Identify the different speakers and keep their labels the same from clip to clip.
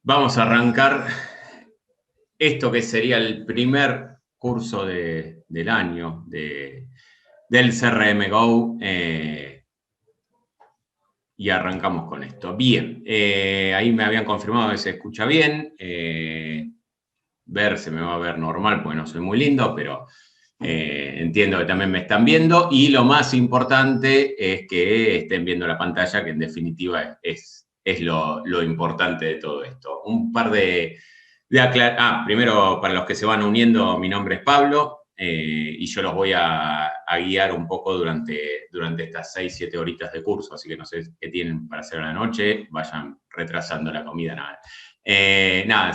Speaker 1: Vamos a arrancar esto que sería el primer curso del año del CRM Go y arrancamos con esto. Bien, ahí me habían confirmado que se escucha bien. Ver se me va a ver normal porque no soy muy lindo, pero entiendo que también me están viendo. Y lo más importante es que estén viendo la pantalla, que en definitiva es lo importante de todo esto. Un par de primero, para los que se van uniendo, mi nombre es Pablo y yo los voy a guiar un poco durante estas 6-7 horitas de curso, así que no sé qué tienen para hacer a la noche, vayan retrasando la comida, nada.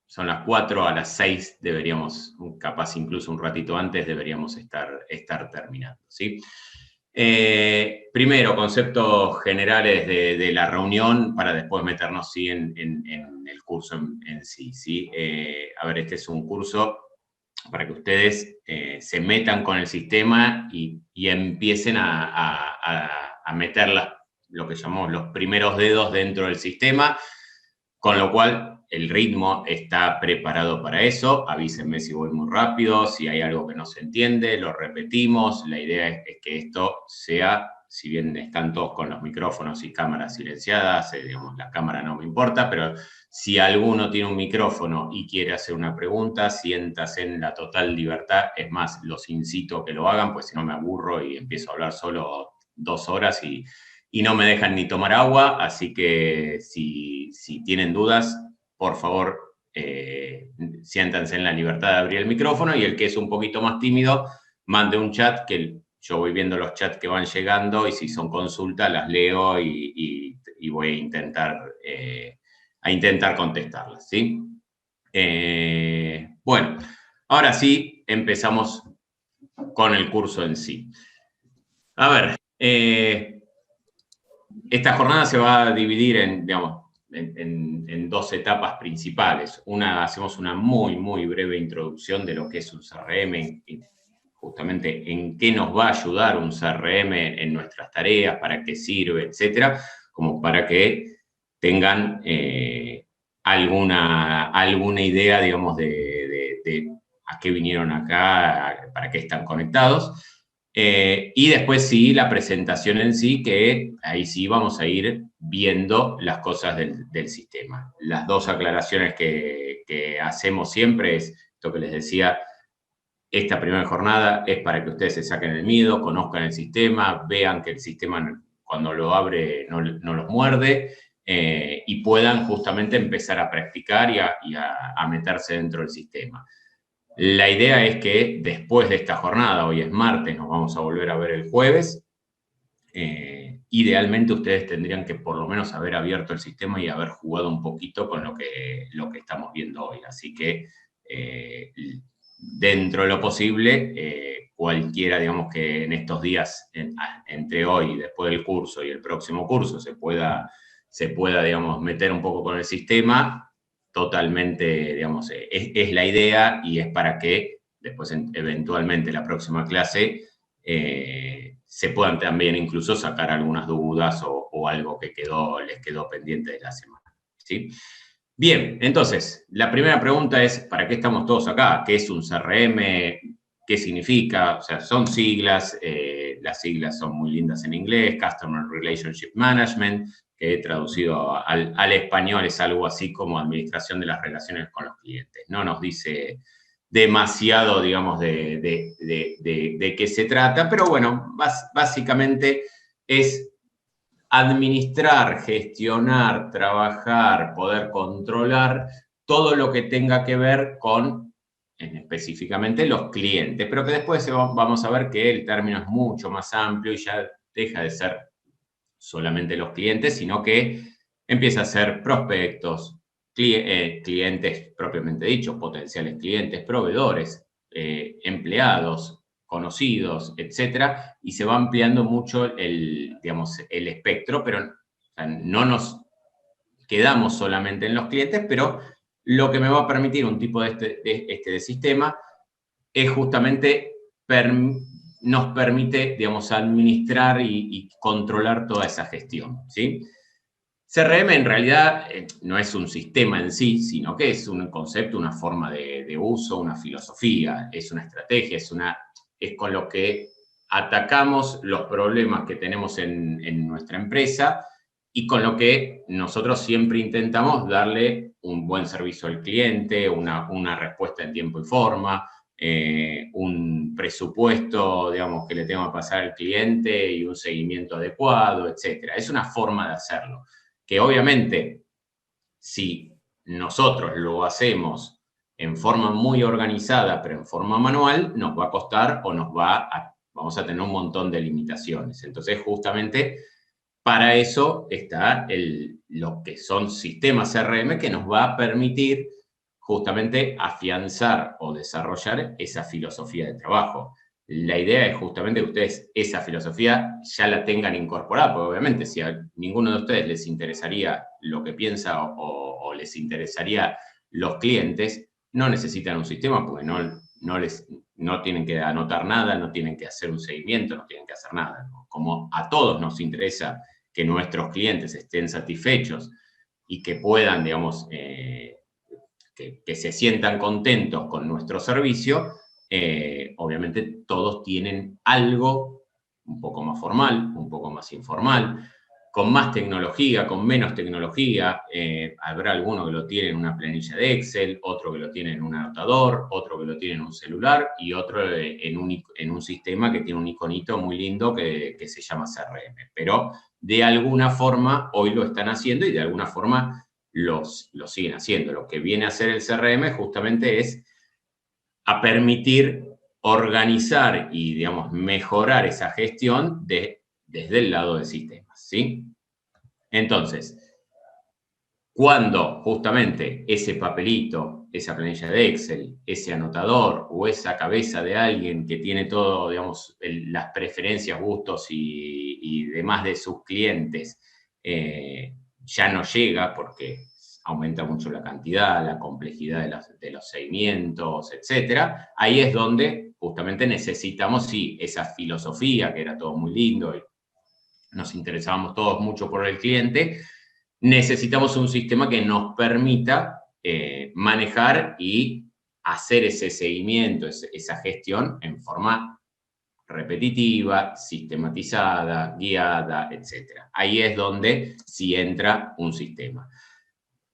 Speaker 1: Son las 4, a las 6 deberíamos, capaz incluso un ratito antes, deberíamos estar terminando, ¿sí? Primero, conceptos generales de la reunión para después meternos ¿sí? en el curso en sí. ¿Sí? A ver, este es un curso para que ustedes se metan con el sistema y empiecen a meter lo que llamamos los primeros dedos dentro del sistema, con lo cual el ritmo está preparado para eso. Avísenme si voy muy rápido, si hay algo que no se entiende, lo repetimos. La idea es que esto sea, si bien están todos con los micrófonos y cámaras silenciadas, digamos, la cámara no me importa, pero si alguno tiene un micrófono y quiere hacer una pregunta, siéntase en la total libertad. Es más, los incito a que lo hagan, pues si no me aburro y empiezo a hablar solo 2 horas y no me dejan ni tomar agua. Así que si tienen dudas, por favor, siéntanse en la libertad de abrir el micrófono, y el que es un poquito más tímido, mande un chat, que yo voy viendo los chats que van llegando, y si son consultas las leo y voy a intentar contestarlas, ¿sí? Bueno, ahora sí, empezamos con el curso en sí. A ver, esta jornada se va a dividir en 2 etapas principales. Hacemos una muy breve introducción de lo que es un CRM, y justamente en qué nos va a ayudar un CRM en nuestras tareas, para qué sirve, etcétera, como para que tengan alguna idea, digamos, de a qué vinieron acá, para qué están conectados. Y después sí, la presentación en sí, que ahí sí vamos a ir viendo las cosas del sistema. Las 2 aclaraciones que hacemos siempre es esto que les decía: esta primera jornada es para que ustedes se saquen el miedo, conozcan el sistema, vean que el sistema cuando lo abre no los muerde, y puedan justamente empezar a practicar y a meterse dentro del sistema. La idea es que después de esta jornada, hoy es martes, nos vamos a volver a ver el jueves. Idealmente ustedes tendrían que por lo menos haber abierto el sistema y haber jugado un poquito con lo que estamos viendo hoy. Así que dentro de lo posible, cualquiera, digamos, que en estos días, entre hoy y después del curso y el próximo curso, se pueda, digamos, meter un poco con el sistema, totalmente, digamos, es la idea, y es para que después eventualmente la próxima clase se puedan también incluso sacar algunas dudas o algo que les quedó pendiente de la semana, ¿sí? Bien, entonces, la primera pregunta es: ¿para qué estamos todos acá? ¿Qué es un CRM? ¿Qué significa? O sea, son siglas, las siglas son muy lindas en inglés: Customer Relationship Management, que traducido al español es algo así como administración de las relaciones con los clientes. No nos dice demasiado, digamos, de qué se trata, pero bueno, básicamente es administrar, gestionar, trabajar, poder controlar todo lo que tenga que ver con específicamente los clientes, pero que después vamos a ver que el término es mucho más amplio y ya deja de ser solamente los clientes, sino que empieza a ser prospectos, clientes propiamente dichos, potenciales clientes, proveedores, empleados, conocidos, etcétera, y se va ampliando mucho digamos, el espectro, pero o sea, no nos quedamos solamente en los clientes, pero lo que me va a permitir un tipo de sistema es justamente nos permite, digamos, administrar y controlar toda esa gestión, ¿sí? CRM en realidad no es un sistema en sí, sino que es un concepto, una forma de uso, una filosofía, es una estrategia, es con lo que atacamos los problemas que tenemos en nuestra empresa y con lo que nosotros siempre intentamos darle un buen servicio al cliente, una respuesta en tiempo y forma, un presupuesto, digamos, que le tengo que pasar al cliente y un seguimiento adecuado, etc. Es una forma de hacerlo, que obviamente, si nosotros lo hacemos en forma muy organizada, pero en forma manual, nos va a costar o vamos a tener un montón de limitaciones. Entonces, justamente, para eso está lo que son sistemas CRM que nos va a permitir justamente afianzar o desarrollar esa filosofía de trabajo. La idea es justamente que ustedes esa filosofía ya la tengan incorporada, porque obviamente si a ninguno de ustedes les interesaría lo que piensa o les interesaría los clientes, no necesitan un sistema porque no tienen que anotar nada, no tienen que hacer un seguimiento, no tienen que hacer nada. Como a todos nos interesa que nuestros clientes estén satisfechos y que puedan, digamos, que se sientan contentos con nuestro servicio, obviamente todos tienen algo un poco más formal, un poco más informal, con más tecnología, con menos tecnología. Habrá alguno que lo tiene en una planilla de Excel, otro que lo tiene en un anotador, otro que lo tiene en un celular y otro en un sistema que tiene un iconito muy lindo que se llama CRM. Pero de alguna forma hoy lo están haciendo y de alguna forma lo siguen haciendo. Lo que viene a hacer el CRM justamente es a permitir organizar y, digamos, mejorar esa gestión desde el lado de sistemas, ¿sí? Entonces, cuando justamente ese papelito, esa planilla de Excel, ese anotador o esa cabeza de alguien que tiene todo, digamos, las preferencias, gustos y demás de sus clientes, ya no llega porque aumenta mucho la cantidad, la complejidad de los seguimientos, etc. Ahí es donde justamente necesitamos, sí, esa filosofía, que era todo muy lindo y nos interesábamos todos mucho por el cliente, necesitamos un sistema que nos permita manejar y hacer ese seguimiento, esa gestión en forma repetitiva, sistematizada, guiada, etc. Ahí es donde sí entra un sistema.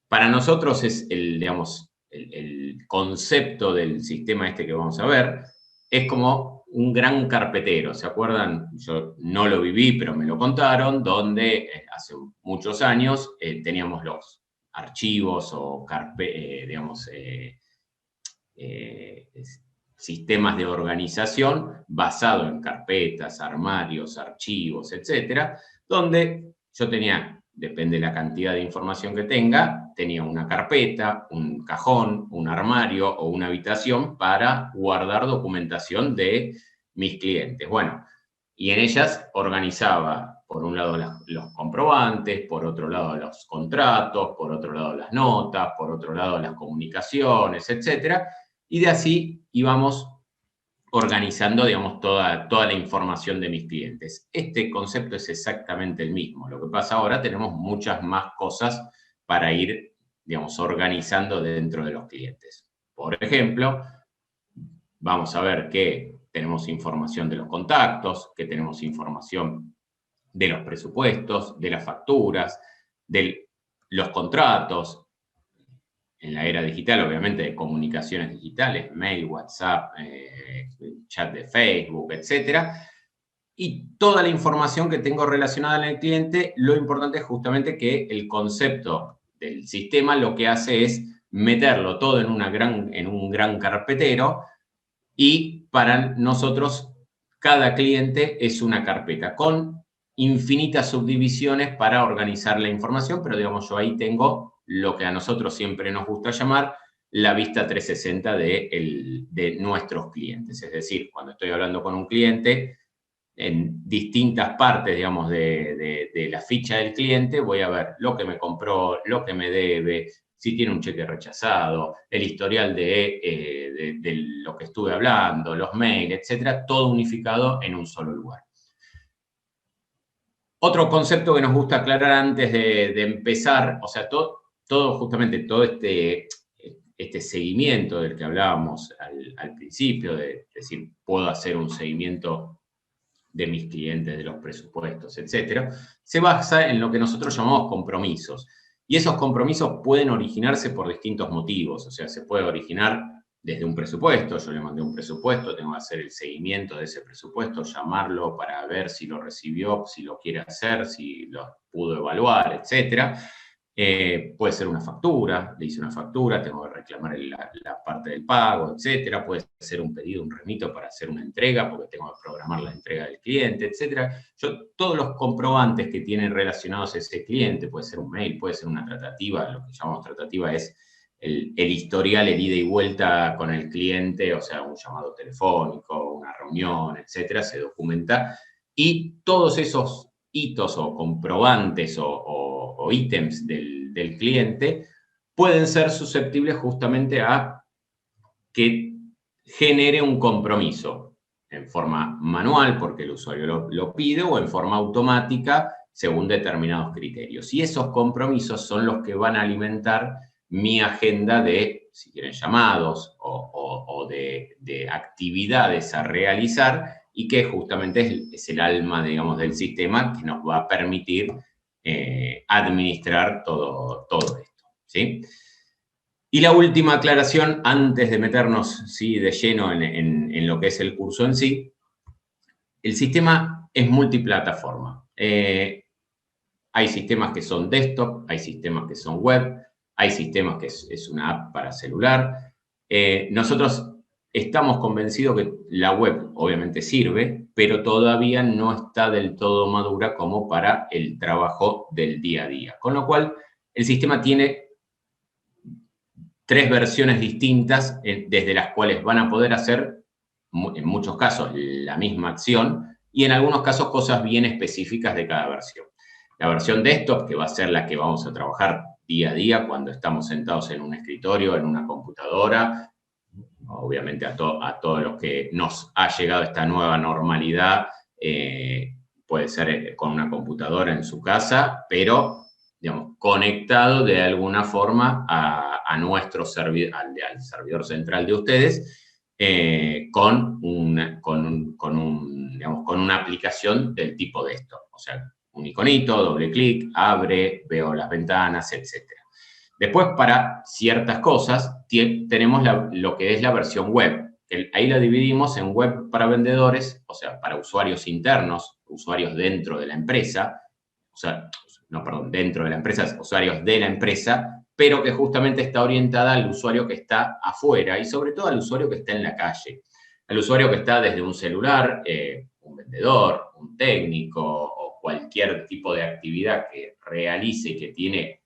Speaker 1: Para nosotros es digamos, el concepto del sistema este que vamos a ver, es como un gran carpetero, ¿se acuerdan? Yo no lo viví, pero me lo contaron, donde hace muchos años teníamos los archivos o digamos, sistemas de organización basados en carpetas, armarios, archivos, etcétera, donde yo tenía, depende de la cantidad de información que tenía una carpeta, un cajón, un armario o una habitación para guardar documentación de mis clientes. Bueno, y en ellas organizaba, por un lado, los comprobantes, por otro lado, los contratos, por otro lado, las notas, por otro lado, las comunicaciones, etcétera. Y de así íbamos organizando, digamos, toda la información de mis clientes. Este concepto es exactamente el mismo. Lo que pasa ahora, tenemos muchas más cosas para ir, digamos, organizando dentro de los clientes. Por ejemplo, vamos a ver que tenemos información de los contactos, que tenemos información de los presupuestos, de las facturas, de los contratos. En la era digital, obviamente, de comunicaciones digitales, mail, WhatsApp, chat de Facebook, etc. Y toda la información que tengo relacionada con el cliente, lo importante es justamente que el concepto del sistema lo que hace es meterlo todo en un gran carpetero y para nosotros cada cliente es una carpeta con infinitas subdivisiones para organizar la información, pero digamos yo ahí tengo lo que a nosotros siempre nos gusta llamar la vista 360 de nuestros clientes. Es decir, cuando estoy hablando con un cliente, en distintas partes, digamos, de la ficha del cliente, voy a ver lo que me compró, lo que me debe, si tiene un cheque rechazado, el historial de lo que estuve hablando, los mails, etcétera, todo unificado en un solo lugar. Otro concepto que nos gusta aclarar antes de empezar, o sea, justamente todo este seguimiento del que hablábamos al principio, de decir, puedo hacer un seguimiento de mis clientes, de los presupuestos, etcétera, se basa en lo que nosotros llamamos compromisos. Y esos compromisos pueden originarse por distintos motivos. O sea, se puede originar desde un presupuesto. Yo le mandé un presupuesto, tengo que hacer el seguimiento de ese presupuesto, llamarlo para ver si lo recibió, si lo quiere hacer, si lo pudo evaluar, etcétera. Puede ser una factura, le hice una factura, tengo que reclamar la parte del pago, etcétera. Puede ser un pedido, un remito para hacer una entrega, porque tengo que programar la entrega del cliente, etcétera. Todos los comprobantes que tienen relacionados a ese cliente, puede ser un mail, puede ser una tratativa, lo que llamamos tratativa es el historial, el ida y vuelta con el cliente, o sea, un llamado telefónico, una reunión, etcétera, se documenta. Y todos esos hitos o comprobantes o ítems del cliente pueden ser susceptibles justamente a que genere un compromiso en forma manual, porque el usuario lo pide, o en forma automática, según determinados criterios. Y esos compromisos son los que van a alimentar mi agenda de, si quieren, llamados o de actividades a realizar, y que justamente es el alma, digamos, del sistema que nos va a permitir administrar todo esto, ¿sí? Y la última aclaración, antes de meternos, ¿sí?, de lleno en lo que es el curso en sí, el sistema es multiplataforma. Hay sistemas que son desktop, hay sistemas que son web, hay sistemas que es una app para celular. Nosotros estamos convencidos que la web obviamente sirve, pero todavía no está del todo madura como para el trabajo del día a día. Con lo cual, el sistema tiene 3 versiones distintas desde las cuales van a poder hacer, en muchos casos, la misma acción y en algunos casos cosas bien específicas de cada versión. La versión desktop, que va a ser la que vamos a trabajar día a día cuando estamos sentados en un escritorio, en una computadora, obviamente a todos los que nos ha llegado esta nueva normalidad, puede ser con una computadora en su casa, pero, digamos, conectado de alguna forma a nuestro servidor, al servidor central de ustedes, con una aplicación del tipo de esto. O sea, un iconito, doble clic, abre, veo las ventanas, etc. Después, para ciertas cosas, tenemos lo que es la versión web. Ahí la dividimos en web para vendedores, o sea, para usuarios internos, usuarios dentro de la empresa, o sea, no, perdón, dentro de la empresa, usuarios de la empresa, pero que justamente está orientada al usuario que está afuera y sobre todo al usuario que está en la calle. Al usuario que está desde un celular, un vendedor, un técnico o cualquier tipo de actividad que realice y que tiene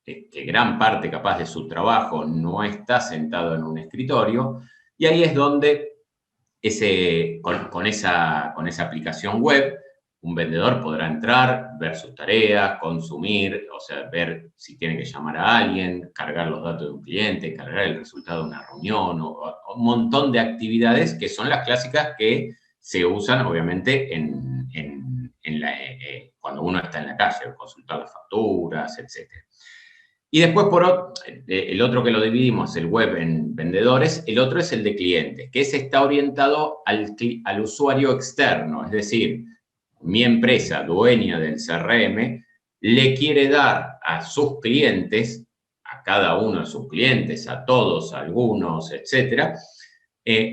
Speaker 1: que gran parte capaz de su trabajo no está sentado en un escritorio, y ahí es donde con esa aplicación web, un vendedor podrá entrar, ver sus tareas, consumir, o sea, ver si tiene que llamar a alguien, cargar los datos de un cliente, cargar el resultado de una reunión, o un montón de actividades que son las clásicas que se usan, obviamente, cuando uno está en la calle, consultar las facturas, etc. Y después, el otro que lo dividimos, el web en vendedores, el otro es el de clientes, que ese está orientado al usuario externo, es decir, mi empresa, dueña del CRM, le quiere dar a sus clientes, a cada uno de sus clientes, a todos, a algunos, etcétera,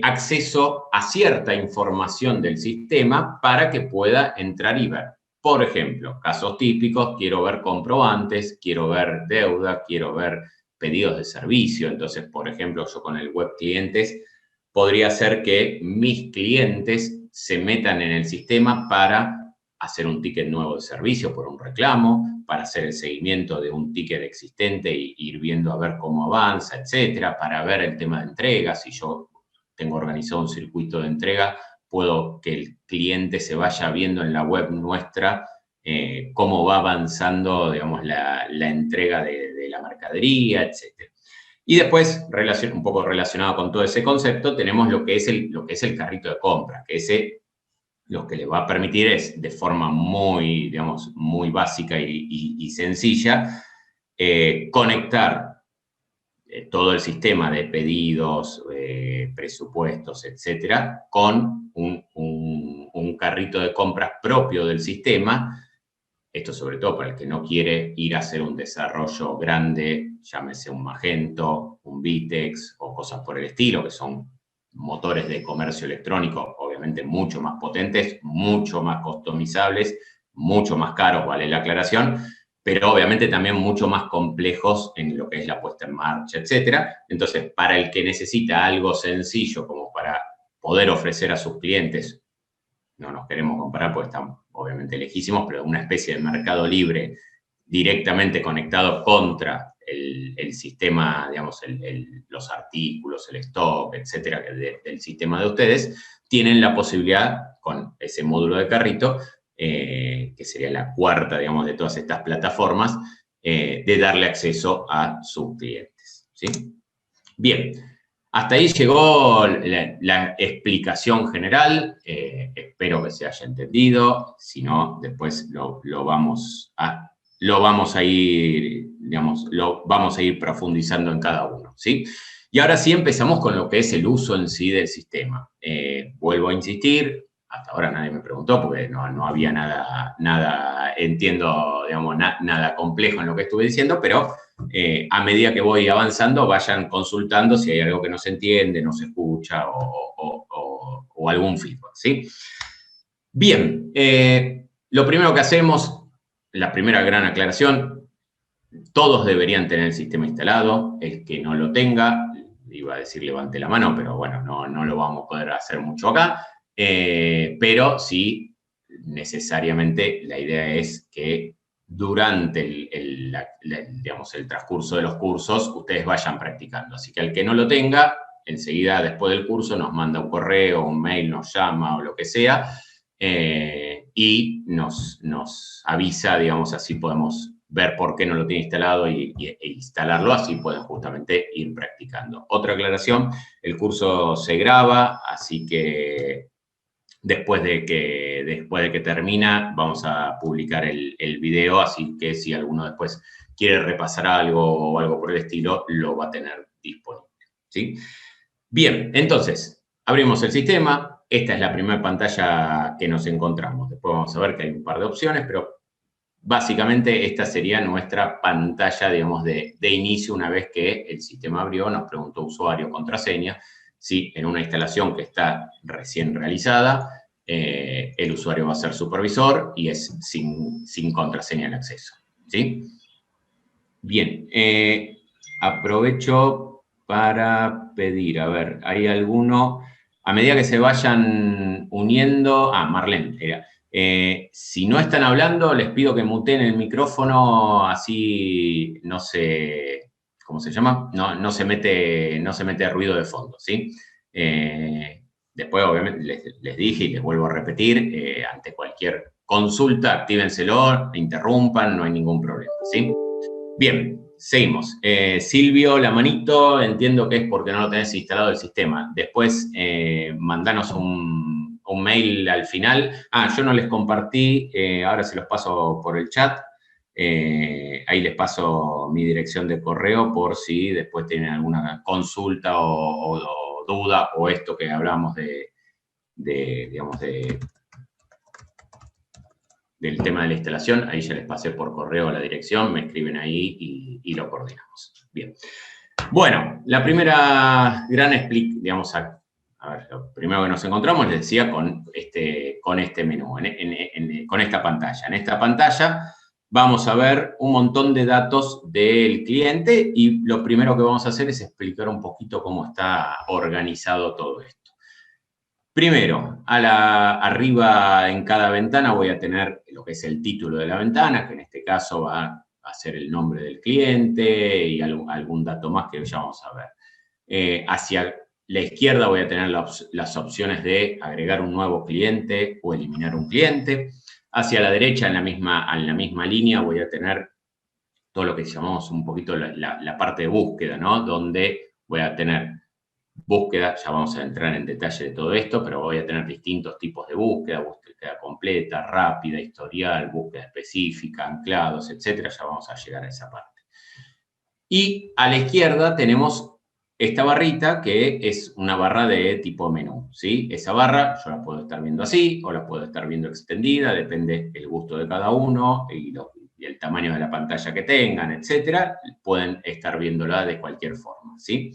Speaker 1: acceso a cierta información del sistema para que pueda entrar y ver. Por ejemplo, casos típicos, quiero ver comprobantes, quiero ver deuda, quiero ver pedidos de servicio. Entonces, por ejemplo, yo con el web clientes podría hacer que mis clientes se metan en el sistema para hacer un ticket nuevo de servicio por un reclamo, para hacer el seguimiento de un ticket existente e ir viendo a ver cómo avanza, etcétera, para ver el tema de entrega. Si yo tengo organizado un circuito de entrega, puedo que el cliente se vaya viendo en la web nuestra cómo va avanzando, digamos, la entrega de la mercadería, etc. Y después, un poco relacionado con todo ese concepto, tenemos lo que es el carrito de compra, que ese lo que les va a permitir es, de forma muy, digamos, muy básica y sencilla, conectar todo el sistema de pedidos, presupuestos, etcétera, con un carrito de compras propio del sistema. Esto sobre todo para el que no quiere ir a hacer un desarrollo grande, llámese un Magento, un Vitex o cosas por el estilo, que son motores de comercio electrónico, obviamente mucho más potentes, mucho más customizables, mucho más caros, vale la aclaración, pero obviamente también mucho más complejos en lo que es la puesta en marcha, etcétera. Entonces, para el que necesita algo sencillo como para poder ofrecer a sus clientes, no nos queremos comparar porque están obviamente lejísimos, pero una especie de mercado libre directamente conectado contra el sistema, digamos, los artículos, el stock, etcétera, del sistema de ustedes, tienen la posibilidad, con ese módulo de carrito, que sería la cuarta, digamos, de todas estas plataformas, de darle acceso a sus clientes, ¿sí? Bien. Hasta ahí llegó la explicación general, espero que se haya entendido, si no, después lo vamos a ir, digamos, vamos a ir profundizando en cada uno, ¿sí? Y ahora sí empezamos con lo que es el uso en sí del sistema. Vuelvo a insistir, hasta ahora nadie me preguntó porque no había nada, entiendo, digamos, nada complejo en lo que estuve diciendo, pero a medida que voy avanzando, vayan consultando si hay algo que no se entiende, no se escucha o algún feedback, ¿sí? Bien, lo primero que hacemos, la primera gran aclaración, todos deberían tener el sistema instalado. El que no lo tenga, iba a decir levante la mano, pero bueno, no lo vamos a poder hacer mucho acá, pero sí, necesariamente la idea es que durante digamos, el transcurso de los cursos, ustedes vayan practicando. Así que al que no lo tenga, enseguida después del curso nos manda un correo, un mail, nos llama o lo que sea, y nos avisa, digamos, así podemos ver por qué no lo tiene instalado e instalarlo, así pueden justamente ir practicando. Otra aclaración, el curso se graba, así que después de que termina, vamos a publicar el video, así que si alguno después quiere repasar algo o algo por el estilo, lo va a tener disponible, ¿sí? Bien, entonces, abrimos el sistema. Esta es la primera pantalla que nos encontramos. Después vamos a ver que hay un par de opciones, pero básicamente esta sería nuestra pantalla, digamos, de inicio una vez que el sistema abrió, nos preguntó usuario, contraseña. Sí, en una instalación que está recién realizada, el usuario va a ser supervisor y es sin contraseña el acceso, ¿sí? Bien, aprovecho para pedir, a ver, ¿hay alguno? A medida que se vayan uniendo, Marlene, era. Si no están hablando, les pido que muteen el micrófono, así no se, ¿cómo se llama? No se mete ruido de fondo, ¿sí? Después, obviamente, les dije y les vuelvo a repetir, ante cualquier consulta, actívenselo, interrumpan, no hay ningún problema, ¿sí? Bien, seguimos. Silvio, la manito, entiendo que es porque no lo tenés instalado el sistema. Después, mandanos un mail al final. Yo no les compartí, ahora se los paso por el chat. Ahí les paso mi dirección de correo por si después tienen alguna consulta o duda o esto que hablamos digamos, del tema de la instalación. Ahí ya les pasé por correo la dirección, me escriben ahí y lo coordinamos. Bien. Bueno, la primera gran explicación, digamos, a ver, lo primero que nos encontramos, les decía, con este menú, con esta pantalla. En esta pantalla vamos a ver un montón de datos del cliente y lo primero que vamos a hacer es explicar un poquito cómo está organizado todo esto. Primero, arriba en cada ventana voy a tener lo que es el título de la ventana, que en este caso va a ser el nombre del cliente y algún dato más que ya vamos a ver. Hacia la izquierda voy a tener las opciones de agregar un nuevo cliente o eliminar un cliente. Hacia la derecha, en la misma línea, voy a tener todo lo que llamamos un poquito la parte de búsqueda, ¿no? Donde voy a tener búsqueda, ya vamos a entrar en detalle de todo esto, pero voy a tener distintos tipos de búsqueda, búsqueda completa, rápida, historial, búsqueda específica, anclados, etcétera. Ya vamos a llegar a esa parte. Y a la izquierda tenemos esta barrita que es una barra de tipo menú, ¿sí? Esa barra yo la puedo estar viendo así o la puedo estar viendo extendida, depende del gusto de cada uno y el tamaño de la pantalla que tengan, etcétera. Pueden estar viéndola de cualquier forma, ¿sí?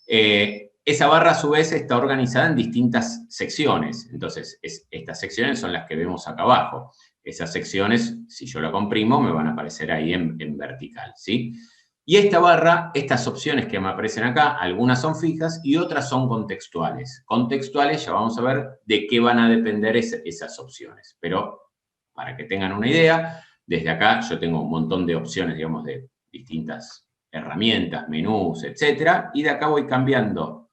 Speaker 1: Esa barra a su vez está organizada en distintas secciones. Entonces, estas secciones son las que vemos acá abajo. Esas secciones, si yo la comprimo, me van a aparecer ahí en vertical, ¿sí? Y esta barra, estas opciones que me aparecen acá, algunas son fijas y otras son contextuales. Contextuales, ya vamos a ver de qué van a depender esas opciones. Pero para que tengan una idea, desde acá yo tengo un montón de opciones, digamos, de distintas herramientas, menús, etcétera, y de acá voy cambiando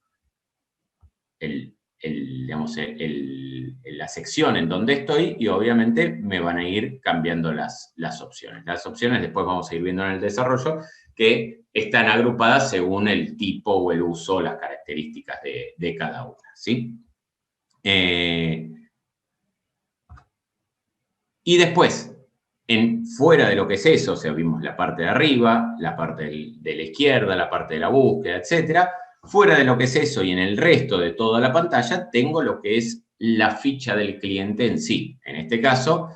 Speaker 1: la sección en donde estoy y obviamente me van a ir cambiando las opciones. Las opciones después vamos a ir viendo en el desarrollo que están agrupadas según el tipo o el uso, las características de cada una, ¿sí? Y después, fuera de lo que es eso, o sea, vimos la parte de arriba, la parte de la izquierda, la parte de la búsqueda, etcétera. Fuera de lo que es eso y en el resto de toda la pantalla, tengo lo que es la ficha del cliente en sí. En este caso,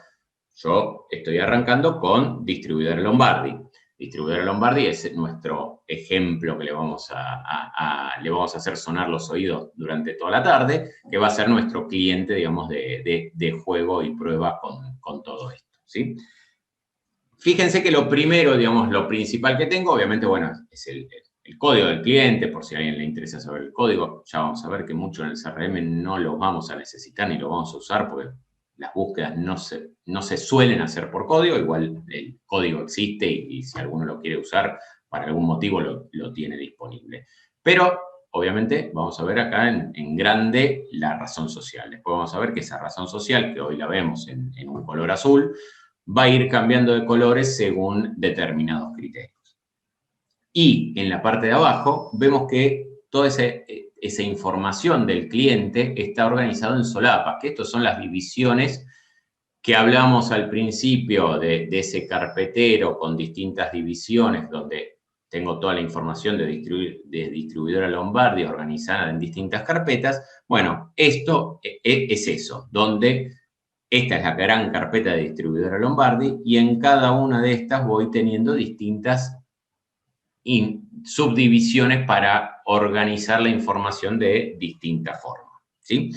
Speaker 1: yo estoy arrancando con Distribuidora Lombardi. Distribuidora Lombardi es nuestro ejemplo que le vamos a hacer sonar los oídos durante toda la tarde, que va a ser nuestro cliente, digamos, de juego y prueba con todo esto, ¿sí? Fíjense que lo primero, digamos, lo principal que tengo, obviamente, bueno, es el código del cliente, por si a alguien le interesa saber el código. Ya vamos a ver que mucho en el CRM no lo vamos a necesitar ni lo vamos a usar porque las búsquedas no se suelen hacer por código, igual el código existe y si alguno lo quiere usar, para algún motivo lo tiene disponible. Pero, obviamente, vamos a ver acá en grande la razón social. Después vamos a ver que esa razón social, que hoy la vemos en un color azul, va a ir cambiando de colores según determinados criterios. Y en la parte de abajo vemos que toda esa información del cliente está organizada en solapas, que estas son las divisiones que hablamos al principio de ese carpetero con distintas divisiones donde tengo toda la información de distribuidora Lombardi organizada en distintas carpetas. Bueno, esto es eso, donde esta es la gran carpeta de distribuidora Lombardi y en cada una de estas voy teniendo distintas subdivisiones para organizar la información de distinta forma, ¿sí?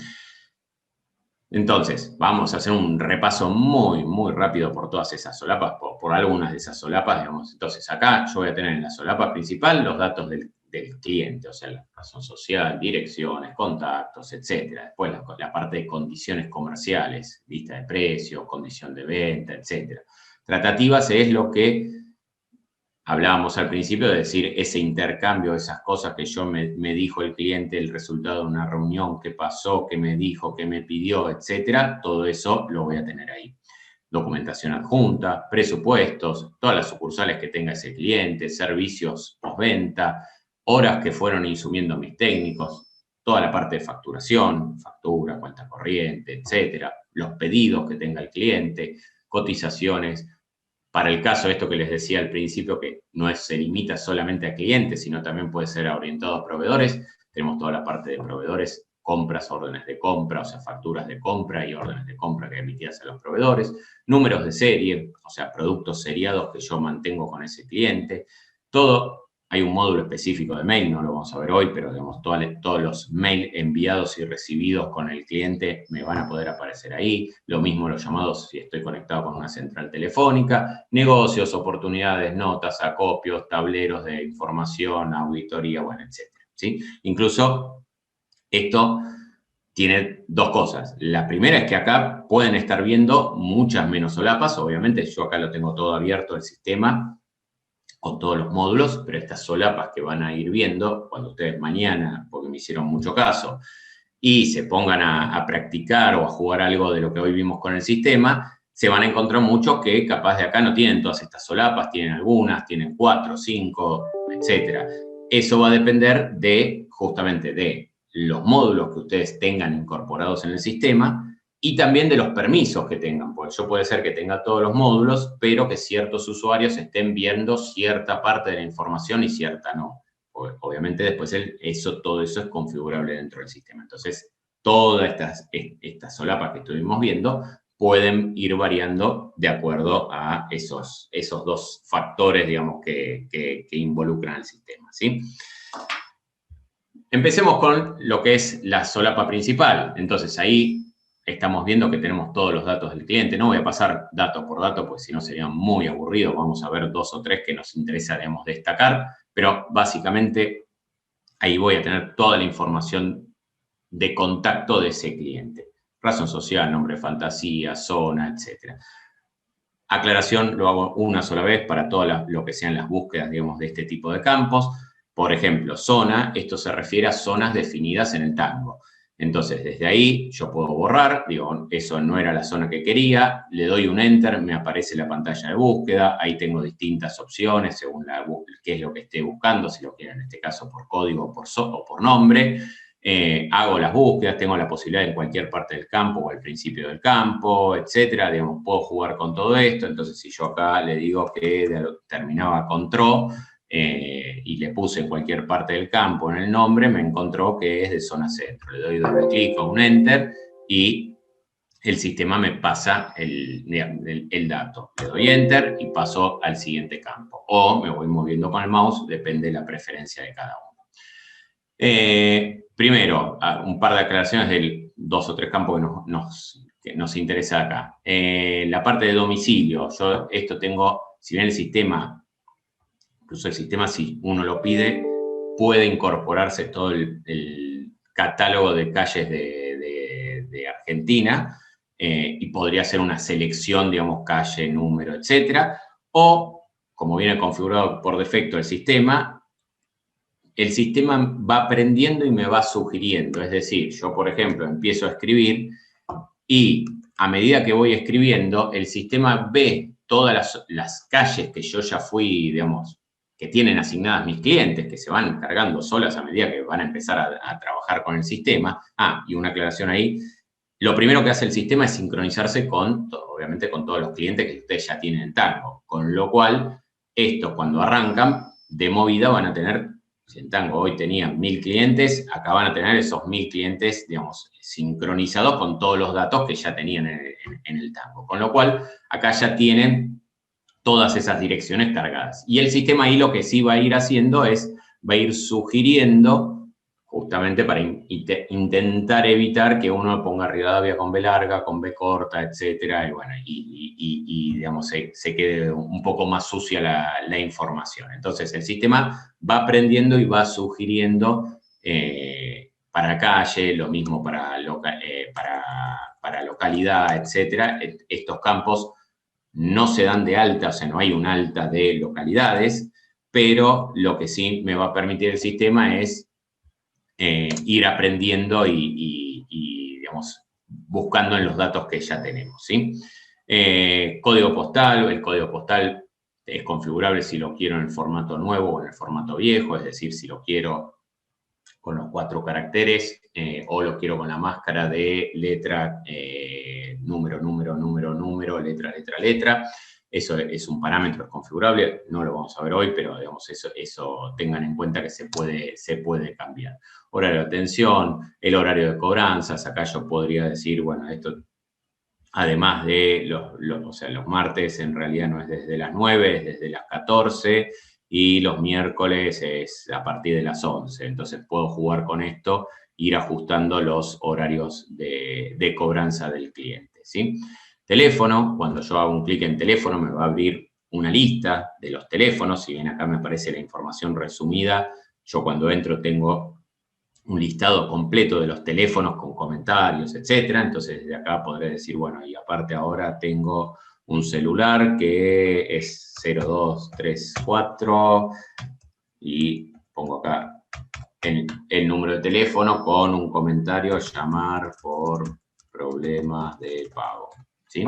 Speaker 1: Entonces, vamos a hacer un repaso muy, muy rápido por todas esas solapas, por algunas de esas solapas, digamos. Entonces, acá yo voy a tener en la solapa principal los datos del cliente, o sea, la razón social, direcciones, contactos, etcétera. Después la parte de condiciones comerciales, lista de precios, condición de venta, etcétera. Tratativas es lo que hablábamos al principio de decir ese intercambio, esas cosas que me dijo el cliente, el resultado de una reunión, qué pasó, qué me dijo, qué me pidió, etcétera. Todo eso lo voy a tener ahí. Documentación adjunta, presupuestos, todas las sucursales que tenga ese cliente, servicios postventa, horas que fueron insumiendo mis técnicos, toda la parte de facturación, factura, cuenta corriente, etcétera. Los pedidos que tenga el cliente, cotizaciones. Para el caso de esto que les decía al principio, que no se limita solamente a clientes, sino también puede ser orientado a proveedores, tenemos toda la parte de proveedores, compras, órdenes de compra, o sea, facturas de compra y órdenes de compra que emitidas a los proveedores, números de serie, o sea, productos seriados que yo mantengo con ese cliente, todo. Hay un módulo específico de mail, no lo vamos a ver hoy, pero digamos, todos los mails enviados y recibidos con el cliente me van a poder aparecer ahí. Lo mismo los llamados si estoy conectado con una central telefónica, negocios, oportunidades, notas, acopios, tableros de información, auditoría, bueno, etcétera, ¿sí? Incluso esto tiene dos cosas. La primera es que acá pueden estar viendo muchas menos solapas. Obviamente yo acá lo tengo todo abierto el sistema con todos los módulos, pero estas solapas que van a ir viendo, cuando ustedes mañana, porque me hicieron mucho caso, y se pongan a practicar o a jugar algo de lo que hoy vimos con el sistema, se van a encontrar muchos que capaz de acá no tienen todas estas solapas, tienen algunas, tienen 4, 5, etcétera. eso va a depender de, justamente, de los módulos que ustedes tengan incorporados en el sistema y también de los permisos que tengan, porque yo puede ser que tenga todos los módulos, pero que ciertos usuarios estén viendo cierta parte de la información y cierta no. Obviamente después todo eso es configurable dentro del sistema. Entonces, todas estas solapas que estuvimos viendo pueden ir variando de acuerdo a esos dos factores, digamos, que involucran al sistema, ¿sí? Empecemos con lo que es la solapa principal. Entonces, ahí estamos viendo que tenemos todos los datos del cliente. No voy a pasar dato por dato, porque si no sería muy aburrido. Vamos a ver 2 o 3 que nos interesa, digamos, destacar. Pero básicamente ahí voy a tener toda la información de contacto de ese cliente. Razón social, nombre de fantasía, zona, etc. Aclaración, lo hago una sola vez para todo lo que sean las búsquedas, digamos, de este tipo de campos. Por ejemplo, zona, esto se refiere a zonas definidas en el Tango. Entonces, desde ahí yo puedo borrar, digo, eso no era la zona que quería, le doy un Enter, me aparece la pantalla de búsqueda, ahí tengo distintas opciones según qué es lo que esté buscando, si lo quiero en este caso por código o por nombre. Hago las búsquedas, tengo la posibilidad en cualquier parte del campo o al principio del campo, etcétera. Digamos, puedo jugar con todo esto. Entonces, si yo acá le digo que terminaba con TRO y le puse en cualquier parte del campo en el nombre, me encontró que es de zona centro. Le doy doble clic o un Enter y el sistema me pasa el dato. Le doy Enter y paso al siguiente campo. O me voy moviendo con el mouse, depende de la preferencia de cada uno. Primero, un par de aclaraciones de 2 o 3 campos que nos interesa acá. La parte de domicilio, yo esto tengo, si bien el sistema, incluso el sistema, si uno lo pide, puede incorporarse todo el catálogo de calles de Argentina y podría ser una selección, digamos, calle, número, etcétera. O, como viene configurado por defecto el sistema va aprendiendo y me va sugiriendo. Es decir, yo, por ejemplo, empiezo a escribir y a medida que voy escribiendo, el sistema ve todas las calles que yo ya fui, digamos, que tienen asignadas mis clientes, que se van cargando solas a medida que van a empezar a trabajar con el sistema. Y una aclaración ahí. Lo primero que hace el sistema es sincronizarse obviamente, con todos los clientes que ustedes ya tienen en Tango. Con lo cual, estos cuando arrancan, de movida van a tener, si en Tango hoy tenían 1000 clientes, acá van a tener esos 1000 clientes, digamos, sincronizados con todos los datos que ya tenían en el Tango. Con lo cual, acá ya tienen todas esas direcciones cargadas. Y el sistema ahí lo que sí va a ir haciendo va a ir sugiriendo, justamente para intentar evitar que uno ponga Rivadavia con B larga, con B corta, etcétera, y bueno, digamos, se quede un poco más sucia la información. Entonces, el sistema va aprendiendo y va sugiriendo para calle, lo mismo para localidad, etcétera. Estos campos no se dan de alta, o sea, no hay un alta de localidades, pero lo que sí me va a permitir el sistema es ir aprendiendo y, digamos, buscando en los datos que ya tenemos, ¿sí? Código postal, el código postal es configurable si lo quiero en el formato nuevo o en el formato viejo, es decir, si lo quiero con los 4 caracteres o lo quiero con la máscara de letra, número, número, número, número, letra, letra, letra. Eso es un parámetro configurable, no lo vamos a ver hoy, pero digamos, eso tengan en cuenta que se puede cambiar. Horario de atención, el horario de cobranzas, acá yo podría decir, bueno, esto, además de los martes en realidad no es desde las 9, es desde las 14, y los miércoles es a partir de las 11. Entonces puedo jugar con esto, ir ajustando los horarios de cobranza del cliente, ¿sí? Teléfono, cuando yo hago un clic en teléfono me va a abrir una lista de los teléfonos. Si bien acá me aparece la información resumida, yo cuando entro tengo un listado completo de los teléfonos con comentarios, etcétera. Entonces, desde acá podré decir, bueno, y aparte ahora tengo un celular que es 0234 y pongo acá el número de teléfono con un comentario, llamar por problemas de pago, ¿sí?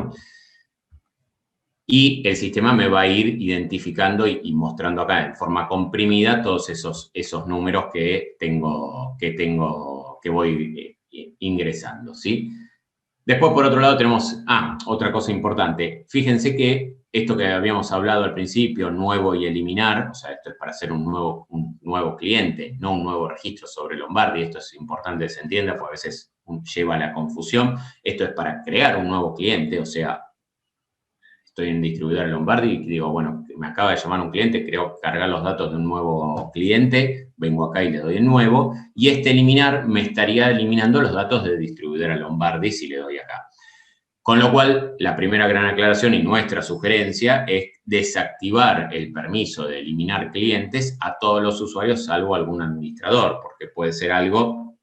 Speaker 1: y el sistema me va a ir identificando y mostrando acá en forma comprimida todos esos números que voy ingresando, ¿sí? Después, por otro lado, tenemos, otra cosa importante. Fíjense que esto que habíamos hablado al principio, nuevo y eliminar, o sea, esto es para hacer un nuevo cliente, no un nuevo registro sobre Lombardi. Esto es importante que se entienda, porque a veces lleva a la confusión. Esto es para crear un nuevo cliente, o sea, estoy en distribuidor Lombardi y digo, bueno, me acaba de llamar un cliente, creo cargar los datos de un nuevo cliente, vengo acá y le doy el nuevo, y eliminar me estaría eliminando los datos de distribuidora Lombardi si le doy acá. Con lo cual, la primera gran aclaración y nuestra sugerencia es desactivar el permiso de eliminar clientes a todos los usuarios, salvo algún administrador, porque puede ser algo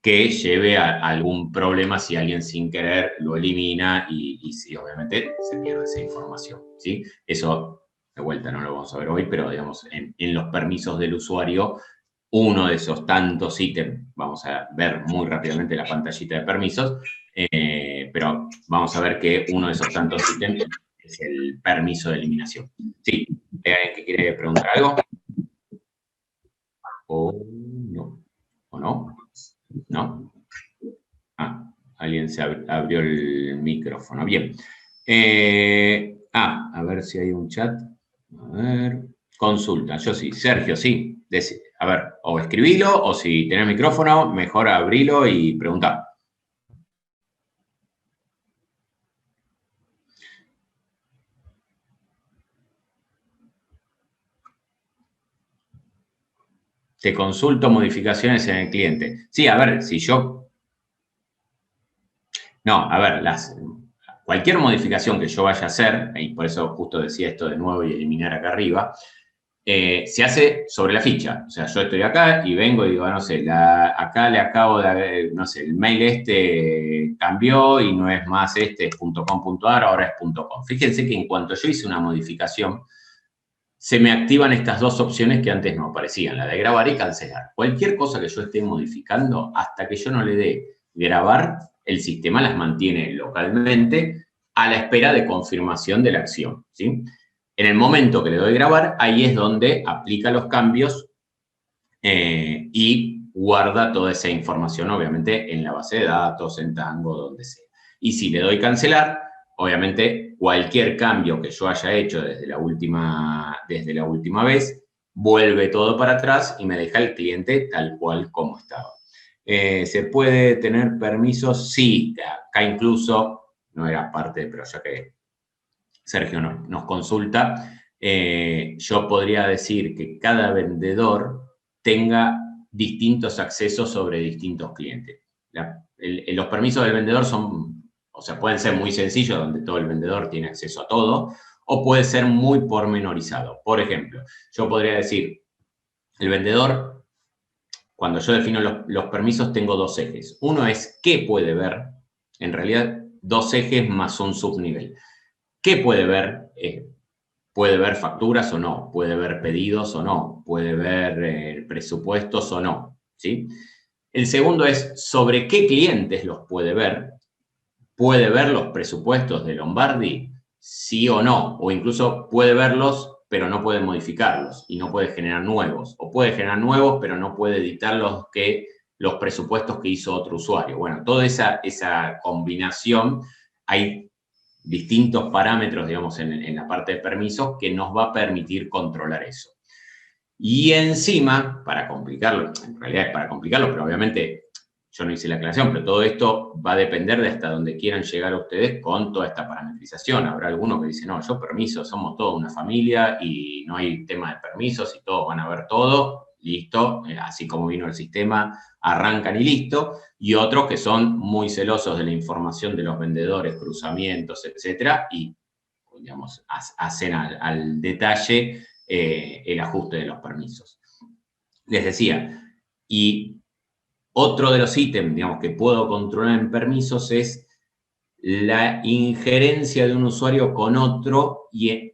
Speaker 1: que lleve a algún problema si alguien sin querer lo elimina y si obviamente se pierde esa información, ¿sí? Eso, de vuelta, no lo vamos a ver hoy, pero digamos, en los permisos del usuario, uno de esos tantos ítems, vamos a ver muy rápidamente la pantallita de permisos, pero vamos a ver que uno de esos tantos ítems es el permiso de eliminación. ¿Sí? ¿Hay alguien que quiere preguntar algo? ¿O no? ¿O no? ¿No? Alguien se abrió el micrófono. Bien. A ver si hay un chat. A ver. Consulta. Yo sí. Sergio, sí. A ver, o escribilo, o si tenés micrófono, mejor abrilo y preguntá. Te consulto modificaciones en el cliente. Sí, a ver, si yo... No, a ver, cualquier modificación que yo vaya a hacer, y por eso justo decía esto de nuevo y eliminar acá arriba, se hace sobre la ficha. O sea, yo estoy acá y vengo y digo, no sé, acá le acabo de, no sé, el mail este cambió y no es más es .com.ar, ahora es .com. Fíjense que en cuanto yo hice una modificación, se me activan estas dos opciones que antes no aparecían, la de grabar y cancelar. Cualquier cosa que yo esté modificando, hasta que yo no le dé grabar, el sistema las mantiene localmente a la espera de confirmación de la acción, ¿sí? En el momento que le doy grabar, ahí es donde aplica los cambios y guarda toda esa información, obviamente, en la base de datos, en Tango, donde sea. Y si le doy cancelar, obviamente, cualquier cambio que yo haya hecho desde la última vez, vuelve todo para atrás y me deja el cliente tal cual como estaba. ¿Se puede tener permisos? Sí, acá incluso, no era parte, pero ya que Sergio nos consulta, yo podría decir que cada vendedor tenga distintos accesos sobre distintos clientes. Los permisos del vendedor pueden ser muy sencillos, donde todo el vendedor tiene acceso a todo, o puede ser muy pormenorizado. Por ejemplo, yo podría decir, el vendedor, cuando yo defino los permisos, tengo dos ejes. Uno es qué puede ver, en realidad dos ejes más un subnivel. ¿Qué puede ver? Puede ver facturas o no, puede ver pedidos o no, puede ver presupuestos o no, ¿sí? El segundo es sobre qué clientes los puede ver los presupuestos de Lombardi, sí o no, o incluso puede verlos, pero no puede modificarlos y no puede generar nuevos, o puede generar nuevos, pero no puede editar los presupuestos que hizo otro usuario. Bueno, toda esa combinación, hay distintos parámetros, digamos, en la parte de permisos que nos va a permitir controlar eso. Y encima, para complicarlo, en realidad es para complicarlo, pero obviamente yo no hice la aclaración, pero todo esto va a depender de hasta donde quieran llegar ustedes con toda esta parametrización. Habrá alguno que dice, no, yo permiso, somos toda una familia y no hay tema de permisos y todos van a ver todo, listo, así como vino el sistema, arrancan y listo. Y otros que son muy celosos de la información de los vendedores, cruzamientos, etcétera, y, digamos, hacen al detalle el ajuste de los permisos. Les decía, y otro de los ítems, digamos, que puedo controlar en permisos es la injerencia de un usuario con otro y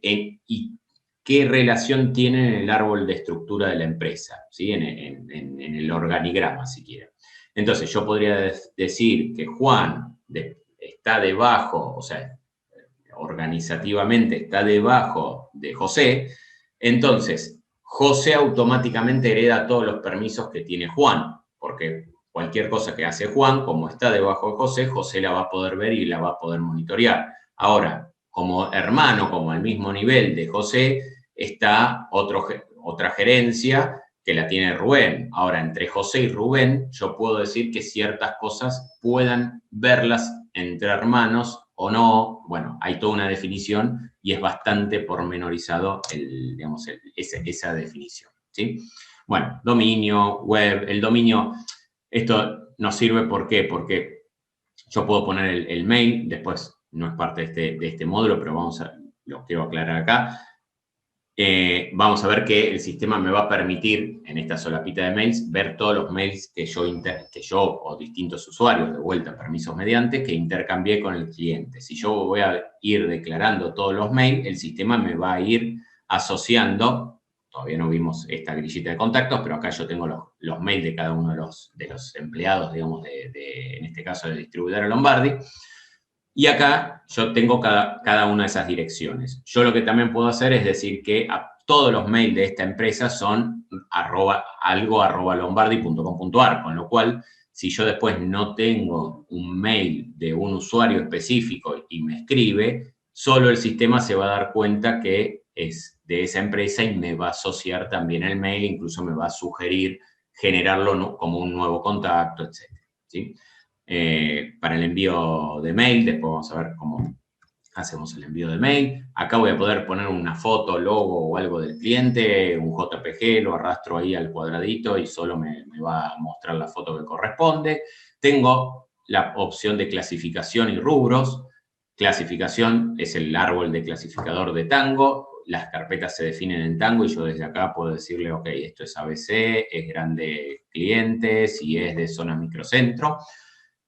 Speaker 1: qué relación tiene en el árbol de estructura de la empresa, ¿sí? en el organigrama, si quieren. Entonces, yo podría decir que Juan está debajo, organizativamente está debajo de José, entonces José automáticamente hereda todos los permisos que tiene Juan, porque cualquier cosa que hace Juan, como está debajo de José, José la va a poder ver y la va a poder monitorear. Ahora, como hermano, como al mismo nivel de José, está otra gerencia que la tiene Rubén. Ahora, entre José y Rubén, yo puedo decir que ciertas cosas puedan verlas entre hermanos o no. Bueno, hay toda una definición y es bastante pormenorizado esa definición, ¿sí? Bueno, dominio, web, el dominio, esto nos sirve, ¿por qué? Porque yo puedo poner el mail, después no es parte de este módulo, pero lo quiero aclarar acá. Vamos a ver que el sistema me va a permitir, en esta solapita de mails, ver todos los mails que yo o distintos usuarios, de vuelta, permisos mediante, que intercambié con el cliente. Si yo voy a ir declarando todos los mails, el sistema me va a ir asociando, todavía no vimos esta grillita de contactos, pero acá yo tengo los mails de cada uno de los empleados, digamos, en este caso, de distribuidora Lombardi. Y acá yo tengo cada una de esas direcciones. Yo lo que también puedo hacer es decir que a todos los mails de esta empresa son algo@lombardi.com.ar, con lo cual, si yo después no tengo un mail de un usuario específico y me escribe, solo el sistema se va a dar cuenta que es de esa empresa y me va a asociar también el mail, incluso me va a sugerir generarlo como un nuevo contacto, etc. ¿Sí? Para el envío de mail, después vamos a ver cómo hacemos el envío de mail. Acá voy a poder poner una foto, logo o algo del cliente, un JPG, lo arrastro ahí al cuadradito y solo me va a mostrar la foto que corresponde. Tengo la opción de clasificación y rubros. Clasificación es el árbol de clasificador de Tango. Las carpetas se definen en Tango y yo desde acá puedo decirle, ok, esto es ABC, es grande cliente, si es de zona microcentro.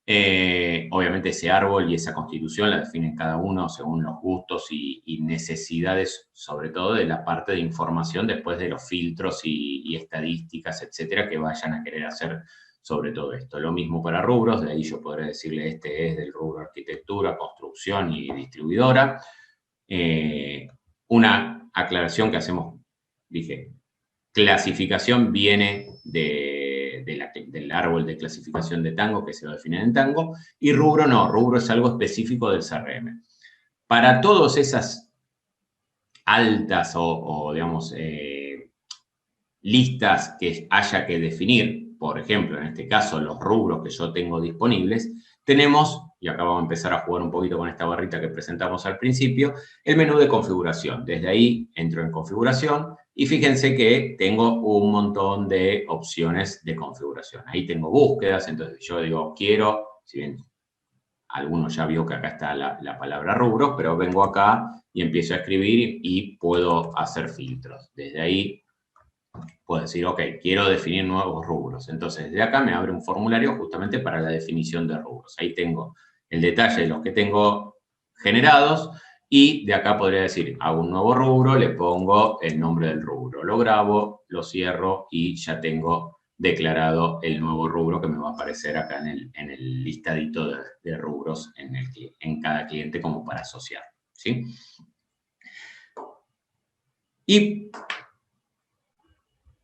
Speaker 1: Obviamente ese árbol y esa constitución la definen cada uno según los gustos y necesidades, sobre todo de la parte de información después de los filtros y estadísticas, etcétera, que vayan a querer hacer sobre todo esto. Lo mismo para rubros, de ahí yo podré decirle este es del rubro arquitectura, construcción y distribuidora. Una aclaración que hacemos, dije, clasificación viene del árbol de clasificación de Tango que se lo define en Tango, y rubro no, rubro es algo específico del CRM. Para todas esas altas o digamos, listas que haya que definir, por ejemplo, en este caso, los rubros que yo tengo disponibles, tenemos, y acá vamos a empezar a jugar un poquito con esta barrita que presentamos al principio, el menú de configuración. Desde ahí entro en configuración y fíjense que tengo un montón de opciones de configuración. Ahí tengo búsquedas, entonces yo digo, quiero, si bien algunos ya vio que acá está la palabra rubros, pero vengo acá y empiezo a escribir y puedo hacer filtros. Desde ahí puedo decir, ok, quiero definir nuevos rubros. Entonces, de acá me abre un formulario justamente para la definición de rubros. Ahí tengo el detalle de los que tengo generados y de acá podría decir, hago un nuevo rubro, le pongo el nombre del rubro. Lo grabo, lo cierro y ya tengo declarado el nuevo rubro que me va a aparecer acá en el listadito de rubros en cada cliente como para asociar, ¿sí? Y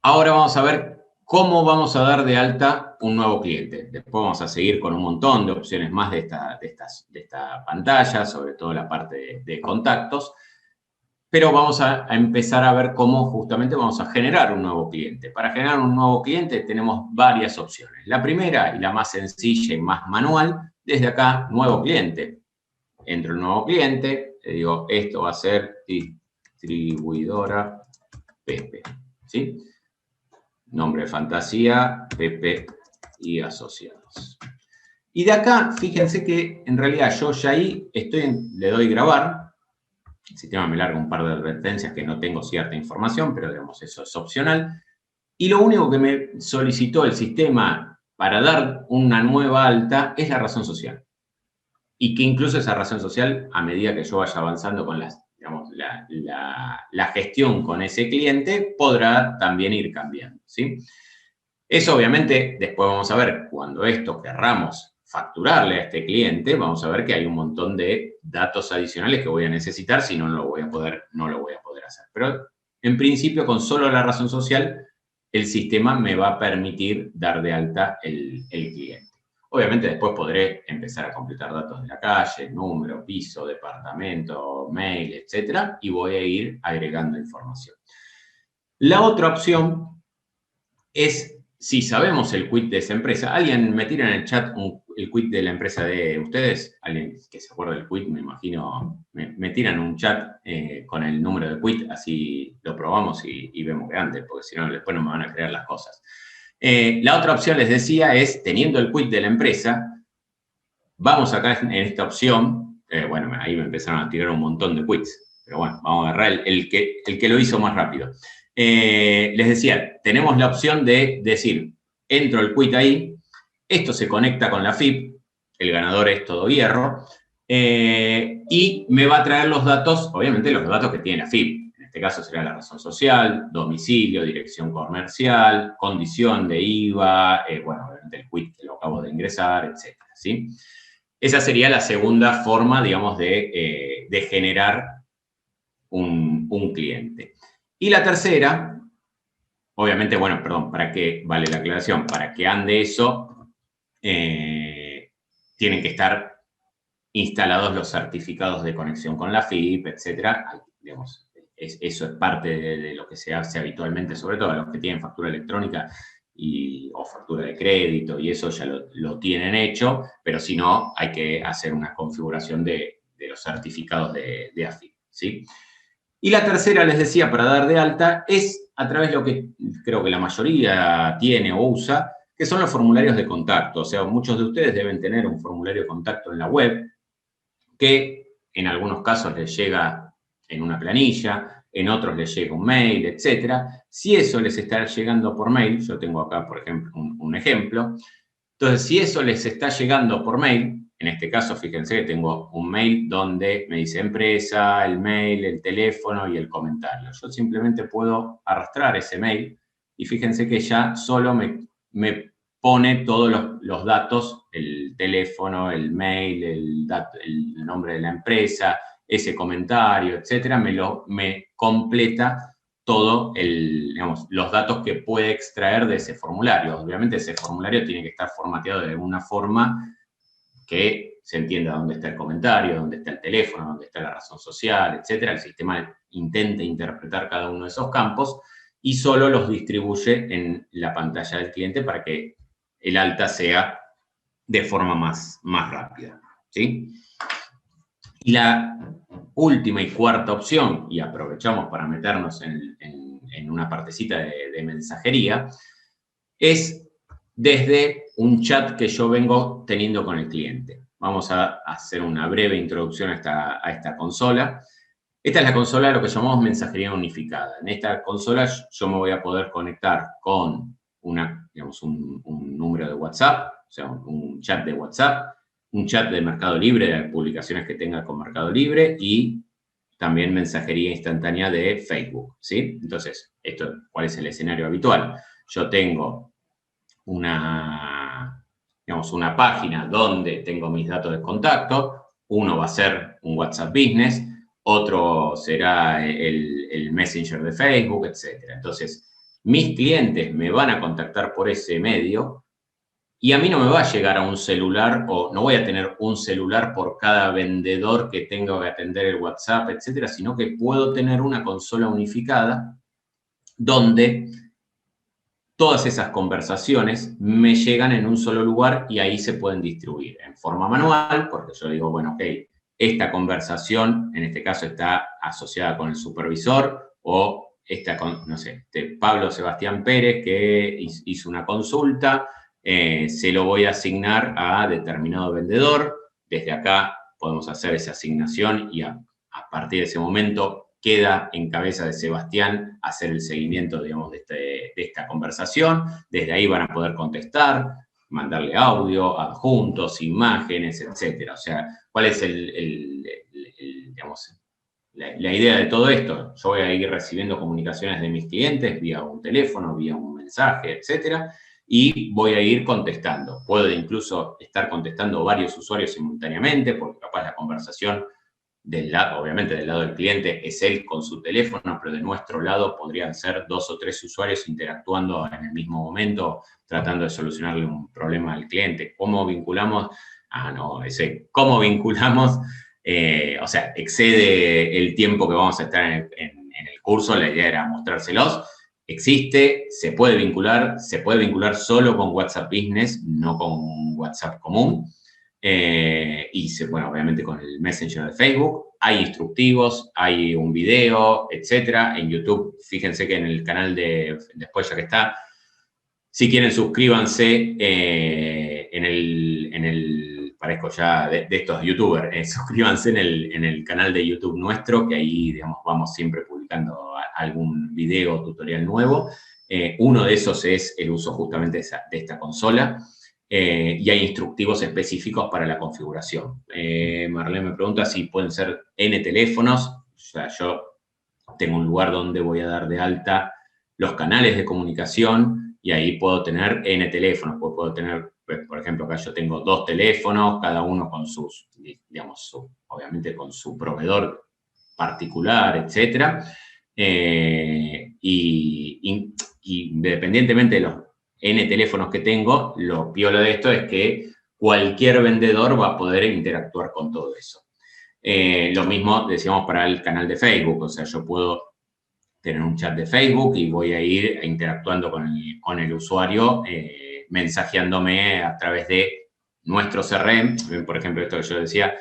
Speaker 1: ahora vamos a ver cómo vamos a dar de alta un nuevo cliente. Después vamos a seguir con un montón de opciones más de esta pantalla, sobre todo la parte de contactos. Pero vamos a empezar a ver cómo justamente vamos a generar un nuevo cliente. Para generar un nuevo cliente tenemos varias opciones. La primera y la más sencilla y más manual, desde acá, nuevo cliente. Entro en nuevo cliente, le digo, esto va a ser distribuidora Pepe, ¿sí? Nombre de fantasía, Pepe y asociados. Y de acá, fíjense que en realidad yo ya ahí le doy grabar. El sistema me larga un par de advertencias que no tengo cierta información, pero digamos, eso es opcional. Y lo único que me solicitó el sistema para dar una nueva alta es la razón social. Y que incluso esa razón social, a medida que yo vaya avanzando con digamos, la gestión con ese cliente, podrá también ir cambiando, ¿sí? Eso obviamente, después vamos a ver, cuando esto querramos facturarle a este cliente, vamos a ver que hay un montón de datos adicionales que voy a necesitar, si no, no lo voy a poder hacer. Pero en principio, con solo la razón social, el sistema me va a permitir dar de alta el cliente. Obviamente después podré empezar a completar datos de la calle, número, piso, departamento, mail, etcétera, y voy a ir agregando información. La otra opción es, si sabemos el quit de esa empresa, alguien me tira en el chat el quit de la empresa de ustedes, alguien que se acuerda del quit, me imagino, me tiran un chat con el número de quit, así lo probamos y vemos que antes, porque si no después no me van a creer las cosas. La otra opción, les decía, es teniendo el quit de la empresa, vamos acá en esta opción, bueno, ahí me empezaron a tirar un montón de quits, pero bueno, vamos a agarrar el que lo hizo más rápido. Les decía, tenemos la opción de decir, entro el quit ahí, esto se conecta con la FIP, el ganador es Todo Hierro, y me va a traer los datos, obviamente los datos que tiene la FIP. En este caso será la razón social, domicilio, dirección comercial, condición de IVA, bueno, obviamente el quit que lo acabo de ingresar, etcétera, ¿sí? Esa sería la segunda forma, digamos, de generar un cliente. Y la tercera, obviamente, bueno, perdón, ¿para qué vale la aclaración? Para que ande eso, tienen que estar instalados los certificados de conexión con la FIP, etcétera. Digamos, eso es parte de lo que se hace habitualmente, sobre todo los que tienen factura electrónica o factura de crédito, y eso ya lo tienen hecho, pero si no, hay que hacer una configuración de los certificados de AFIP, ¿sí? Y la tercera, les decía, para dar de alta, es a través de lo que creo que la mayoría tiene o usa, que son los formularios de contacto. O sea, muchos de ustedes deben tener un formulario de contacto en la web, que en algunos casos les llega en una planilla, en otros les llega un mail, etcétera. Si eso les está llegando por mail, yo tengo acá, por ejemplo, un ejemplo. Entonces, si eso les está llegando por mail, en este caso, fíjense que tengo un mail donde me dice empresa, el mail, el teléfono y el comentario. Yo simplemente puedo arrastrar ese mail y fíjense que ya solo me pone todos los datos, el teléfono, el mail, el nombre de la empresa, ese comentario, etcétera, me completa todo digamos, los datos que puede extraer de ese formulario. Obviamente ese formulario tiene que estar formateado de alguna forma que se entienda dónde está el comentario, dónde está el teléfono, dónde está la razón social, etcétera. El sistema intenta interpretar cada uno de esos campos y solo los distribuye en la pantalla del cliente para que el alta sea de forma más rápida, ¿sí? Y la última y cuarta opción, y aprovechamos para meternos en una partecita de mensajería, es desde un chat que yo vengo teniendo con el cliente. Vamos a hacer una breve introducción a esta consola. Esta es la consola de lo que llamamos mensajería unificada. En esta consola yo me voy a poder conectar con digamos, un número de WhatsApp, o sea, un chat de WhatsApp, un chat de Mercado Libre, de publicaciones que tenga con Mercado Libre y también mensajería instantánea de Facebook, ¿sí? Entonces, ¿cuál es el escenario habitual? Yo tengo digamos, una página donde tengo mis datos de contacto, uno va a ser un WhatsApp Business, otro será el Messenger de Facebook, etc. Entonces, mis clientes me van a contactar por ese medio y a mí no me va a llegar a un celular o no voy a tener un celular por cada vendedor que tenga que atender el WhatsApp, etcétera, sino que puedo tener una consola unificada donde todas esas conversaciones me llegan en un solo lugar y ahí se pueden distribuir en forma manual, porque yo digo, bueno, ok, esta conversación en este caso está asociada con el supervisor o no sé, Pablo Sebastián Pérez que hizo una consulta, se lo voy a asignar a determinado vendedor. Desde acá podemos hacer esa asignación y a partir de ese momento queda en cabeza de Sebastián hacer el seguimiento, digamos, de esta conversación. Desde ahí van a poder contestar, mandarle audio, adjuntos, imágenes, etcétera. O sea, ¿cuál es digamos, la idea de todo esto? Yo voy a ir recibiendo comunicaciones de mis clientes vía un teléfono, vía un mensaje, etcétera, y voy a ir contestando. Puedo incluso estar contestando varios usuarios simultáneamente, porque capaz la conversación obviamente del lado del cliente es él con su teléfono, pero de nuestro lado podrían ser 2 o 3 usuarios interactuando en el mismo momento, tratando de solucionarle un problema al cliente. ¿Cómo vinculamos? ¿Cómo vinculamos? O sea, excede el tiempo que vamos a estar en el curso, la idea era mostrárselos. Existe, se puede vincular solo con WhatsApp Business, no con WhatsApp común. Bueno, obviamente con el Messenger de Facebook, hay instructivos, hay un video, etcétera. En YouTube, fíjense que en el canal después ya que está, si quieren suscríbanse parezco ya de estos youtubers, suscríbanse en el canal de YouTube nuestro, que ahí, digamos, vamos siempre publicando algún video tutorial nuevo. Uno de esos es el uso justamente de esta consola. Y hay instructivos específicos para la configuración. Marlene me pregunta si pueden ser N teléfonos. O sea, yo tengo un lugar donde voy a dar de alta los canales de comunicación y ahí puedo tener N teléfonos. Puedo tener, por ejemplo, acá yo tengo 2 teléfonos, cada uno con sus, digamos, obviamente con su proveedor particular, etcétera. Y independientemente de los N teléfonos que tengo, lo piola de esto es que cualquier vendedor va a poder interactuar con todo eso. Lo mismo decíamos para el canal de Facebook, o sea, yo puedo tener un chat de Facebook y voy a ir interactuando con el usuario, mensajeándome a través de nuestro CRM. Por ejemplo, esto que yo decía,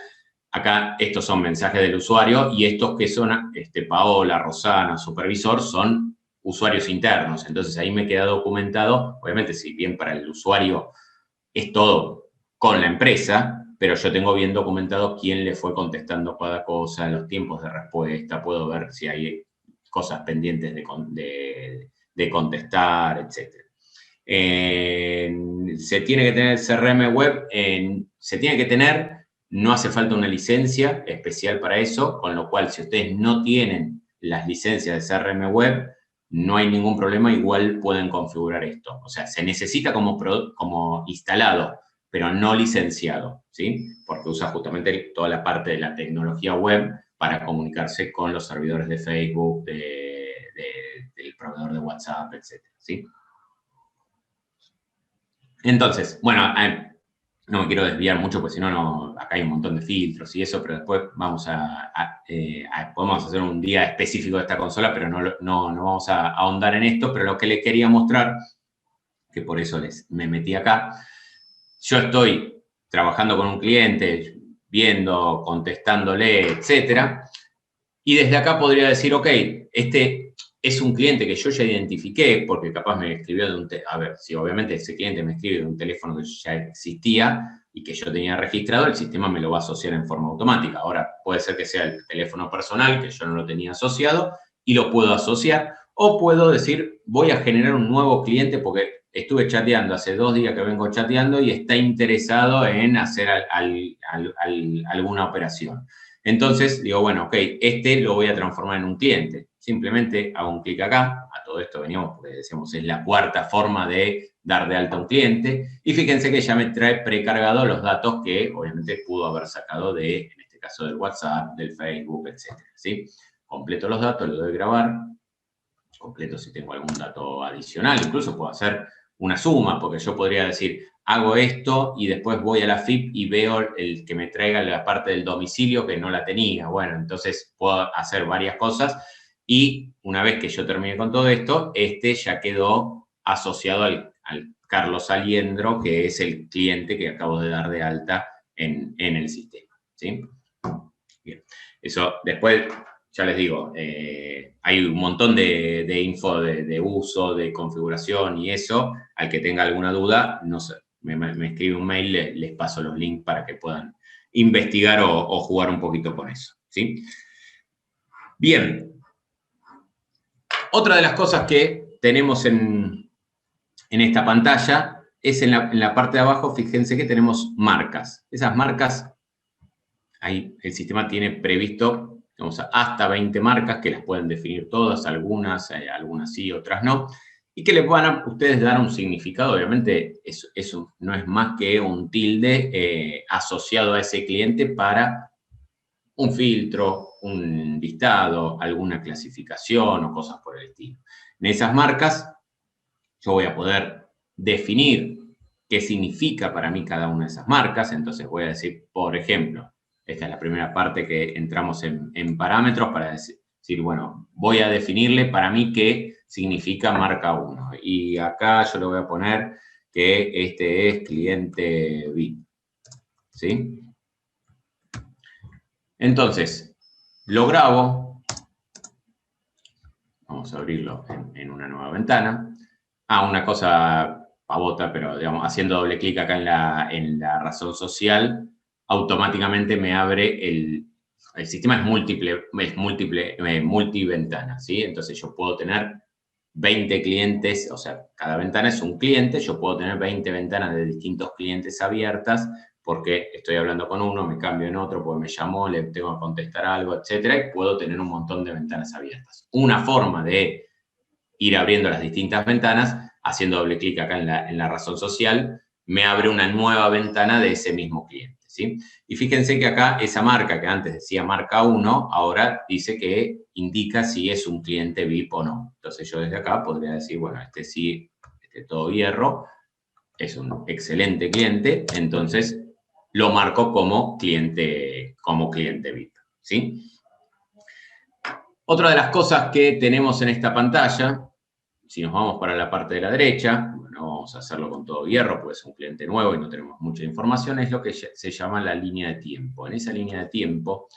Speaker 1: acá estos son mensajes del usuario y estos que son Paola, Rosana, supervisor, son usuarios internos. Entonces ahí me queda documentado, obviamente si bien para el usuario es todo con la empresa, pero yo tengo bien documentado quién le fue contestando cada cosa, los tiempos de respuesta, puedo ver si hay cosas pendientes de contestar, etc. Se tiene que tener CRM web, se tiene que tener, no hace falta una licencia especial para eso, con lo cual si ustedes no tienen las licencias de CRM web, no hay ningún problema, igual pueden configurar esto. O sea, se necesita como instalado, pero no licenciado, ¿sí? Porque usa justamente toda la parte de la tecnología web para comunicarse con los servidores de Facebook, del proveedor de WhatsApp, etcétera, ¿sí? Entonces, bueno, no me quiero desviar mucho, porque si no, acá hay un montón de filtros y eso, pero después vamos podemos hacer un día específico de esta consola, pero no vamos a ahondar en esto, pero lo que les quería mostrar, que por eso me metí acá, yo estoy trabajando con un cliente, viendo, contestándole, etcétera, y desde acá podría decir, ok, este es un cliente que yo ya identifiqué, porque capaz me escribió a ver, si obviamente ese cliente me escribe de un teléfono que ya existía y que yo tenía registrado, el sistema me lo va a asociar en forma automática. Ahora, puede ser que sea el teléfono personal, que yo no lo tenía asociado, y lo puedo asociar, o puedo decir, voy a generar un nuevo cliente porque estuve chateando, hace 2 días que vengo chateando y está interesado en hacer alguna operación. Entonces, digo, bueno, ok, lo voy a transformar en un cliente. Simplemente hago un clic acá. A todo esto veníamos porque decíamos, es la 4ª forma de dar de alta a un cliente. Y fíjense que ya me trae precargado los datos que obviamente pudo haber sacado en este caso, del WhatsApp, del Facebook, etcétera, ¿sí? Completo los datos, le doy grabar. Completo si tengo algún dato adicional. Incluso puedo hacer una suma, porque yo podría decir, hago esto y después voy a la FIP y veo el que me traiga la parte del domicilio que no la tenía. Bueno, entonces puedo hacer varias cosas y una vez que yo termine con todo esto, ya quedó asociado al Carlos Aliendro, que es el cliente que acabo de dar de alta en el sistema, ¿sí? Bien, eso después, ya les digo, hay un montón de info de uso, de configuración y eso. Al que tenga alguna duda, no sé, me escribe un mail, les paso los links para que puedan investigar o jugar un poquito con eso, ¿sí? Bien. Otra de las cosas que tenemos en esta pantalla es en la parte de abajo, fíjense que tenemos marcas. Esas marcas, ahí el sistema tiene previsto, hasta 20 marcas que las pueden definir todas, algunas sí, otras no. y que le puedan ustedes dar un significado. Obviamente eso no es más que un tilde asociado a ese cliente para un filtro, un listado, alguna clasificación o cosas por el estilo. En esas marcas yo voy a poder definir qué significa para mí cada una de esas marcas. Entonces voy a decir, por ejemplo, esta es la primera parte que entramos en parámetros para decir, bueno, voy a definirle para mí qué significa marca 1. Y acá yo le voy a poner que este es cliente VIP. ¿Sí? Entonces, lo grabo. Vamos a abrirlo en una nueva ventana. Una cosa pavota, pero digamos, haciendo doble clic acá en la razón social, automáticamente me abre el sistema es multiventana, ¿sí? Entonces yo puedo tener 20 clientes, o sea, cada ventana es un cliente, yo puedo tener 20 ventanas de distintos clientes abiertas porque estoy hablando con uno, me cambio en otro, porque me llamó, le tengo que contestar algo, etcétera, y puedo tener un montón de ventanas abiertas. Una forma de ir abriendo las distintas ventanas, haciendo doble clic acá en la razón social, me abre una nueva ventana de ese mismo cliente, ¿sí? Y fíjense que acá esa marca que antes decía marca 1, ahora dice que indica si es un cliente VIP o no. Entonces yo desde acá podría decir, bueno, este sí, este todo hierro, es un excelente cliente, entonces lo marco como cliente VIP, ¿sí? Otra de las cosas que tenemos en esta pantalla, si nos vamos para la parte de la derecha, bueno, vamos a hacerlo con todo hierro, porque es un cliente nuevo y no tenemos mucha información, es lo que se llama la línea de tiempo. En esa línea de tiempo,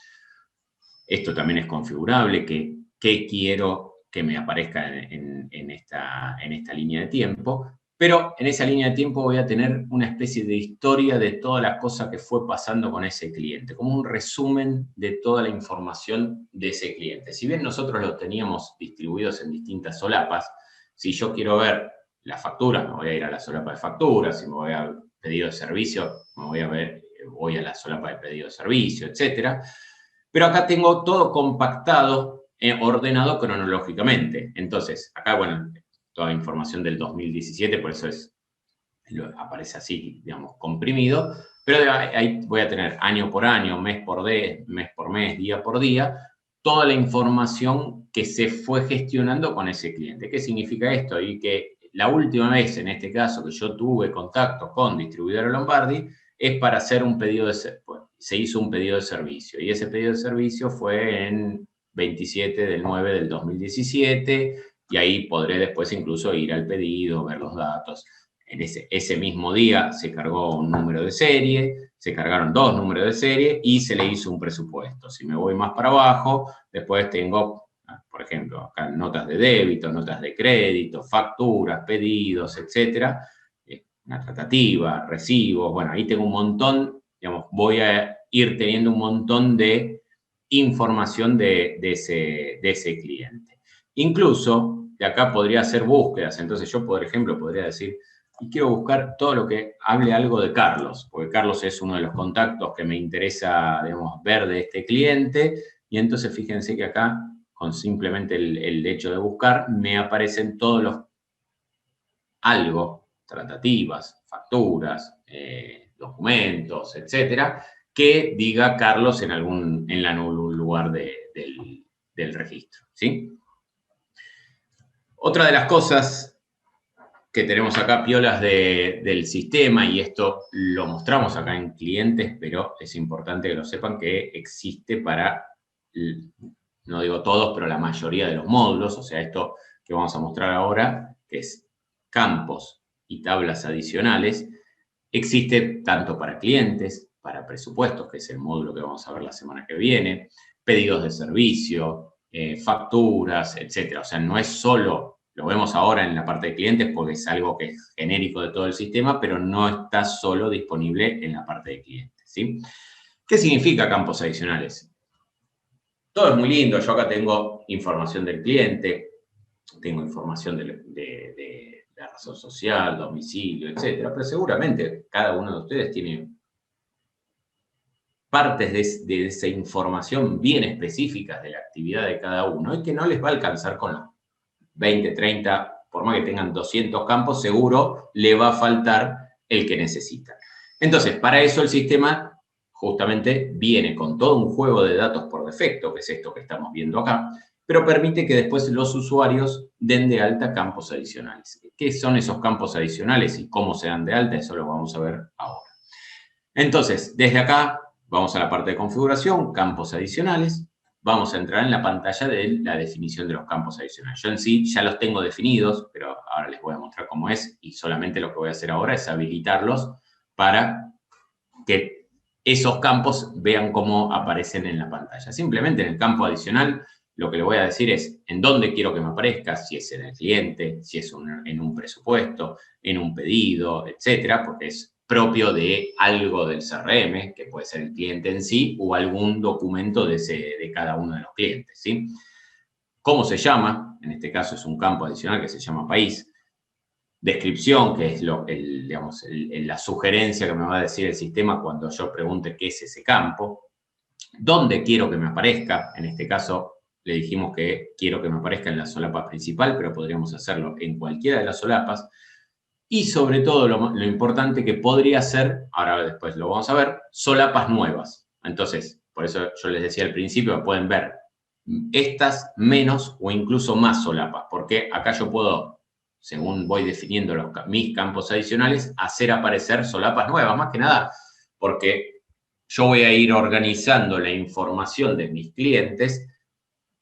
Speaker 1: esto también es configurable, qué quiero que me aparezca en esta línea de tiempo, pero en esa línea de tiempo voy a tener una especie de historia de todas las cosas que fue pasando con ese cliente, como un resumen de toda la información de ese cliente. Si bien nosotros lo teníamos distribuidos en distintas solapas, si yo quiero ver las facturas, me voy a ir a la solapa de facturas, si me voy a pedido de servicio, voy a la solapa de pedido de servicio, etcétera. Pero acá tengo todo compactado, ordenado cronológicamente. Entonces, acá, bueno, toda información del 2017, por eso aparece así, digamos, comprimido. Pero ahí voy a tener año por año, mes por mes, día por día, toda la información que se fue gestionando con ese cliente. ¿Qué significa esto? Y que la última vez, en este caso, que yo tuve contacto con Distribuidora Lombardi, es para hacer un pedido se hizo un pedido de servicio. Y ese pedido de servicio fue en 27 del 9 del 2017, y ahí podré después incluso ir al pedido, ver los datos. En ese mismo día se cargó un número de serie, se cargaron 2 números de serie y se le hizo un presupuesto. Si me voy más para abajo, después tengo, por ejemplo, acá notas de débito, notas de crédito, facturas, pedidos, etcétera, una tratativa, recibos. Bueno, ahí tengo un montón, digamos, voy a ir teniendo un montón de información de ese cliente. Incluso, de acá podría hacer búsquedas. Entonces yo, por ejemplo, podría decir, y quiero buscar todo lo que hable algo de Carlos, porque Carlos es uno de los contactos que me interesa, digamos, ver de este cliente, y entonces fíjense que acá, con simplemente el hecho de buscar, me aparecen todos los tratativas, facturas, documentos, etcétera, que diga Carlos en algún lugar del registro, ¿sí? Otra de las cosas que tenemos acá, piolas del sistema, y esto lo mostramos acá en clientes, pero es importante que lo sepan que existe para, no digo todos, pero la mayoría de los módulos. O sea, esto que vamos a mostrar ahora, que es campos y tablas adicionales, existe tanto para clientes, para presupuestos, que es el módulo que vamos a ver la semana que viene, pedidos de servicio, facturas, etcétera. O sea, no es solo, lo vemos ahora en la parte de clientes porque es algo que es genérico de todo el sistema, pero no está solo disponible en la parte de clientes, ¿sí? ¿Qué significa campos adicionales? Todo es muy lindo. Yo acá tengo información del cliente, tengo información de la razón social, domicilio, etcétera, pero seguramente cada uno de ustedes tiene partes de esa información bien específicas de la actividad de cada uno y que no les va a alcanzar con los 20, 30% forma que tengan 200 campos, seguro le va a faltar el que necesita. Entonces, para eso el sistema justamente viene con todo un juego de datos por defecto, que es esto que estamos viendo acá, pero permite que después los usuarios den de alta campos adicionales. ¿Qué son esos campos adicionales y cómo se dan de alta? Eso lo vamos a ver ahora. Entonces, desde acá vamos a la parte de configuración, campos adicionales. Vamos a entrar en la pantalla de la definición de los campos adicionales. Yo en sí ya los tengo definidos, pero ahora les voy a mostrar cómo es y solamente lo que voy a hacer ahora es habilitarlos para que esos campos vean cómo aparecen en la pantalla. Simplemente en el campo adicional lo que le voy a decir es en dónde quiero que me aparezca, si es en el cliente, si es en un presupuesto, en un pedido, etcétera, porque es propio de algo del CRM, que puede ser el cliente en sí o algún documento de cada uno de los clientes, ¿sí? ¿Cómo se llama? En este caso es un campo adicional que se llama país. Descripción, que es digamos, la sugerencia que me va a decir el sistema cuando yo pregunte qué es ese campo. ¿Dónde quiero que me aparezca? En este caso le dijimos que quiero que me aparezca en la solapa principal, pero podríamos hacerlo en cualquiera de las solapas. Y sobre todo lo importante que podría ser, ahora después lo vamos a ver, solapas nuevas. Entonces, por eso yo les decía al principio, pueden ver estas menos o incluso más solapas, porque acá yo puedo, según voy definiendo mis campos adicionales, hacer aparecer solapas nuevas, más que nada porque yo voy a ir organizando la información de mis clientes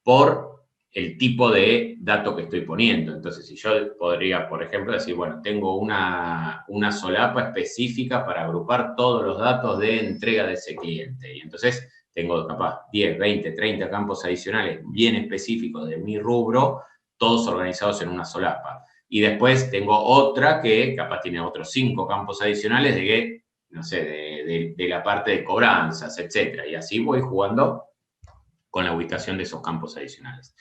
Speaker 1: por el tipo de dato que estoy poniendo. Entonces, si yo podría, por ejemplo, decir, bueno, tengo una solapa específica para agrupar todos los datos de entrega de ese cliente. Y entonces tengo capaz 10, 20, 30 campos adicionales bien específicos de mi rubro, todos organizados en una solapa. Y después tengo otra que capaz tiene otros 5 campos adicionales de que, no sé, de la parte de cobranzas, etcétera. Y así voy jugando con la ubicación de esos campos adicionales.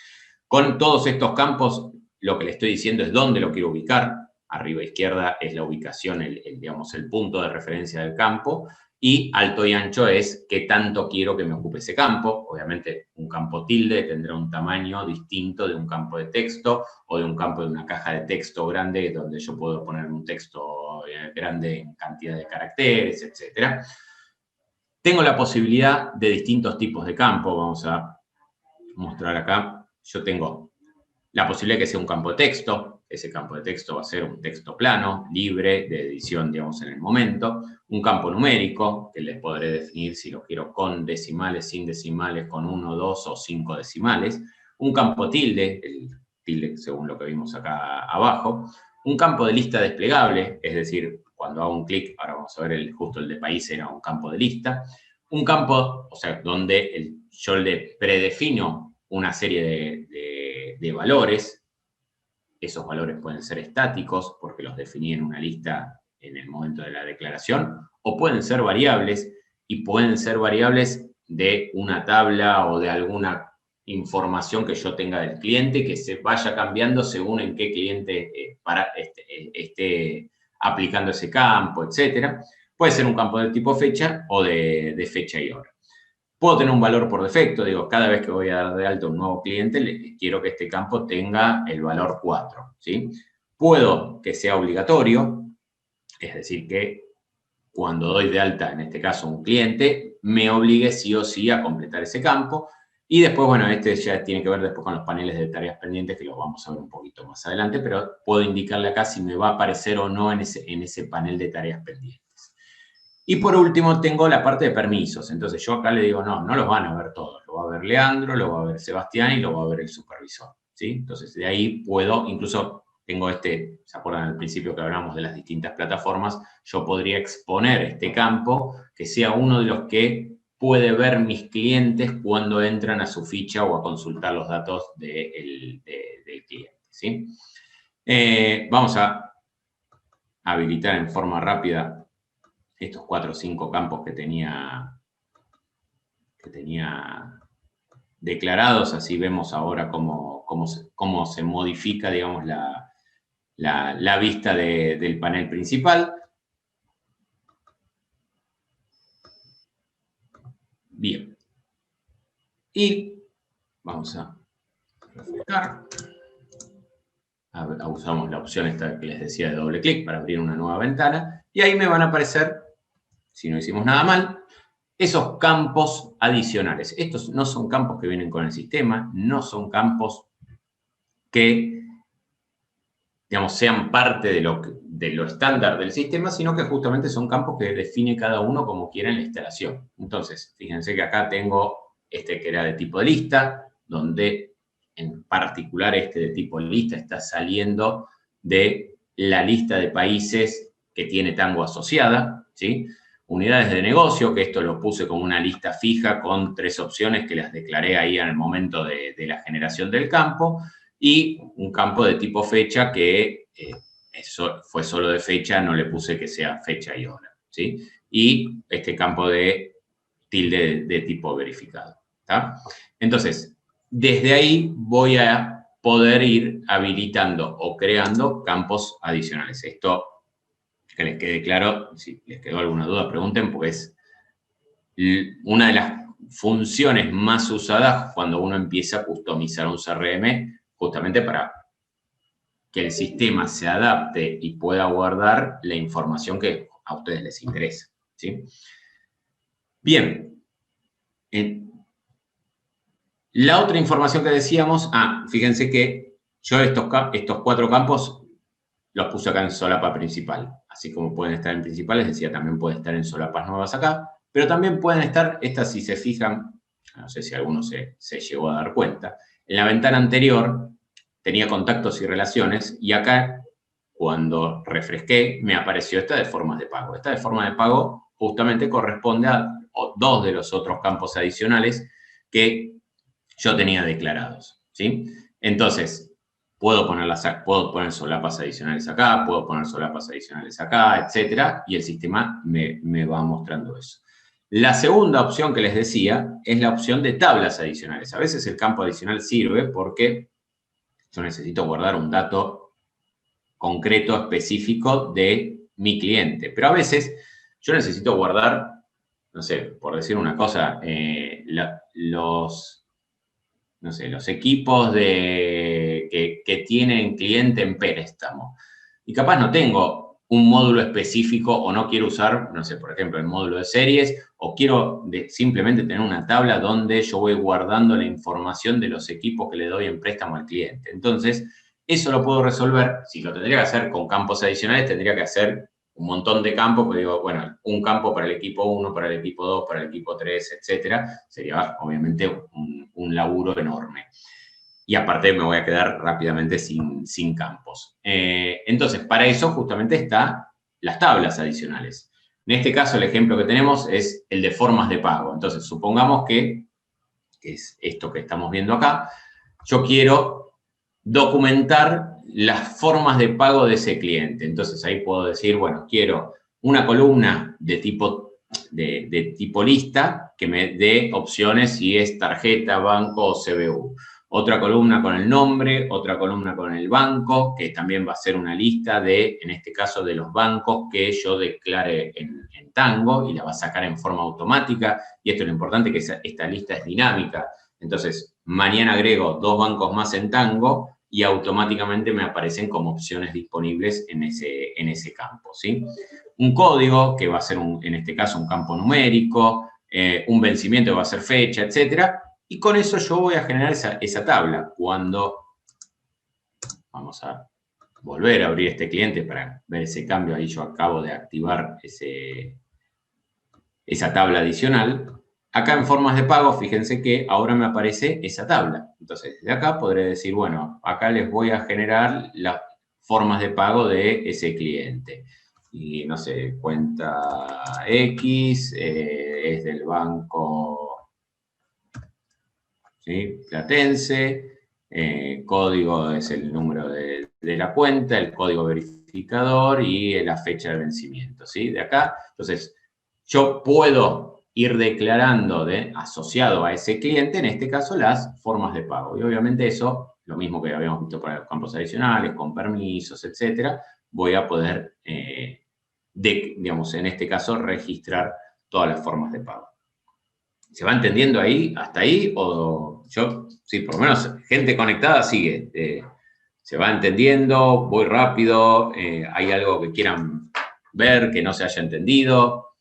Speaker 1: Con todos estos campos, lo que le estoy diciendo es dónde lo quiero ubicar. Arriba a izquierda es la ubicación, digamos, el punto de referencia del campo. Y alto y ancho es qué tanto quiero que me ocupe ese campo. Obviamente, un campo tilde tendrá un tamaño distinto de un campo de texto o de un campo de una caja de texto grande donde yo puedo poner un texto grande en cantidad de caracteres, etcétera. Tengo la posibilidad de distintos tipos de campo. Vamos a mostrar acá. Yo tengo la posibilidad de que sea un campo de texto. Ese campo de texto va a ser un texto plano, libre, de edición, digamos, en el momento. Un campo numérico, que les podré definir si lo quiero con decimales, sin decimales, con 1, 2 o 5 decimales. Un campo tilde, el tilde según lo que vimos acá abajo. Un campo de lista desplegable, es decir, cuando hago un clic, ahora vamos a ver justo el de país era un campo de lista. Un campo, o sea, donde yo le predefino una serie de valores. Esos valores pueden ser estáticos porque los definí en una lista en el momento de la declaración, o pueden ser variables, y pueden ser variables de una tabla o de alguna información que yo tenga del cliente que se vaya cambiando según en qué cliente esté aplicando ese campo, etc. Puede ser un campo de tipo fecha o de fecha y hora. Puedo tener un valor por defecto, digo, cada vez que voy a dar de alta un nuevo cliente, quiero que este campo tenga el valor 4, ¿sí? Puedo que sea obligatorio, es decir, que cuando doy de alta, en este caso, un cliente, me obligue sí o sí a completar ese campo. Y después, bueno, este ya tiene que ver después con los paneles de tareas pendientes, que lo vamos a ver un poquito más adelante, pero puedo indicarle acá si me va a aparecer o no en ese panel de tareas pendientes. Y por último tengo la parte de permisos. Entonces yo acá le digo, no los van a ver todos. Lo va a ver Leandro, lo va a ver Sebastián y lo va a ver el supervisor, ¿sí? Entonces de ahí puedo, incluso tengo ¿se acuerdan al principio que hablamos de las distintas plataformas? Yo podría exponer este campo que sea uno de los que puede ver mis clientes cuando entran a su ficha o a consultar los datos del cliente, ¿sí? Vamos a habilitar en forma rápida estos 4 o 5 campos que tenía declarados, así vemos ahora cómo se modifica, digamos, la vista del panel principal. Bien. Y vamos a refrescar. usamos la opción esta que les decía de doble clic para abrir una nueva ventana, y ahí me van a aparecer, si no hicimos nada mal, esos campos adicionales. Estos no son campos que vienen con el sistema, no son campos que, digamos, sean parte de lo estándar del sistema, sino que justamente son campos que define cada uno como quiera en la instalación. Entonces, fíjense que acá tengo este que era de tipo de lista, donde en particular este de tipo lista está saliendo de la lista de países que tiene Tango asociada, ¿sí? Unidades de negocio, que esto lo puse como una lista fija con 3 opciones que las declaré ahí en el momento de la generación del campo, y un campo de tipo fecha que eso fue solo de fecha, no le puse que sea fecha y hora, ¿sí? Y este campo de tilde de tipo verificado, ¿tá? Entonces, desde ahí voy a poder ir habilitando o creando campos adicionales. Esto, que les quede claro, si les quedó alguna duda, pregunten, porque es una de las funciones más usadas cuando uno empieza a customizar un CRM, justamente para que el sistema se adapte y pueda guardar la información que a ustedes les interesa, ¿sí? Bien. La otra información que decíamos, fíjense que yo estos 4 campos los puse acá en solapa principal. Así como pueden estar en principal, les decía, también pueden estar en solapas nuevas acá, pero también pueden estar, estas si se fijan, no sé si alguno se llegó a dar cuenta, en la ventana anterior tenía contactos y relaciones, y acá, cuando refresqué, me apareció esta de formas de pago. Esta de forma de pago justamente corresponde a 2 de los otros campos adicionales que yo tenía declarados, ¿sí? Entonces, puedo poner solapas adicionales acá, puedo poner solapas adicionales acá, etcétera, y el sistema me va mostrando eso. La segunda opción que les decía es la opción de tablas adicionales. A veces el campo adicional sirve porque yo necesito guardar un dato concreto, específico de mi cliente, pero a veces yo necesito guardar, no sé, por decir una cosa, los equipos que tienen cliente en préstamo. Y capaz no tengo un módulo específico o no quiero usar, no sé, por ejemplo, el módulo de series, o quiero simplemente tener una tabla donde yo voy guardando la información de los equipos que le doy en préstamo al cliente. Entonces, eso lo puedo resolver. Si lo tendría que hacer con campos adicionales, tendría que hacer un montón de campos, porque digo, bueno, un campo para el equipo 1, para el equipo 2, para el equipo 3, etcétera. Sería, obviamente, un laburo enorme. Y aparte me voy a quedar rápidamente sin campos. Entonces, para eso justamente están las tablas adicionales. En este caso, el ejemplo que tenemos es el de formas de pago. Entonces, supongamos que es esto que estamos viendo acá, yo quiero documentar las formas de pago de ese cliente. Entonces, ahí puedo decir, bueno, quiero una columna de tipo lista que me dé opciones si es tarjeta, banco o CBU. Otra columna con el nombre, otra columna con el banco, que también va a ser una lista de, en este caso, de los bancos que yo declare en Tango, y la va a sacar en forma automática. Y esto es lo importante, que esta lista es dinámica. Entonces, mañana agrego 2 bancos más en Tango y automáticamente me aparecen como opciones disponibles en ese campo, ¿sí? Un código, que va a ser, en este caso, un campo numérico, un vencimiento que va a ser fecha, etcétera. Y con eso yo voy a generar esa tabla. Cuando vamos a volver a abrir este cliente para ver ese cambio, ahí yo acabo de activar esa tabla adicional. Acá en formas de pago, fíjense que ahora me aparece esa tabla. Entonces, de acá podré decir, bueno, acá les voy a generar las formas de pago de ese cliente. Y, no sé, cuenta X, es del banco, ¿sí?, Platense, código es el número de la cuenta, el código verificador y la fecha de vencimiento, ¿sí? De acá, entonces, yo puedo ir declarando asociado a ese cliente, en este caso, las formas de pago. Y obviamente eso, lo mismo que habíamos visto para los campos adicionales, con permisos, etcétera, voy a poder, digamos, en este caso, registrar todas las formas de pago. ¿Se va entendiendo ahí, hasta ahí? O yo, sí, por lo menos gente conectada sigue. ¿Se va entendiendo? ¿Voy rápido? ¿Hay algo que quieran ver que no se haya entendido?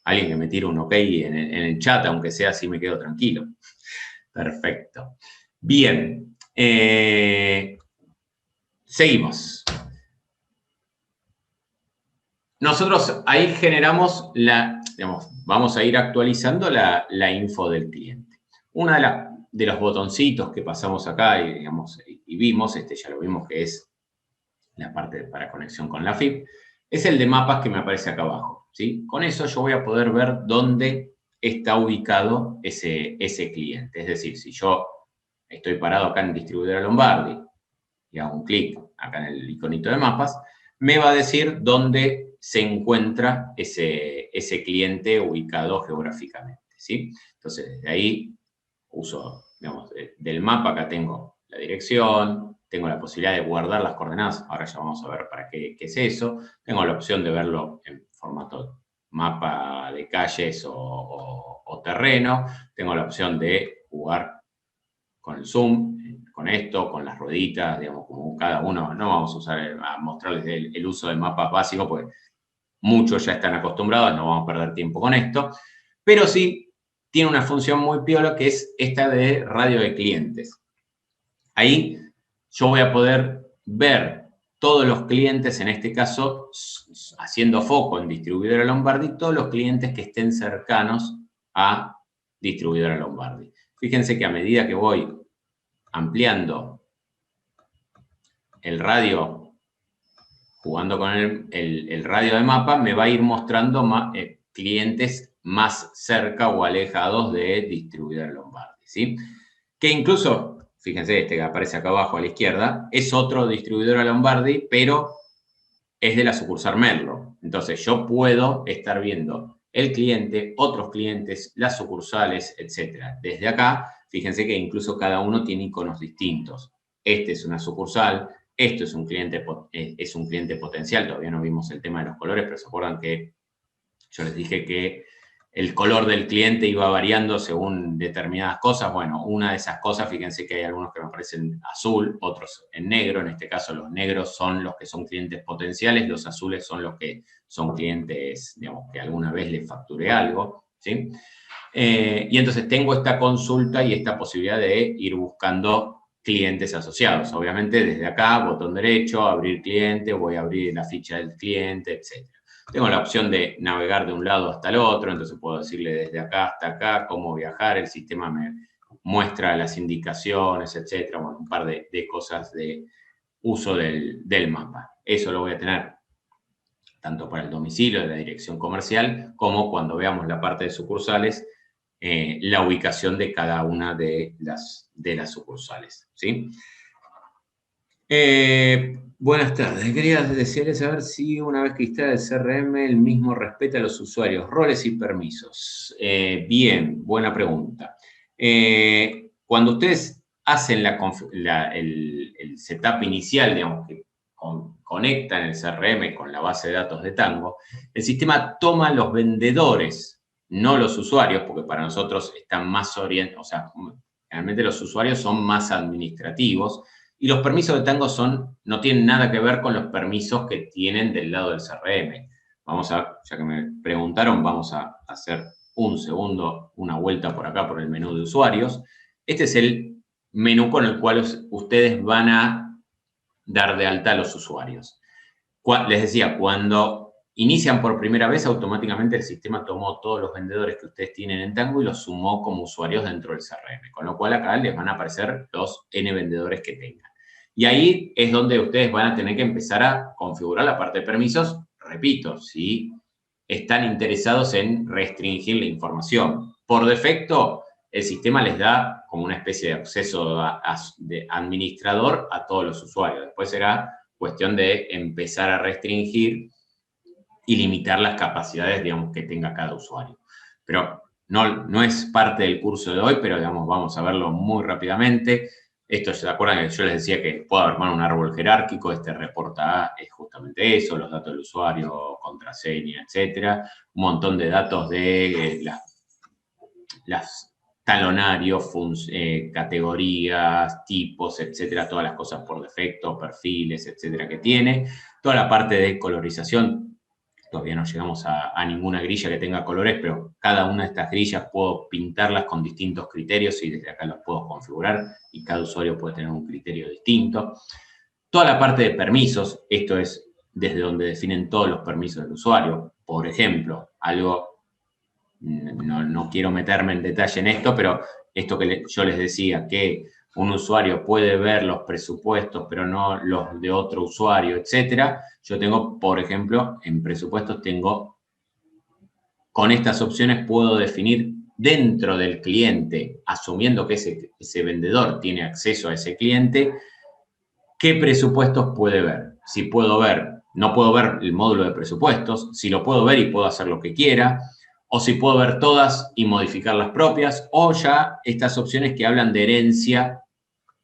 Speaker 1: Alguien que me tire un ok en el chat, aunque sea así me quedo tranquilo. Perfecto. Bien. Seguimos. Nosotros ahí generamos digamos, vamos a ir actualizando la info del cliente. Uno de los botoncitos que pasamos acá digamos, y vimos, ya lo vimos que es la parte para conexión con la FIP, es el de mapas que me aparece acá abajo, ¿sí? Con eso yo voy a poder ver dónde está ubicado ese cliente. Es decir, si yo estoy parado acá en Distribuidora Lombardi y hago un clic acá en el iconito de mapas, me va a decir dónde se encuentra ese cliente ubicado geográficamente, ¿sí? Entonces, desde ahí uso, digamos, del mapa acá tengo la dirección, tengo la posibilidad de guardar las coordenadas, ahora ya vamos a ver para qué es eso, tengo la opción de verlo en formato mapa de calles o terreno, tengo la opción de jugar con el zoom, con esto, con las rueditas, digamos, como cada uno, no vamos a usar, a mostrarles el uso de mapas básicos, porque muchos ya están acostumbrados, no vamos a perder tiempo con esto, pero sí tiene una función muy piola que es esta de radio de clientes. Ahí yo voy a poder ver todos los clientes, en este caso, haciendo foco en Distribuidora Lombardi, todos los clientes que estén cercanos a Distribuidora Lombardi. Fíjense que a medida que voy ampliando el radio, jugando con el radio de mapa, me va a ir mostrando clientes más cerca o alejados de Distribuidora Lombardi, ¿sí? Que incluso, fíjense, este que aparece acá abajo a la izquierda, es otro Distribuidora Lombardi, pero es de la sucursal Merlo. Entonces, yo puedo estar viendo el cliente, otros clientes, las sucursales, etc. Desde acá, fíjense que incluso cada uno tiene iconos distintos. Este es una sucursal, esto es un cliente potencial, todavía no vimos el tema de los colores, pero se acuerdan que yo les dije que el color del cliente iba variando según determinadas cosas. Bueno, una de esas cosas, fíjense que hay algunos que me aparecen azul, otros en negro. En este caso, los negros son los que son clientes potenciales, los azules son los que son clientes, digamos, que alguna vez les facturé algo, ¿sí? Y entonces tengo esta consulta y esta posibilidad de ir buscando clientes asociados. Obviamente, desde acá, botón derecho, abrir cliente, voy a abrir la ficha del cliente, etc. Tengo la opción de navegar de un lado hasta el otro, entonces puedo decirle desde acá hasta acá cómo viajar, el sistema me muestra las indicaciones, etcétera, bueno, un par de cosas de uso del mapa. Eso lo voy a tener tanto para el domicilio de la dirección comercial, como cuando veamos la parte de sucursales, la ubicación de cada una de las sucursales, ¿sí? Buenas tardes. Quería desearles saber si una vez que instala el CRM, el mismo respeta a los usuarios, roles y permisos. Bien, buena pregunta. Cuando ustedes hacen el setup inicial, digamos, que conectan el CRM con la base de datos de Tango, el sistema toma los vendedores, no los usuarios, porque para nosotros están más orientados, o sea, realmente los usuarios son más administrativos, y los permisos de Tango no tienen nada que ver con los permisos que tienen del lado del CRM. Ya que me preguntaron, vamos a hacer un segundo, una vuelta por acá por el menú de usuarios. Este es el menú con el cual ustedes van a dar de alta a los usuarios. Les decía, cuando inician por primera vez, automáticamente el sistema tomó todos los vendedores que ustedes tienen en Tango y los sumó como usuarios dentro del CRM. Con lo cual acá les van a aparecer los N vendedores que tengan. Y ahí es donde ustedes van a tener que empezar a configurar la parte de permisos. Repito, si están interesados en restringir la información. Por defecto, el sistema les da como una especie de acceso de administrador a todos los usuarios. Después será cuestión de empezar a restringir y limitar las capacidades, digamos, que tenga cada usuario. Pero no es parte del curso de hoy, pero, digamos, vamos a verlo muy rápidamente. Esto, ¿se acuerdan que yo les decía que puedo armar un árbol jerárquico? Este reporta es justamente eso, los datos del usuario, contraseña, etcétera. Un montón de datos de las talonario, categorías, tipos, etcétera, todas las cosas por defecto, perfiles, etcétera, que tiene. Toda la parte de colorización, todavía no llegamos a ninguna grilla que tenga colores, pero cada una de estas grillas puedo pintarlas con distintos criterios y desde acá los puedo configurar y cada usuario puede tener un criterio distinto. Toda la parte de permisos, esto es desde donde definen todos los permisos del usuario. Por ejemplo, algo, no quiero meterme en detalle en esto, pero esto que yo les decía, que un usuario puede ver los presupuestos, pero no los de otro usuario, etcétera. Yo tengo, por ejemplo, en presupuestos con estas opciones puedo definir dentro del cliente, asumiendo que ese vendedor tiene acceso a ese cliente, qué presupuestos puede ver. Si puedo ver, no puedo ver el módulo de presupuestos, si lo puedo ver y puedo hacer lo que quiera, o si puedo ver todas y modificar las propias, o ya estas opciones que hablan de herencia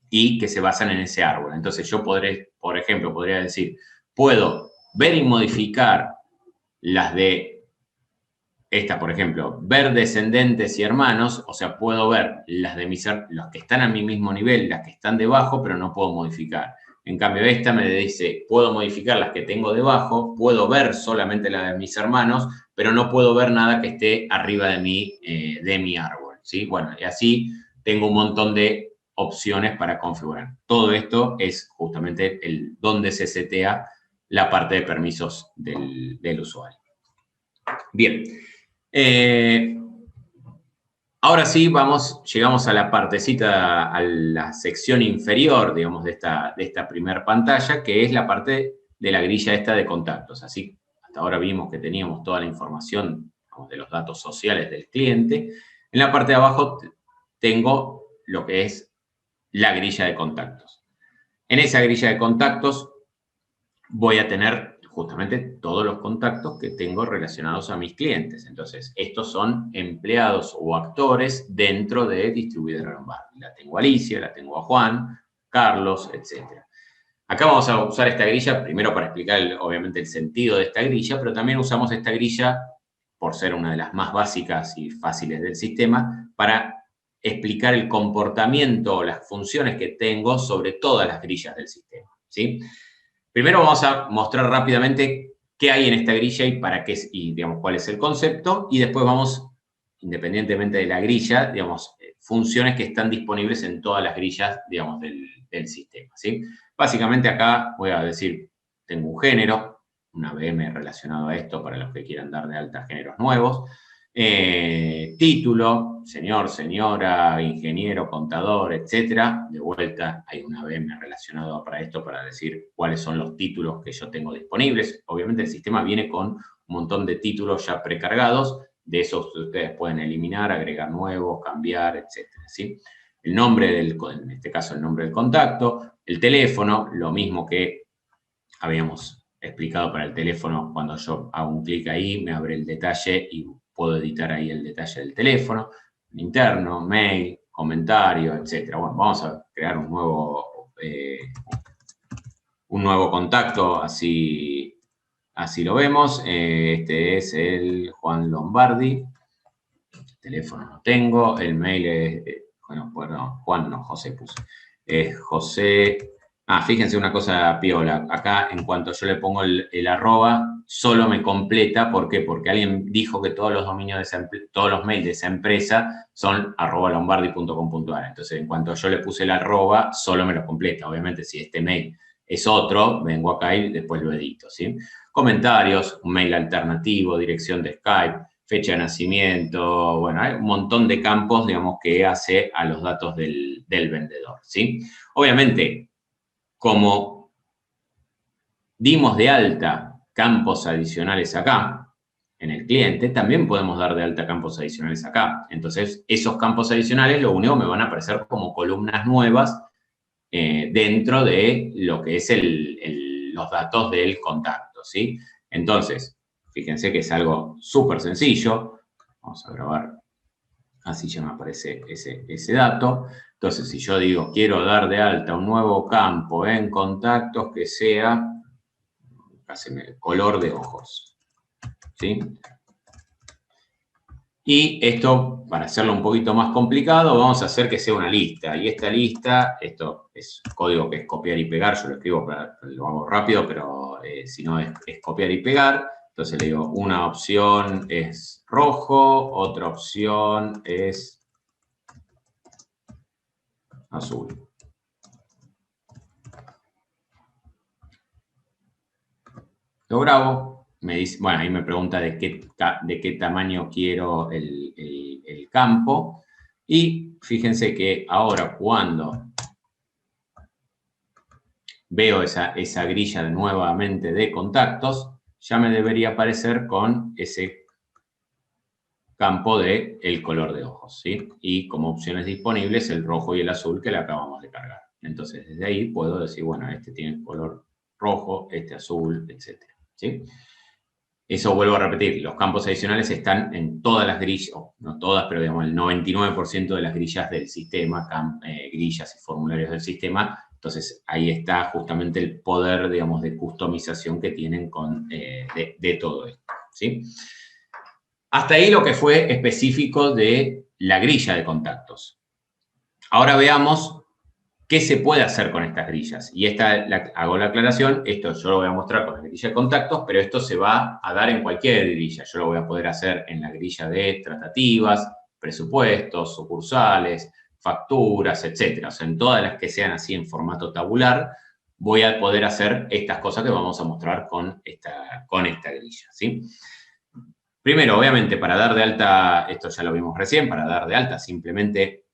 Speaker 1: y que se basan en ese árbol. Entonces yo podré, por ejemplo, podría decir, puedo ver y modificar las de esta, por ejemplo, ver descendentes y hermanos, o sea, puedo ver las de los que están a mi mismo nivel, las que están debajo, pero no puedo modificar. En cambio, esta me dice, puedo modificar las que tengo debajo, puedo ver solamente las de mis hermanos, pero no puedo ver nada que esté arriba de mi árbol, ¿sí? Bueno, y así tengo un montón de opciones para configurar. Todo esto es justamente donde se setea la parte de permisos del usuario. Bien. Ahora sí, llegamos a la partecita, a la sección inferior, digamos, de esta primera pantalla, que es la parte de la grilla esta de contactos. Así, hasta ahora vimos que teníamos toda la información, digamos, de los datos sociales del cliente. En la parte de abajo tengo lo que es la grilla de contactos. En esa grilla de contactos voy a tener justamente todos los contactos que tengo relacionados a mis clientes. Entonces, estos son empleados o actores dentro de Distribuidora Lombardi. La tengo a Alicia, la tengo a Juan, Carlos, etc. Acá vamos a usar esta grilla primero para explicar, obviamente, el sentido de esta grilla, pero también usamos esta grilla, por ser una de las más básicas y fáciles del sistema, para explicar el comportamiento o las funciones que tengo sobre todas las grillas del sistema, ¿sí? Primero vamos a mostrar rápidamente qué hay en esta grilla y para qué, y digamos, cuál es el concepto, y después vamos, independientemente de la grilla, digamos, funciones que están disponibles en todas las grillas, digamos, del sistema, ¿sí? Básicamente acá voy a decir, tengo un género, una VM relacionado a esto para los que quieran dar de alta géneros nuevos, título, señor, señora, ingeniero, contador, etcétera. De vuelta hay una VM relacionada para esto para decir cuáles son los títulos que yo tengo disponibles. Obviamente el sistema viene con un montón de títulos ya precargados, de esos ustedes pueden eliminar, agregar nuevos, cambiar, etcétera, ¿sí? El nombre en este caso el nombre del contacto, el teléfono, lo mismo que habíamos explicado para el teléfono, cuando yo hago un clic ahí me abre el detalle y puedo editar ahí el detalle del teléfono, interno, mail, comentario, etc. Bueno, vamos a crear un nuevo contacto, así lo vemos. Este es el Juan Lombardi. El teléfono no tengo, el mail es, bueno, Juan no, José puse. Es José. Fíjense una cosa piola. Acá, en cuanto yo le pongo el arroba, solo me completa. ¿Por qué? Porque alguien dijo que todos los dominios todos los mails de esa empresa son @lombardi.com.ar. Entonces, en cuanto yo le puse el arroba, solo me lo completa. Obviamente, si este mail es otro, vengo acá y después lo edito, ¿sí? Comentarios, un mail alternativo, dirección de Skype, fecha de nacimiento, bueno, hay un montón de campos, digamos, que hace a los datos del vendedor, ¿sí? Obviamente, como dimos de alta campos adicionales acá, en el cliente, también podemos dar de alta campos adicionales acá. Entonces, esos campos adicionales, lo único me van a aparecer como columnas nuevas dentro de lo que es los datos del contacto, ¿sí? Entonces, fíjense que es algo súper sencillo. Vamos a grabar, así ya me aparece ese dato. Entonces, si yo digo, quiero dar de alta un nuevo campo en contactos que sea, color de ojos, ¿sí? Y esto, para hacerlo un poquito más complicado, vamos a hacer que sea una lista. Y esta lista, esto es código que es copiar y pegar, yo lo escribo, lo hago rápido, pero si no es copiar y pegar. Entonces le digo, una opción es rojo, otra opción es azul. Lo grabo, me dice, bueno, ahí me pregunta de qué tamaño quiero el campo. Y fíjense que ahora cuando veo esa grilla nuevamente de contactos, ya me debería aparecer con ese campo de el color de ojos, ¿sí? Y como opciones disponibles el rojo y el azul que le acabamos de cargar. Entonces, desde ahí puedo decir, bueno, este tiene color rojo, este azul, etc. ¿Sí? Eso vuelvo a repetir, los campos adicionales están en todas las grillas, no todas, pero digamos el 99% de las grillas del sistema, grillas y formularios del sistema. Entonces, ahí está justamente el poder, digamos, de customización que tienen de todo esto, ¿sí? Hasta ahí lo que fue específico de la grilla de contactos. Ahora veamos qué se puede hacer con estas grillas. Y hago la aclaración, esto yo lo voy a mostrar con la grilla de contactos, pero esto se va a dar en cualquier grilla. Yo lo voy a poder hacer en la grilla de tratativas, presupuestos, sucursales, facturas, etc. O sea, en todas las que sean así en formato tabular, voy a poder hacer estas cosas que vamos a mostrar con esta grilla, ¿sí? Primero, obviamente, para dar de alta, esto ya lo vimos recién, para dar de alta simplemente,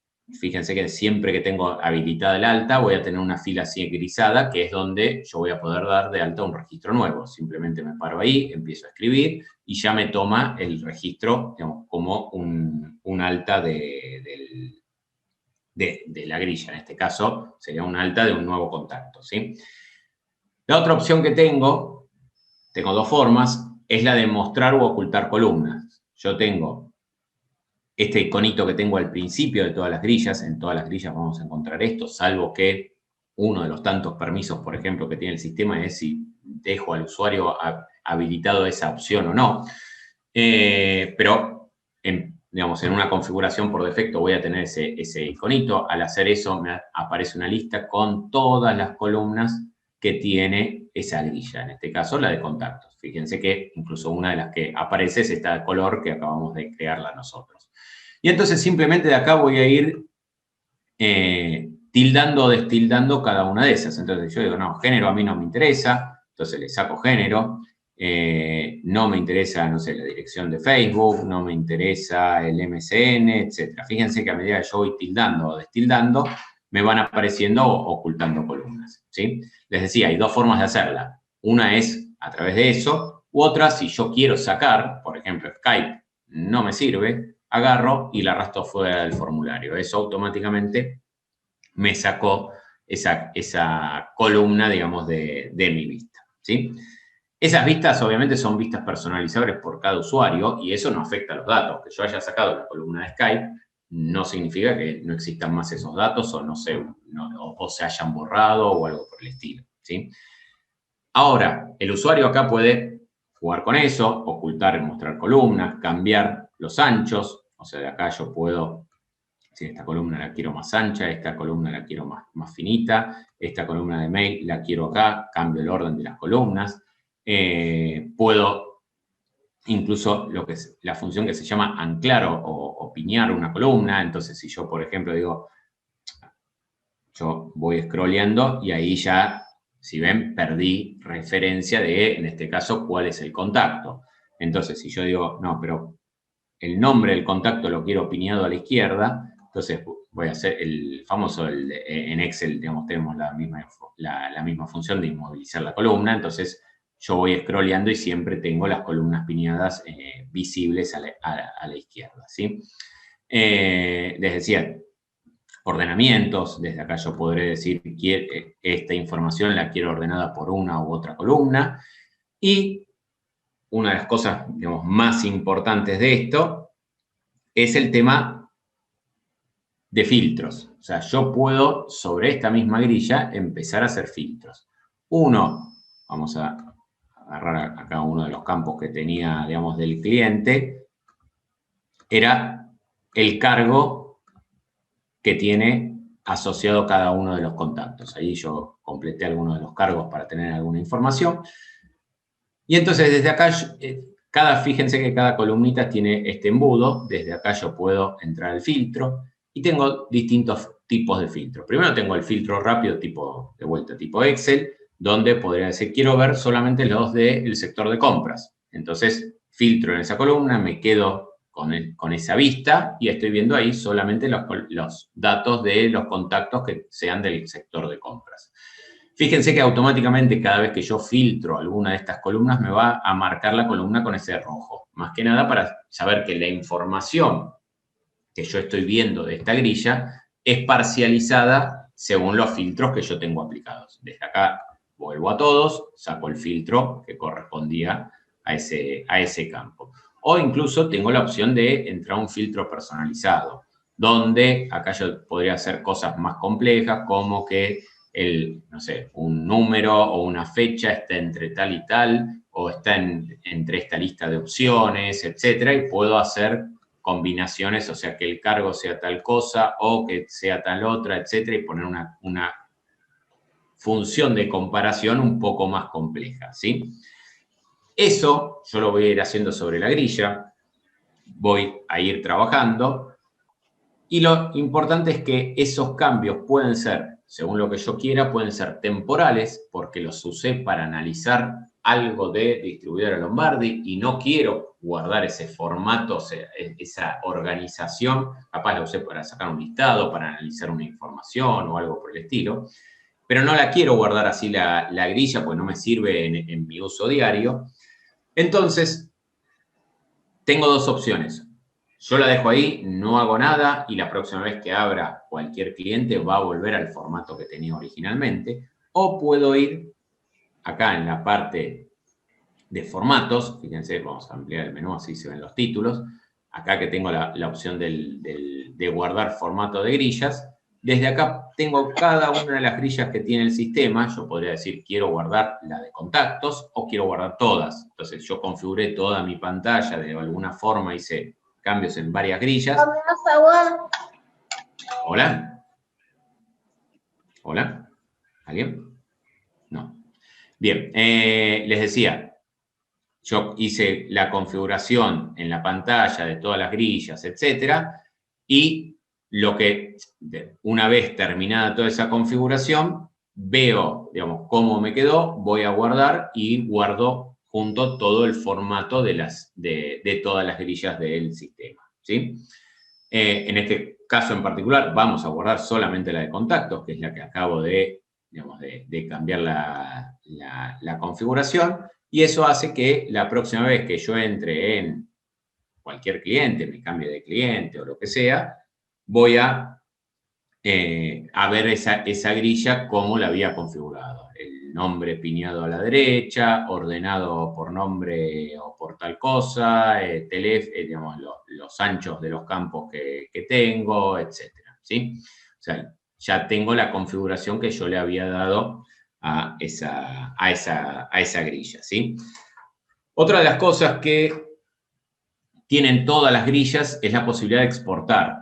Speaker 1: fíjense que siempre que tengo habilitada el alta, voy a tener una fila así grisada, que es donde yo voy a poder dar de alta un registro nuevo. Simplemente me paro ahí, empiezo a escribir y ya me toma el registro, digamos, como un alta de la grilla. En este caso, sería un alta de un nuevo contacto, ¿sí? La otra opción que tengo dos formas, es la de mostrar o ocultar columnas. Yo tengo este iconito que tengo al principio de todas las grillas. En todas las grillas vamos a encontrar esto, salvo que uno de los tantos permisos, por ejemplo, que tiene el sistema es si dejo al usuario habilitado esa opción o no. Pero, digamos, en una configuración por defecto voy a tener ese iconito. Al hacer eso me aparece una lista con todas las columnas que tiene esa grilla, en este caso la de contactos. Fíjense que incluso una de las que aparece es esta de color que acabamos de crearla nosotros. Y entonces simplemente de acá voy a ir tildando o destildando cada una de esas. Entonces yo digo, no, género a mí no me interesa, entonces le saco género. No me interesa, no sé, la dirección de Facebook, no me interesa el MSN, etc. Fíjense que a medida que yo voy tildando o destildando, me van apareciendo o ocultando columnas, ¿sí? Les decía, hay dos formas de hacerla. Una es a través de eso, u otra, si yo quiero sacar, por ejemplo, Skype no me sirve, agarro y la arrastro fuera del formulario. Eso automáticamente me sacó esa columna, digamos, de mi vista, ¿sí? Esas vistas obviamente son vistas personalizables por cada usuario y eso no afecta a los datos. Que yo haya sacado la columna de Skype no significa que no existan más esos datos o no se, o se hayan borrado o algo por el estilo, ¿sí? Ahora, el usuario acá puede jugar con eso, ocultar, mostrar columnas, cambiar los anchos. O sea, de acá yo puedo, si esta columna la quiero más ancha, esta columna la quiero más finita, esta columna de mail la quiero acá, cambio el orden de las columnas. Puedo incluso la función que se llama anclar o piñar una columna. Entonces, si yo, por ejemplo, digo, yo voy scrolleando y ahí ya, si ven, perdí referencia de, en este caso, cuál es el contacto. Entonces, si yo digo, no, pero el nombre del contacto lo quiero piñado a la izquierda, entonces voy a hacer el famoso, en Excel, digamos, tenemos la misma función de inmovilizar la columna, entonces yo voy scrolleando y siempre tengo las columnas piñadas visibles a la izquierda, ¿sí? Les decía, ordenamientos, desde acá yo podré decir que esta información la quiero ordenada por una u otra columna, y una de las cosas, digamos, más importantes de esto es el tema de filtros. O sea, yo puedo, sobre esta misma grilla, empezar a hacer filtros. Uno, vamos a agarrar acá uno de los campos que tenía, digamos, del cliente. era el cargo que tiene asociado cada uno de los contactos. Ahí yo completé algunos de los cargos para tener alguna información. Y entonces desde acá, fíjense que cada columnita tiene este embudo. Desde acá yo puedo entrar al filtro y tengo distintos tipos de filtros. Primero tengo el filtro rápido tipo, de vuelta, tipo Excel, donde podría decir, quiero ver solamente los del sector de compras. Entonces, filtro en esa columna, me quedo con esa vista y estoy viendo ahí solamente los datos de los contactos que sean del sector de compras. Fíjense que automáticamente cada vez que yo filtro alguna de estas columnas me va a marcar la columna con ese rojo. Más que nada para saber que la información que yo estoy viendo de esta grilla es parcializada según los filtros que yo tengo aplicados. Desde acá vuelvo a todos, saco el filtro que correspondía a ese campo. O incluso tengo la opción de entrar a un filtro personalizado, donde acá yo podría hacer cosas más complejas, como que no sé, un número o una fecha está entre tal y tal, o está entre esta lista de opciones, etcétera, y puedo hacer combinaciones, o sea, que el cargo sea tal cosa o que sea tal otra, etcétera, y poner una función de comparación un poco más compleja, ¿sí? Eso yo lo voy a ir haciendo sobre la grilla, voy a ir trabajando, y lo importante es que esos cambios pueden ser, según lo que yo quiera, pueden ser temporales, porque los usé para analizar algo de distribuidora Lombardi y no quiero guardar ese formato, o sea, esa organización, capaz la usé para sacar un listado, para analizar una información o algo por el estilo, pero no la quiero guardar así la grilla, porque no me sirve en mi uso diario. Entonces, tengo dos opciones. Yo la dejo ahí, no hago nada y la próxima vez que abra cualquier cliente va a volver al formato que tenía originalmente. O puedo ir acá en la parte de formatos, fíjense, vamos a ampliar el menú, así se ven los títulos. Acá que tengo la opción de guardar formato de grillas. Desde acá tengo cada una de las grillas que tiene el sistema. Yo podría decir, quiero guardar la de contactos o quiero guardar todas. Entonces yo configuré toda mi pantalla, de alguna forma hice cambios en varias grillas. ¿Hola? ¿Hola? ¿Alguien? No. Bien, les decía, yo hice la configuración en la pantalla de todas las grillas, etcétera, y una vez terminada toda esa configuración, veo, digamos, cómo me quedó, voy a guardar y guardo junto todo el formato de todas las grillas del sistema, ¿sí? En este caso en particular, vamos a guardar solamente la de contactos, que es la que acabo digamos, de cambiar la configuración, y eso hace que la próxima vez que yo entre en cualquier cliente, me cambie de cliente o lo que sea, voy a ver esa grilla como la había configurado. El nombre piñado a la derecha, ordenado por nombre o por tal cosa, digamos, los anchos de los campos que tengo, etcétera, ¿sí? O sea, ya tengo la configuración que yo le había dado a esa grilla, ¿sí? Otra de las cosas que tienen todas las grillas es la posibilidad de exportar.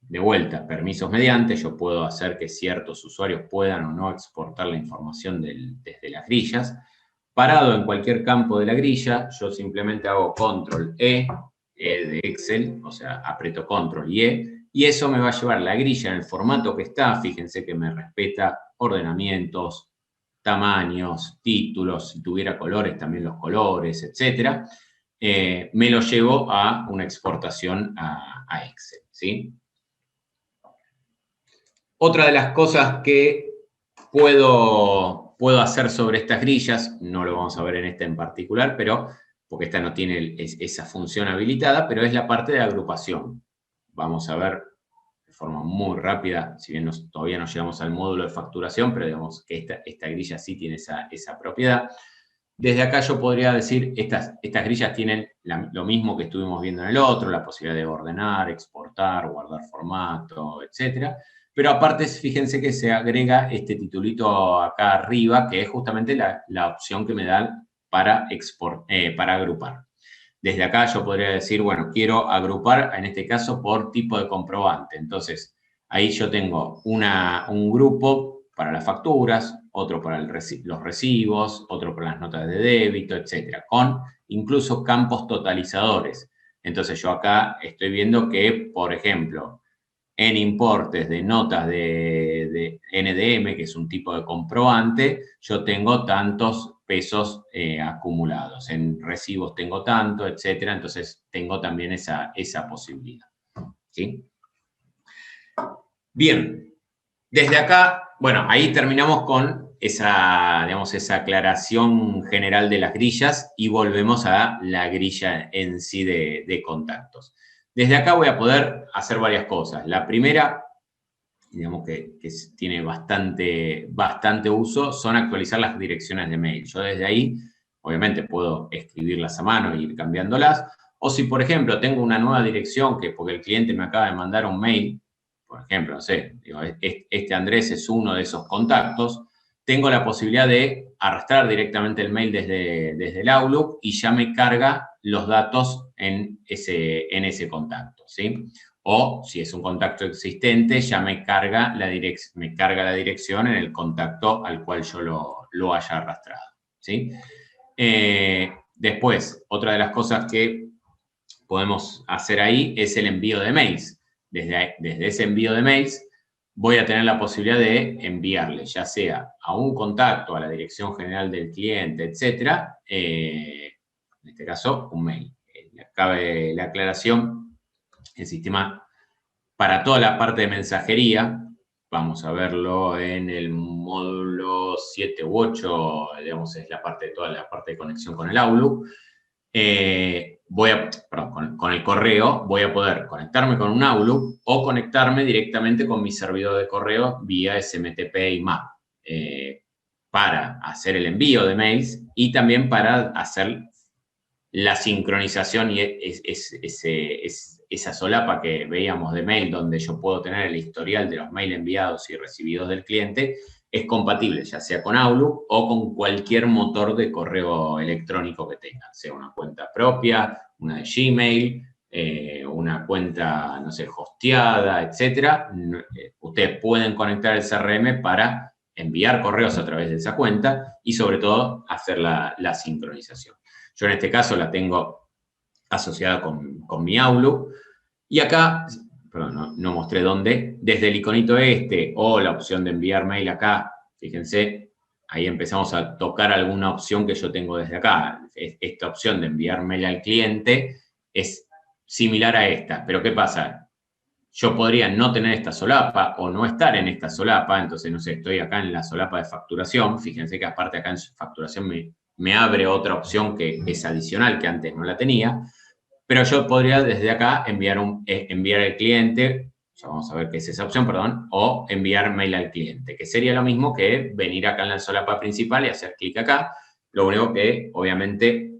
Speaker 1: De vuelta, permisos mediante, yo puedo hacer que ciertos usuarios puedan o no exportar la información desde las grillas. Parado en cualquier campo de la grilla, yo simplemente hago Control E de Excel, o sea, aprieto Control y E, y eso me va a llevar la grilla en el formato que está. Fíjense que me respeta ordenamientos, tamaños, títulos, si tuviera colores, también los colores, etcétera. Me lo llevo a una exportación a Excel, ¿sí? Otra de las cosas que puedo hacer sobre estas grillas, no lo vamos a ver en esta en particular, pero porque esta no tiene esa función habilitada, pero es la parte de agrupación. Vamos a ver de forma muy rápida, si bien todavía no llegamos al módulo de facturación, pero digamos que esta grilla sí tiene esa propiedad. Desde acá yo podría decir, estas grillas tienen lo mismo que estuvimos viendo en el otro, la posibilidad de ordenar, exportar, guardar formato, etcétera. Pero aparte, fíjense que se agrega este titulito acá arriba, que es justamente la opción que me dan para agrupar. Desde acá yo podría decir, bueno, quiero agrupar, en este caso, por tipo de comprobante. Entonces, ahí yo tengo un grupo para las facturas, otro para los recibos, otro para las notas de débito, etcétera, con incluso campos totalizadores. Entonces, yo acá estoy viendo que, por ejemplo, en importes de notas de NDM, que es un tipo de comprobante, yo tengo tantos pesos acumulados. En recibos tengo tanto, etcétera. Entonces, tengo también esa posibilidad. ¿Sí? Bien. Desde acá, bueno, ahí terminamos con esa, digamos, esa aclaración general de las grillas y volvemos a la grilla en sí de contactos. Desde acá voy a poder hacer varias cosas. La primera, digamos que tiene bastante uso, son actualizar las direcciones de mail. Yo desde ahí, obviamente, puedo escribirlas a mano e ir cambiándolas. O si, por ejemplo, tengo una nueva dirección porque el cliente me acaba de mandar un mail, por ejemplo, no sé, digo, este Andrés es uno de esos contactos, tengo la posibilidad de arrastrar directamente el mail desde el Outlook y ya me carga los datos en ese contacto, ¿sí? O si es un contacto existente, ya me carga la dirección en el contacto al cual yo lo haya arrastrado, ¿sí? Después, otra de las cosas que podemos hacer ahí es el envío de mails. Desde ese envío de mails voy a tener la posibilidad de enviarle, ya sea a un contacto, a la dirección general del cliente, etcétera, en este caso, un mail. Cabe la aclaración, el sistema para toda la parte de mensajería, vamos a verlo en el módulo 7 u 8, digamos, es toda la parte de conexión con el Outlook. Con el correo voy a poder conectarme con un Outlook o conectarme directamente con mi servidor de correo vía SMTP y MAP para hacer el envío de mails y también para hacer la sincronización y esa solapa que veíamos de mail donde yo puedo tener el historial de los mails enviados y recibidos del cliente es compatible ya sea con Outlook o con cualquier motor de correo electrónico que tengan, sea una cuenta propia, una de Gmail, una cuenta, no sé, hosteada, etcétera. Ustedes pueden conectar el CRM para enviar correos a través de esa cuenta y sobre todo hacer la sincronización. Yo en este caso la tengo asociada con mi Outlook. Y acá, perdón, no mostré dónde, desde el iconito o la opción de enviar mail acá, fíjense, ahí empezamos a tocar alguna opción que yo tengo desde acá. Esta opción de enviar mail al cliente es similar a esta, pero ¿qué pasa? Yo podría no tener esta solapa o no estar en esta solapa, entonces, no sé, estoy acá en la solapa de facturación, fíjense que aparte acá en facturación me abre otra opción que es adicional, que antes no la tenía, pero yo podría desde acá enviar al cliente, ya vamos a ver qué es esa opción, perdón, o enviar mail al cliente, que sería lo mismo que venir acá en la solapa principal y hacer clic acá, lo único que obviamente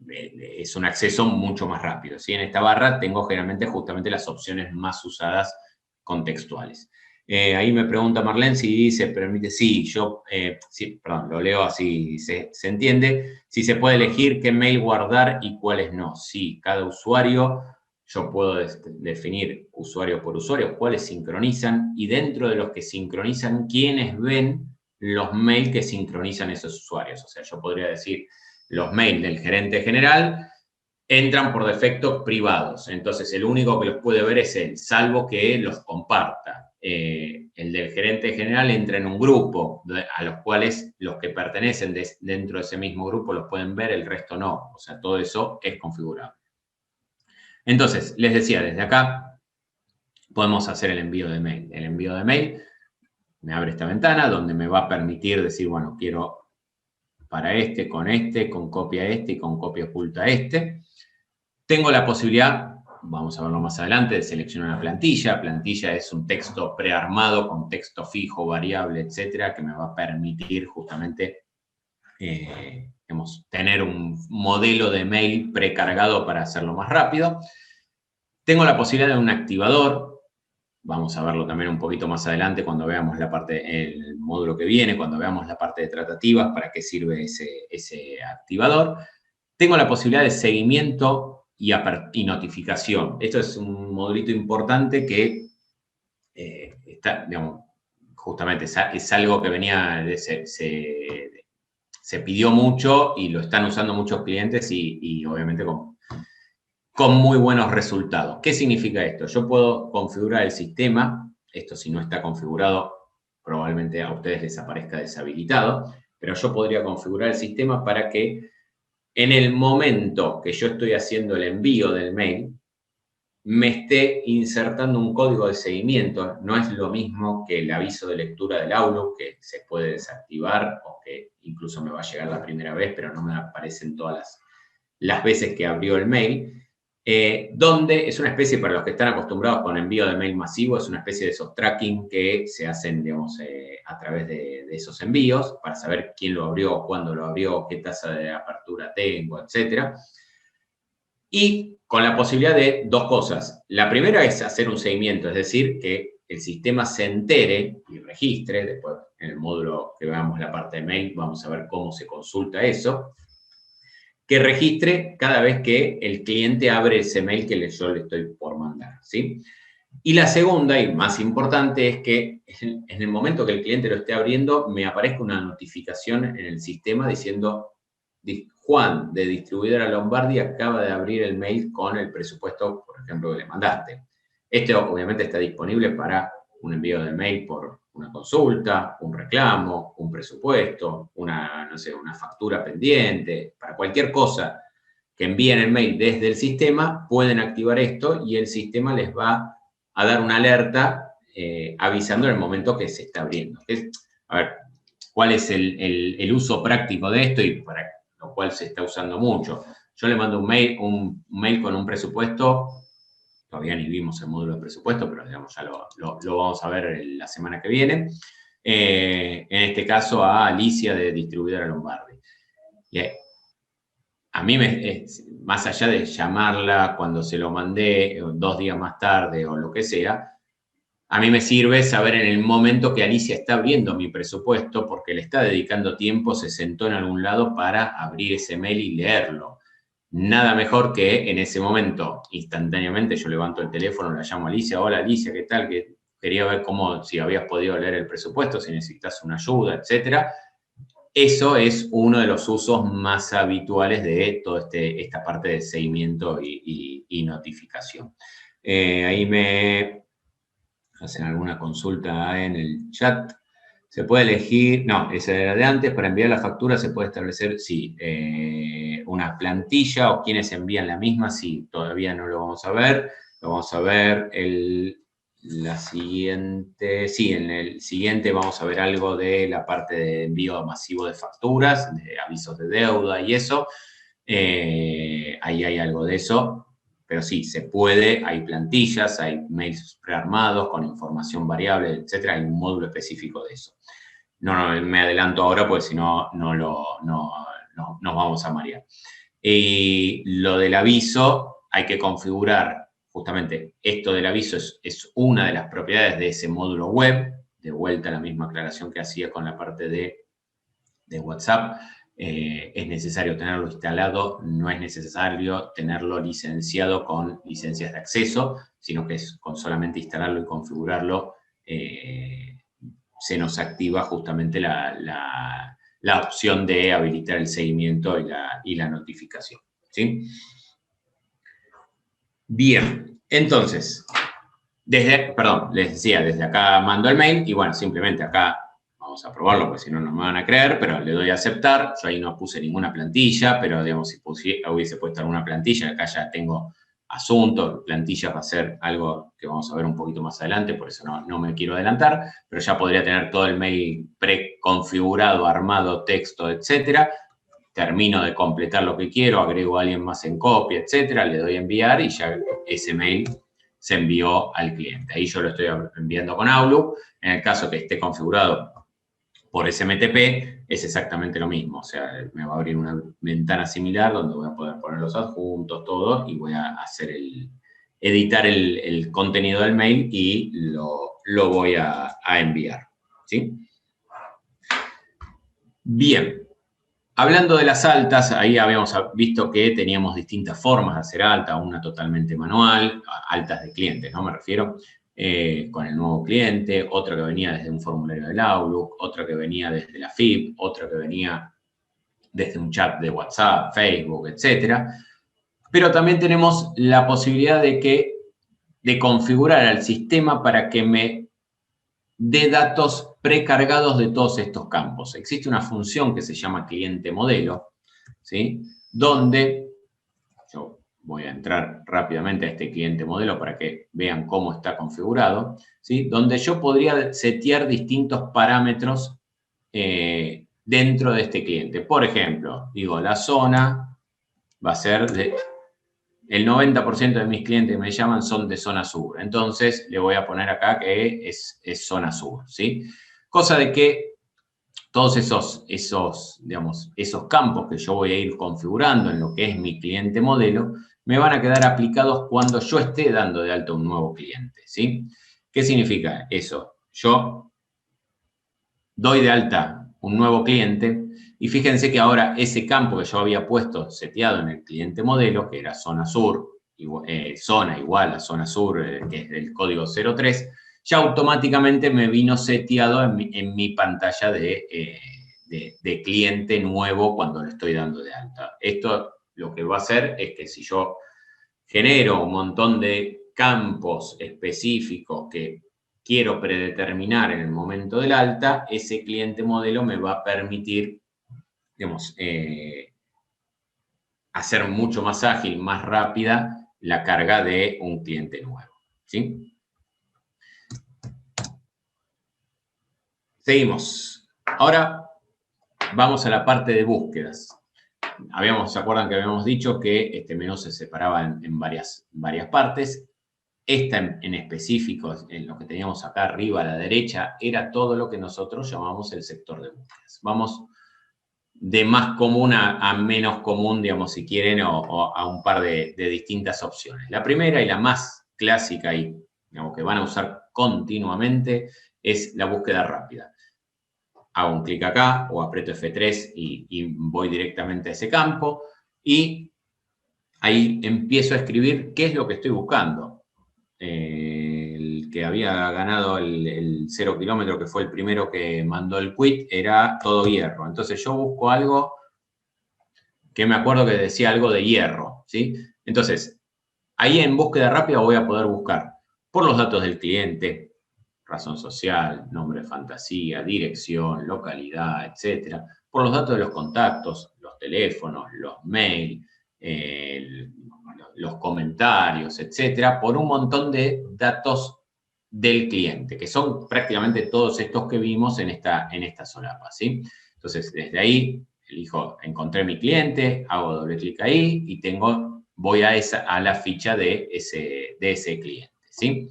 Speaker 1: es un acceso mucho más rápido, ¿sí? En esta barra tengo generalmente justamente las opciones más usadas contextuales. Ahí me pregunta Marlene si se permite, sí, sí, perdón, lo leo así, se entiende, si se puede elegir qué mail guardar y cuáles no. Sí, cada usuario, yo puedo definir usuario por usuario, cuáles sincronizan y dentro de los que sincronizan, quiénes ven los mails que sincronizan esos usuarios. O sea, yo podría decir, los mails del gerente general entran por defecto privados. Entonces, el único que los puede ver es él, salvo que los comparta. El del gerente general entra en un grupo a los cuales los que pertenecen dentro de ese mismo grupo los pueden ver, el resto no. O sea, todo eso es configurable. Entonces, les decía, desde acá podemos hacer el envío de mail. El envío de mail me abre esta ventana donde me va a permitir decir, bueno, quiero para con copia y con copia oculta Tengo la posibilidad, vamos a verlo más adelante, de seleccionar una plantilla. Plantilla es un texto prearmado con texto fijo, variable, etcétera, que me va a permitir justamente tener un modelo de mail precargado para hacerlo más rápido. Tengo la posibilidad de un activador. Vamos a verlo también un poquito más adelante cuando veamos el módulo que viene, cuando veamos la parte de tratativas, para qué sirve ese activador. tengo la posibilidad de seguimiento y notificación. Esto es un modulito importante que está, digamos, justamente es algo que venía, se pidió mucho y lo están usando muchos clientes y obviamente con muy buenos resultados. ¿Qué significa esto? Yo puedo configurar el sistema, esto si no está configurado, probablemente a ustedes les aparezca deshabilitado, pero yo podría configurar el sistema para que en el momento que yo estoy haciendo el envío del mail, me esté insertando un código de seguimiento. No es lo mismo que el aviso de lectura del Outlook, que se puede desactivar o que incluso me va a llegar la primera vez, pero no me aparecen todas las veces que abrió el mail. Donde es una especie, para los que están acostumbrados con envío de mail masivo, es una especie de esos tracking que se hacen, digamos, a través de esos envíos, para saber quién lo abrió, cuándo lo abrió, qué tasa de apertura tengo, etc. Y con la posibilidad de dos cosas. La primera es hacer un seguimiento, es decir, que el sistema se entere y registre, después en el módulo que veamos la parte de mail, vamos a ver cómo se consulta eso, que registre cada vez que el cliente abre ese mail que yo le estoy por mandar, ¿sí? Y la segunda, y más importante, es que en el momento que el cliente lo esté abriendo, me aparezca una notificación en el sistema diciendo: Juan, de Distribuidora Lombardi, acaba de abrir el mail con el presupuesto, por ejemplo, que le mandaste. Esto obviamente está disponible para un envío de mail por una consulta, un reclamo, un presupuesto, no sé, una factura pendiente, para cualquier cosa que envíen el mail desde el sistema, pueden activar esto y el sistema les va a dar una alerta avisando en el momento que se está abriendo. A ver, ¿cuál es el uso práctico de esto y para lo cual se está usando mucho? Yo le mando un mail con un presupuesto. Todavía ni vimos el módulo de presupuesto, pero digamos, ya lo vamos a ver la semana que viene. En este caso a Alicia de Distribuidora Lombardi. Y a mí, más allá de llamarla cuando se lo mandé 2 días más tarde o lo que sea, a mí me sirve saber en el momento que Alicia está abriendo mi presupuesto porque le está dedicando tiempo, se sentó en algún lado para abrir ese mail y leerlo. Nada mejor que en ese momento, instantáneamente, yo levanto el teléfono, la llamo a Alicia: hola Alicia, ¿qué tal? Que quería ver si habías podido leer el presupuesto, si necesitas una ayuda, etc. Eso es uno de los usos más habituales de toda esta parte de seguimiento y notificación. Ahí me hacen alguna consulta en el chat. Se puede elegir, no, esa era de antes, para enviar la factura se puede establecer, sí, una plantilla o quienes envían la misma, sí, todavía no lo vamos a ver. Lo vamos a ver la siguiente, sí, en el siguiente vamos a ver algo de la parte de envío masivo de facturas, de avisos de deuda y eso. Ahí hay algo de eso. Pero sí, se puede, hay plantillas, hay mails prearmados con información variable, etcétera. Hay un módulo específico de eso. No me adelanto ahora porque si no, nos vamos a marear. Y lo del aviso, hay que configurar, justamente esto del aviso es una de las propiedades de ese módulo web, de vuelta a la misma aclaración que hacía con la parte de WhatsApp. Es necesario tenerlo instalado, no es necesario tenerlo licenciado con licencias de acceso, sino que es con solamente instalarlo y configurarlo, se nos activa justamente la opción de habilitar el seguimiento y la notificación, ¿sí? Bien, entonces, les decía, desde acá mando el mail y bueno, simplemente acá vamos a probarlo porque si no, no me van a creer, pero le doy a aceptar. Yo ahí no puse ninguna plantilla, pero digamos, si hubiese puesto alguna plantilla, acá ya tengo asuntos, plantillas va a ser algo que vamos a ver un poquito más adelante, por eso no me quiero adelantar, pero ya podría tener todo el mail preconfigurado, armado, texto, etcétera. Termino de completar lo que quiero, agrego a alguien más en copia, etcétera, le doy a enviar y ya ese mail se envió al cliente. Ahí yo lo estoy enviando con Outlook. En el caso que esté configurado por SMTP, es exactamente lo mismo. O sea, me va a abrir una ventana similar donde voy a poder poner los adjuntos, todo, y voy a hacer editar el contenido del mail y lo voy a enviar, ¿sí? Bien. Hablando de las altas, ahí habíamos visto que teníamos distintas formas de hacer alta, una totalmente manual, altas de clientes, ¿no? Me refiero, con el nuevo cliente, otra que venía desde un formulario del Outlook, otra que venía desde la FIP, otra que venía desde un chat de WhatsApp, Facebook, etcétera. Pero también tenemos la posibilidad de configurar al sistema para que me dé datos precargados de todos estos campos. Existe una función que se llama cliente modelo, ¿sí? Donde yo voy a entrar rápidamente a este cliente modelo para que vean cómo está configurado, ¿sí? Donde yo podría setear distintos parámetros dentro de este cliente. Por ejemplo, digo, la zona va a ser de... El 90% de mis clientes que me llaman son de zona sur. Entonces, le voy a poner acá que es zona sur, ¿sí? Cosa de que todos esos campos que yo voy a ir configurando en lo que es mi cliente modelo, me van a quedar aplicados cuando yo esté dando de alta un nuevo cliente, ¿sí? ¿Qué significa eso? Yo doy de alta un nuevo cliente y fíjense que ahora ese campo que yo había puesto seteado en el cliente modelo, que era zona sur, zona igual a zona sur, que es del código 03, ya automáticamente me vino seteado en mi pantalla de cliente nuevo cuando le estoy dando de alta. Esto lo que va a hacer es que si yo genero un montón de campos específicos que quiero predeterminar en el momento del alta, ese cliente modelo me va a permitir, digamos, hacer mucho más ágil, más rápida la carga de un cliente nuevo, ¿sí? Seguimos. Ahora vamos a la parte de búsquedas. ¿Se acuerdan que habíamos dicho que este menú se separaba en varias partes? Esta en específico, en lo que teníamos acá arriba a la derecha, era todo lo que nosotros llamamos el sector de búsquedas. Vamos de más común a menos común, digamos, si quieren, o a un par de distintas opciones. La primera y la más clásica y, digamos, que van a usar continuamente es la búsqueda rápida. Hago un clic acá o aprieto F3 y voy directamente a ese campo y ahí empiezo a escribir qué es lo que estoy buscando. El que había ganado el 0 kilómetro, que fue el primero que mandó el quit, era todo hierro. Entonces yo busco algo que me acuerdo que decía algo de hierro, ¿sí? Entonces, ahí en búsqueda rápida voy a poder buscar por los datos del cliente, razón social, nombre de fantasía, dirección, localidad, etcétera, por los datos de los contactos, los teléfonos, los mails, los comentarios, etcétera, por un montón de datos del cliente, que son prácticamente todos estos que vimos en esta solapa, ¿sí? Entonces, desde ahí elijo, encontré mi cliente, hago doble clic ahí y voy a la ficha de ese cliente, ¿sí?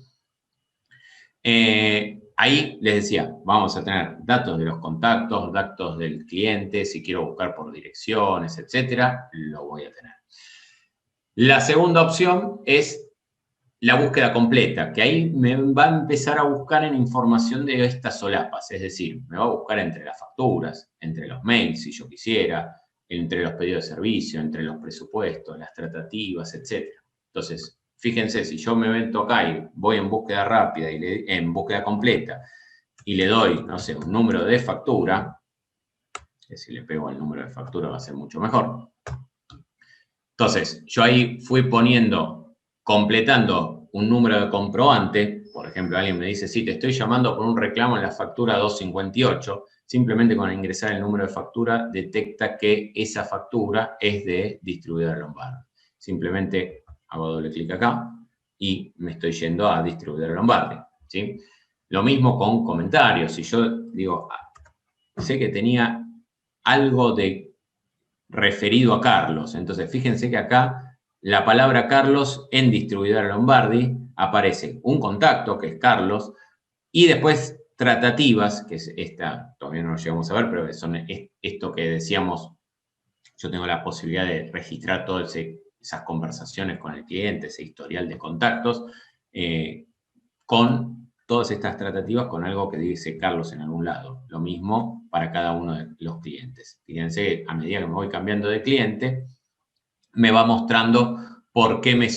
Speaker 1: Ahí les decía, vamos a tener datos de los contactos, datos del cliente, si quiero buscar por direcciones, etcétera, lo voy a tener. La segunda opción es la búsqueda completa, que ahí me va a empezar a buscar en información de estas solapas, es decir, me va a buscar entre las facturas, entre los mails, si yo quisiera, entre los pedidos de servicio, entre los presupuestos, las tratativas, etcétera. Entonces, fíjense, si yo me meto acá y voy en búsqueda rápida y en búsqueda completa y le doy, no sé, un número de factura, que si le pego el número de factura va a ser mucho mejor. Entonces, yo ahí fui completando un número de comprobante. Por ejemplo, alguien me dice, sí, te estoy llamando por un reclamo en la factura 258. Simplemente con ingresar el número de factura detecta que esa factura es de distribuidora Lombardi. Simplemente hago doble clic acá y me estoy yendo a distribuidora Lombardi, ¿sí? Lo mismo con comentarios. Si yo digo, sé que tenía algo de referido a Carlos. Entonces, fíjense que acá la palabra Carlos en distribuidora Lombardi aparece un contacto, que es Carlos, y después tratativas, que es esta, todavía no lo llegamos a ver, pero son esto que decíamos, yo tengo la posibilidad de registrar todas esas conversaciones con el cliente, ese historial de contactos, con todas estas tratativas con algo que dice Carlos en algún lado. Lo mismo para cada uno de los clientes. Fíjense, a medida que me voy cambiando de cliente, me va mostrando por qué me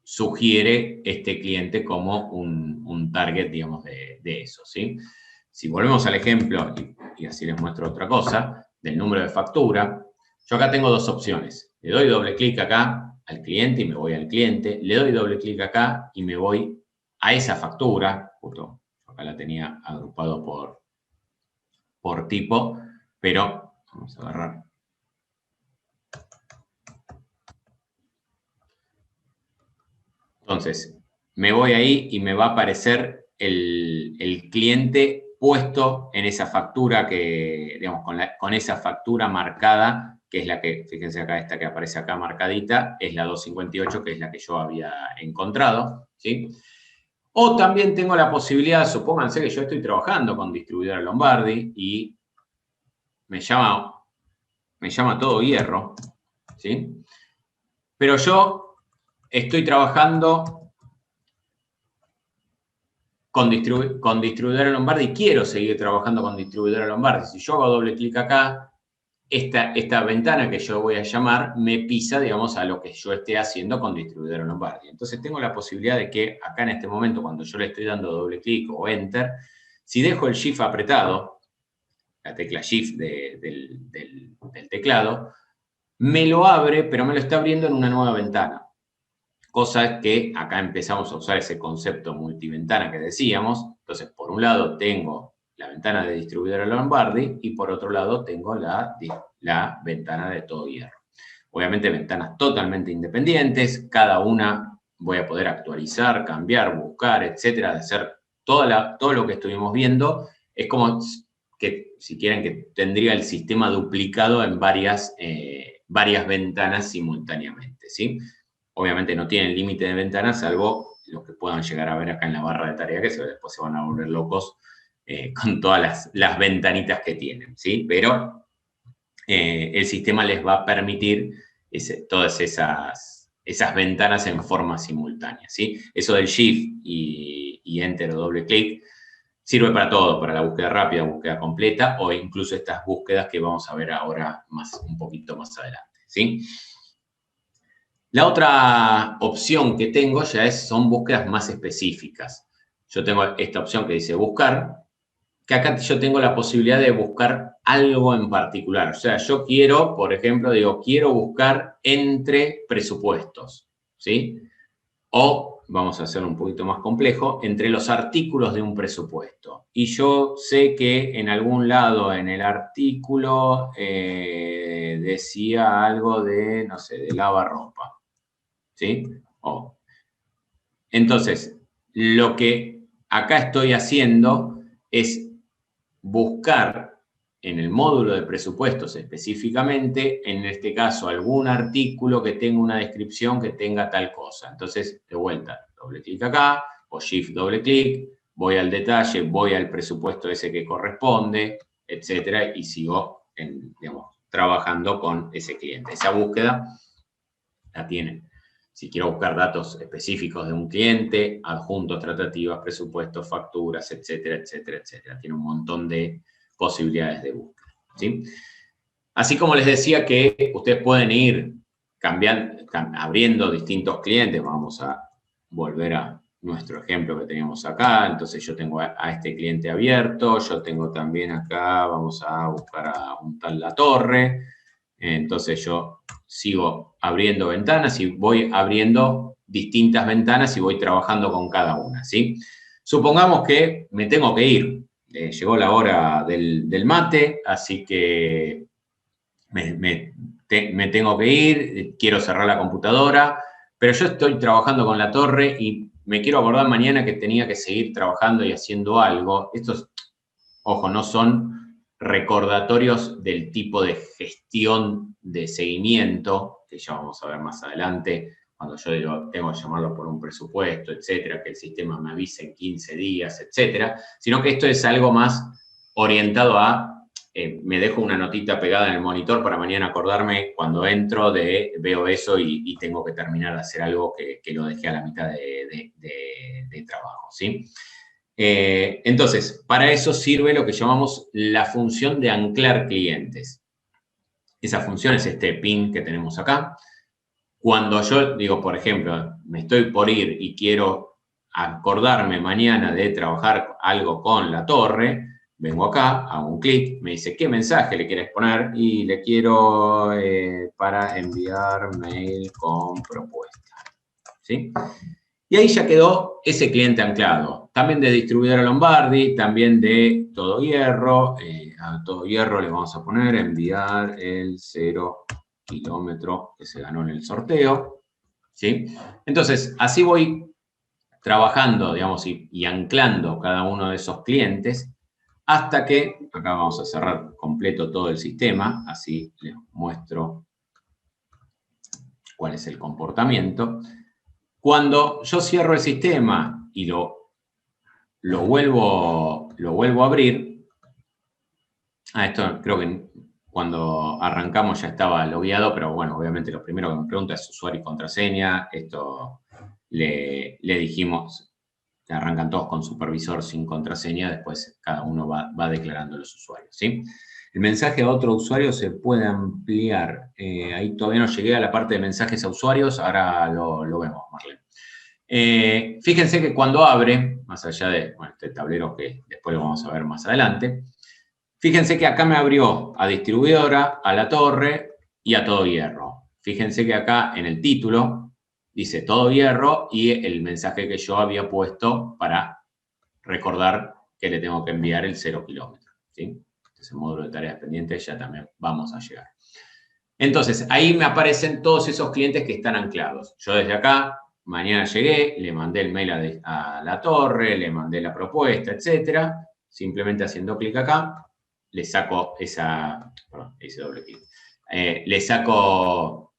Speaker 1: sugiere este cliente como un target, digamos, de eso, ¿sí? Si volvemos al ejemplo, y así les muestro otra cosa, del número de factura, yo acá tengo dos opciones. Le doy doble clic acá al cliente y me voy al cliente. Le doy doble clic acá y me voy a esa factura. Justo acá la tenía agrupado por tipo, pero vamos a agarrar. Entonces, me voy ahí y me va a aparecer el cliente puesto en esa factura que, digamos, con esa factura marcada, que es la que, fíjense acá, esta que aparece acá marcadita, es la 258, que es la que yo había encontrado, ¿sí? O también tengo la posibilidad, supónganse que yo estoy trabajando con distribuidora Lombardi y me llama Todo Hierro, ¿sí? Pero yo estoy trabajando con distribuidora Lombardi y quiero seguir trabajando con distribuidora Lombardi. Si yo hago doble clic acá, esta ventana que yo voy a llamar me pisa, digamos, a lo que yo esté haciendo con distribuidora Lombardi. Entonces tengo la posibilidad de que acá en este momento, cuando yo le estoy dando doble clic o enter, si dejo el Shift apretado, la tecla Shift del teclado, me lo abre, pero me lo está abriendo en una nueva ventana. Cosa que acá empezamos a usar ese concepto multiventana que decíamos. Entonces, por un lado tengo la ventana de distribuidora Lombardi y por otro lado tengo la ventana de Todo Hierro. Obviamente ventanas totalmente independientes, cada una voy a poder actualizar, cambiar, buscar, etcétera, de hacer todo lo que estuvimos viendo. Es como que, si quieren, que tendría el sistema duplicado en varias ventanas simultáneamente, ¿sí? Obviamente no tienen límite de ventanas, salvo los que puedan llegar a ver acá en la barra de tarea, que después se van a volver locos con todas las ventanitas que tienen, ¿sí? Pero el sistema les va a permitir todas esas ventanas en forma simultánea, ¿sí? Eso del Shift y Enter o doble clic sirve para todo, para la búsqueda rápida, búsqueda completa, o incluso estas búsquedas que vamos a ver ahora un poquito más adelante, ¿sí? La otra opción que tengo ya son búsquedas más específicas. Yo tengo esta opción que dice buscar, que acá yo tengo la posibilidad de buscar algo en particular. O sea, yo quiero, por ejemplo, quiero buscar entre presupuestos, ¿sí? O, vamos a hacerlo un poquito más complejo, entre los artículos de un presupuesto. Y yo sé que en algún lado en el artículo decía algo de, no sé, de lavarropa. ¿Sí? Entonces, lo que acá estoy haciendo es buscar en el módulo de presupuestos específicamente, en este caso, algún artículo que tenga una descripción que tenga tal cosa. Entonces, de vuelta, doble clic acá, o Shift doble clic, voy al detalle, voy al presupuesto ese que corresponde, etcétera, y sigo, digamos, trabajando con ese cliente. Esa búsqueda la tiene. Si quiero buscar datos específicos de un cliente, adjuntos, tratativas, presupuestos, facturas, etcétera, etcétera, etcétera. Tiene un montón de posibilidades de búsqueda, ¿sí? Así como les decía que ustedes pueden ir abriendo distintos clientes. Vamos a volver a nuestro ejemplo que teníamos acá. Entonces yo tengo a este cliente abierto. Yo tengo también acá, vamos a buscar a un tal La Torre. Entonces yo sigo abriendo ventanas y voy abriendo distintas ventanas y voy trabajando con cada una, ¿sí? Supongamos que me tengo que ir. Llegó la hora del mate, así que me tengo que ir, quiero cerrar la computadora, pero yo estoy trabajando con La Torre y me quiero acordar mañana que tenía que seguir trabajando y haciendo algo. Estos, ojo, no son recordatorios del tipo de gestión de seguimiento, que ya vamos a ver más adelante, cuando yo digo, tengo que llamarlo por un presupuesto, etcétera, que el sistema me avise en 15 días, etcétera, sino que esto es algo más orientado a, me dejo una notita pegada en el monitor para mañana acordarme cuando entro veo eso y tengo que terminar de hacer algo que lo dejé a la mitad de trabajo, ¿sí? Entonces, para eso sirve lo que llamamos la función de anclar clientes. Esa función es este pin que tenemos acá. Cuando yo digo, por ejemplo, me estoy por ir y quiero acordarme mañana de trabajar algo con la torre, vengo acá, hago un clic, me dice, ¿qué mensaje le quieres poner? Y le quiero para enviar mail con propuesta. ¿Sí? Y ahí ya quedó ese cliente anclado. También de distribuidora Lombardi, también de Todo Hierro. A Todo Hierro le vamos a poner enviar el 0 kilómetro que se ganó en el sorteo. ¿Sí? Entonces, así voy trabajando, digamos, y anclando cada uno de esos clientes hasta que, acá vamos a cerrar completo todo el sistema, así les muestro cuál es el comportamiento. Cuando yo cierro el sistema y lo vuelvo a abrir, esto creo que cuando arrancamos ya estaba logueado, pero bueno, obviamente lo primero que me pregunta es usuario y contraseña. Esto le dijimos que arrancan todos con supervisor sin contraseña, después cada uno va declarando los usuarios, ¿sí? El mensaje a otro usuario se puede ampliar. Ahí todavía no llegué a la parte de mensajes a usuarios, ahora lo vemos, Marlene. Fíjense que cuando abre, más allá de este tablero que después lo vamos a ver más adelante, fíjense que acá me abrió a distribuidora, a la torre y a Todo Hierro. Fíjense que acá en el título dice Todo Hierro y el mensaje que yo había puesto para recordar que le tengo que enviar el 0 kilómetro. ¿Sí? Entonces, el módulo de tareas pendientes ya también vamos a llegar. Entonces, ahí me aparecen todos esos clientes que están anclados. Yo desde acá, mañana llegué, le mandé el mail a la torre, le mandé la propuesta, etcétera. Simplemente haciendo clic acá, le saco esa, perdón, hice doble clic. Le saco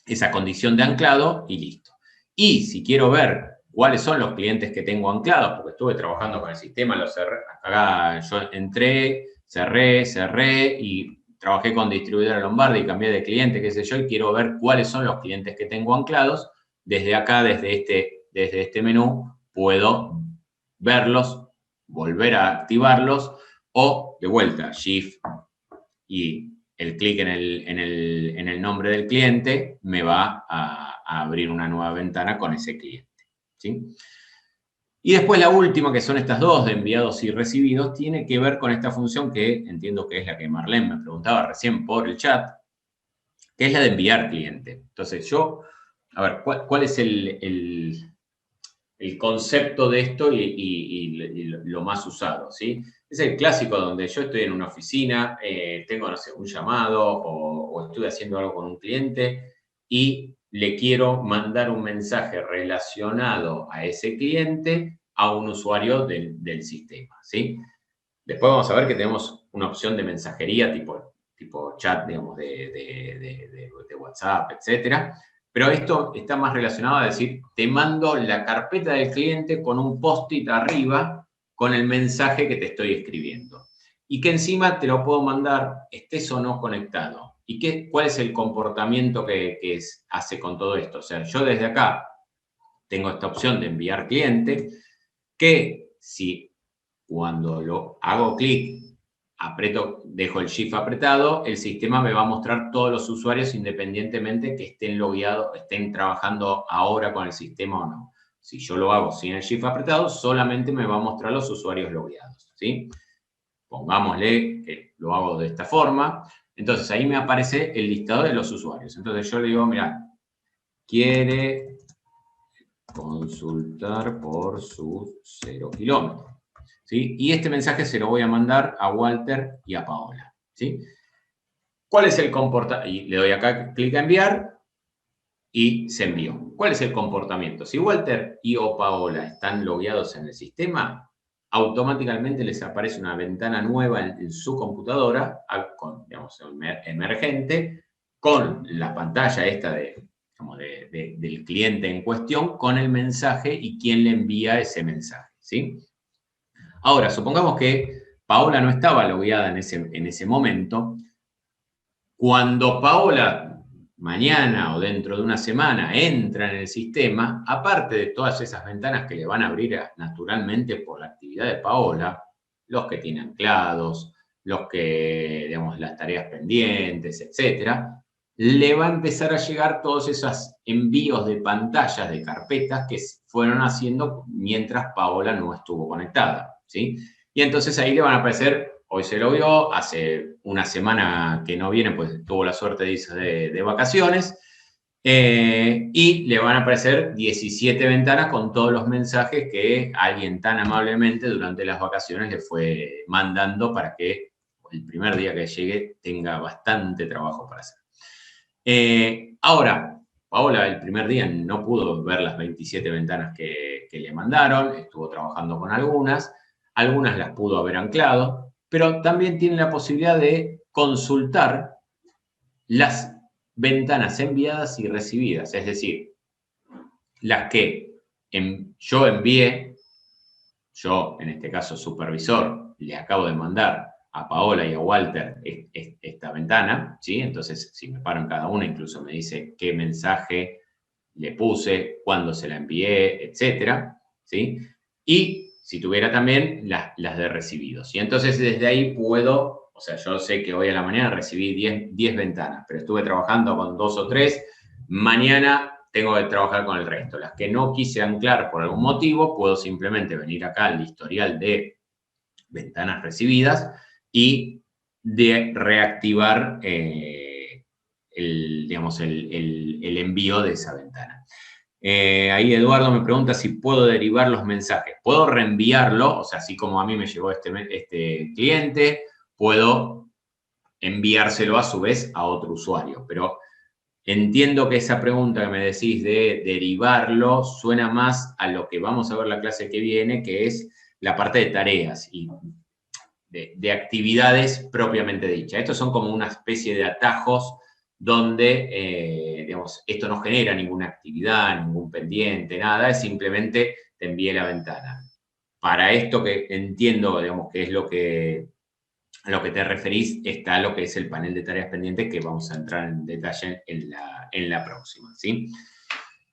Speaker 1: esa condición de anclado y listo. Y si quiero ver cuáles son los clientes que tengo anclados, porque estuve trabajando con el sistema, los cerré, acá yo entré, cerré y trabajé con distribuidora Lombardi y cambié de cliente, qué sé yo, y quiero ver cuáles son los clientes que tengo anclados. Desde acá, desde este menú, puedo verlos, volver a activarlos o de vuelta, Shift y el clic en el nombre del cliente me va a abrir una nueva ventana con ese cliente. ¿Sí? Y después la última, que son estas dos de enviados y recibidos, tiene que ver con esta función que entiendo que es la que Marlene me preguntaba recién por el chat, que es la de enviar cliente. Entonces yo, a ver, ¿cuál es el concepto de esto y lo más usado? ¿Sí? Es el clásico donde yo estoy en una oficina, tengo, no sé, un llamado o estoy haciendo algo con un cliente y le quiero mandar un mensaje relacionado a ese cliente a un usuario del sistema, ¿sí? Después vamos a ver que tenemos una opción de mensajería tipo chat, digamos, de WhatsApp, etcétera. Pero esto está más relacionado a decir, te mando la carpeta del cliente con un post-it arriba con el mensaje que te estoy escribiendo. Y que encima te lo puedo mandar, estés o no conectado. ¿Y cuál es el comportamiento que hace con todo esto? O sea, yo desde acá tengo esta opción de enviar cliente, que si cuando lo hago clic, dejo el Shift apretado, el sistema me va a mostrar todos los usuarios independientemente que estén logueados, estén trabajando ahora con el sistema o no. Si yo lo hago sin el Shift apretado, solamente me va a mostrar los usuarios logueados, ¿sí? Pongámosle que lo hago de esta forma. Entonces, ahí me aparece el listado de los usuarios. Entonces, yo le digo, mira, quiere consultar por sus 0 kilómetros. ¿Sí? Y este mensaje se lo voy a mandar a Walter y a Paola. ¿Sí? ¿Cuál es el comportamiento? Y le doy acá clic a enviar y se envió. ¿Cuál es el comportamiento? Si Walter y o Paola están logueados en el sistema, automáticamente les aparece una ventana nueva en su computadora, digamos, emergente, con la pantalla esta del cliente en cuestión, con el mensaje y quién le envía ese mensaje. ¿Sí? Ahora, supongamos que Paola no estaba logueada en ese momento. Cuando Paola mañana o dentro de una semana entra en el sistema, aparte de todas esas ventanas que le van a abrir naturalmente por la actividad de Paola, los que tienen anclados, los que, digamos, las tareas pendientes, etcétera, le va a empezar a llegar todos esos envíos de pantallas, de carpetas que fueron haciendo mientras Paola no estuvo conectada, ¿sí? Y entonces ahí le van a aparecer, hoy se lo vio, hace una semana que no viene, pues tuvo la suerte de vacaciones, y le van a aparecer 17 ventanas con todos los mensajes que alguien tan amablemente durante las vacaciones le fue mandando para que el primer día que llegue tenga bastante trabajo para hacer. Ahora, Paola el primer día no pudo ver las 27 ventanas que le mandaron, estuvo trabajando con algunas las pudo haber anclado, pero también tiene la posibilidad de consultar las ventanas enviadas y recibidas, es decir, las que yo envié, yo en este caso supervisor, le acabo de mandar a Paola y a Walter esta ventana, ¿sí? Entonces, si me paro en cada una, incluso me dice qué mensaje le puse, cuándo se la envié, etcétera, ¿sí? Y si tuviera también las de recibidos. Y entonces desde ahí puedo, o sea, yo sé que hoy a la mañana recibí 10 ventanas, pero estuve trabajando con 2 o 3, mañana tengo que trabajar con el resto. Las que no quise anclar por algún motivo, puedo simplemente venir acá al historial de ventanas recibidas y de reactivar digamos, el envío de esa ventana. Ahí Eduardo me pregunta si puedo derivar los mensajes. Puedo reenviarlo, o sea, así como a mí me llegó este cliente, puedo enviárselo a su vez a otro usuario. Pero entiendo que esa pregunta que me decís de derivarlo suena más a lo que vamos a ver la clase que viene, que es la parte de tareas y de actividades propiamente dichas. Estos son como una especie de atajos donde, digamos, esto no genera ninguna actividad, ningún pendiente, nada, es simplemente te envié la ventana. Para esto que entiendo, digamos, que es a lo que te referís, está lo que es el panel de tareas pendientes, que vamos a entrar en detalle en la próxima, ¿sí?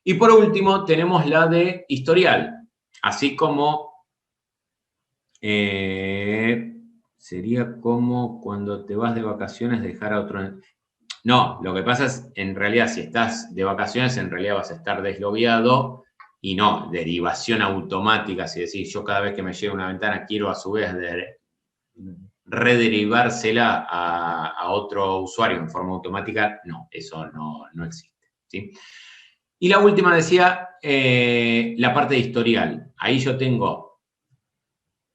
Speaker 1: Y por último, tenemos la de historial, así como sería como cuando te vas de vacaciones dejar a otro. No, lo que pasa es, en realidad, si estás de vacaciones, en realidad vas a estar deslogueado y no, derivación automática, si decís, yo cada vez que me llega una ventana quiero a su vez rederivársela a otro usuario en forma automática, no, eso no existe, ¿sí? Y la última decía, la parte de historial. Ahí yo tengo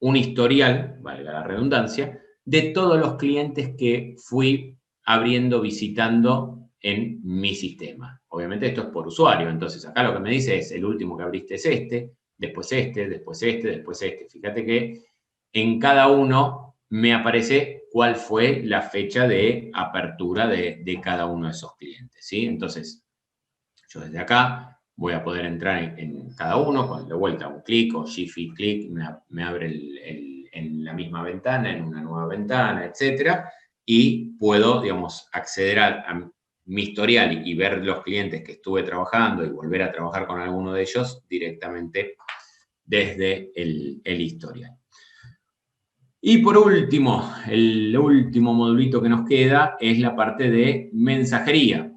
Speaker 1: un historial, valga la redundancia, de todos los clientes que fui abriendo, visitando en mi sistema. Obviamente esto es por usuario, entonces acá lo que me dice es el último que abriste es este, después este, después este, después este. Fíjate que en cada uno me aparece cuál fue la fecha de apertura de cada uno de esos clientes, ¿sí? Entonces, yo desde acá voy a poder entrar en cada uno, con de vuelta un clic o shift y clic, me abre en la misma ventana, en una nueva ventana, etcétera, y puedo, digamos, acceder a mi historial y ver los clientes que estuve trabajando y volver a trabajar con alguno de ellos directamente desde el historial. Y por último, el último modulito que nos queda es la parte de mensajería.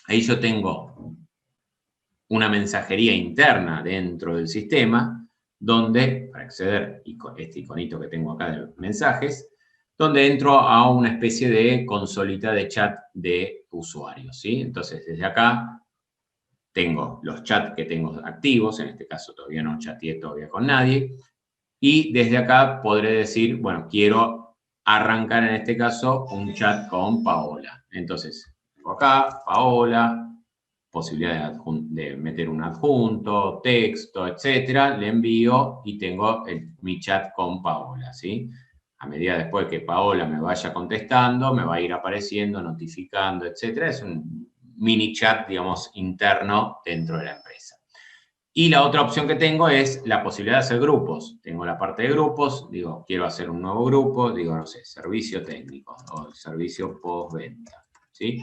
Speaker 1: Ahí yo tengo una mensajería interna dentro del sistema, donde, para acceder, este iconito que tengo acá de mensajes, donde entro a una especie de consolita de chat de usuarios, ¿sí? Entonces, desde acá tengo los chats que tengo activos, en este caso todavía no chateé todavía con nadie, y desde acá podré decir, bueno, quiero arrancar en este caso un chat con Paola. Entonces, tengo acá, Paola, posibilidad de meter un adjunto, texto, etcétera, le envío y tengo mi chat con Paola, ¿sí? A medida después que Paola me vaya contestando, me va a ir apareciendo, notificando, etcétera. Es un mini chat, digamos, interno dentro de la empresa. Y la otra opción que tengo es la posibilidad de hacer grupos. Tengo la parte de grupos, digo, quiero hacer un nuevo grupo, digo, no sé, servicio técnico o servicio postventa, ¿sí?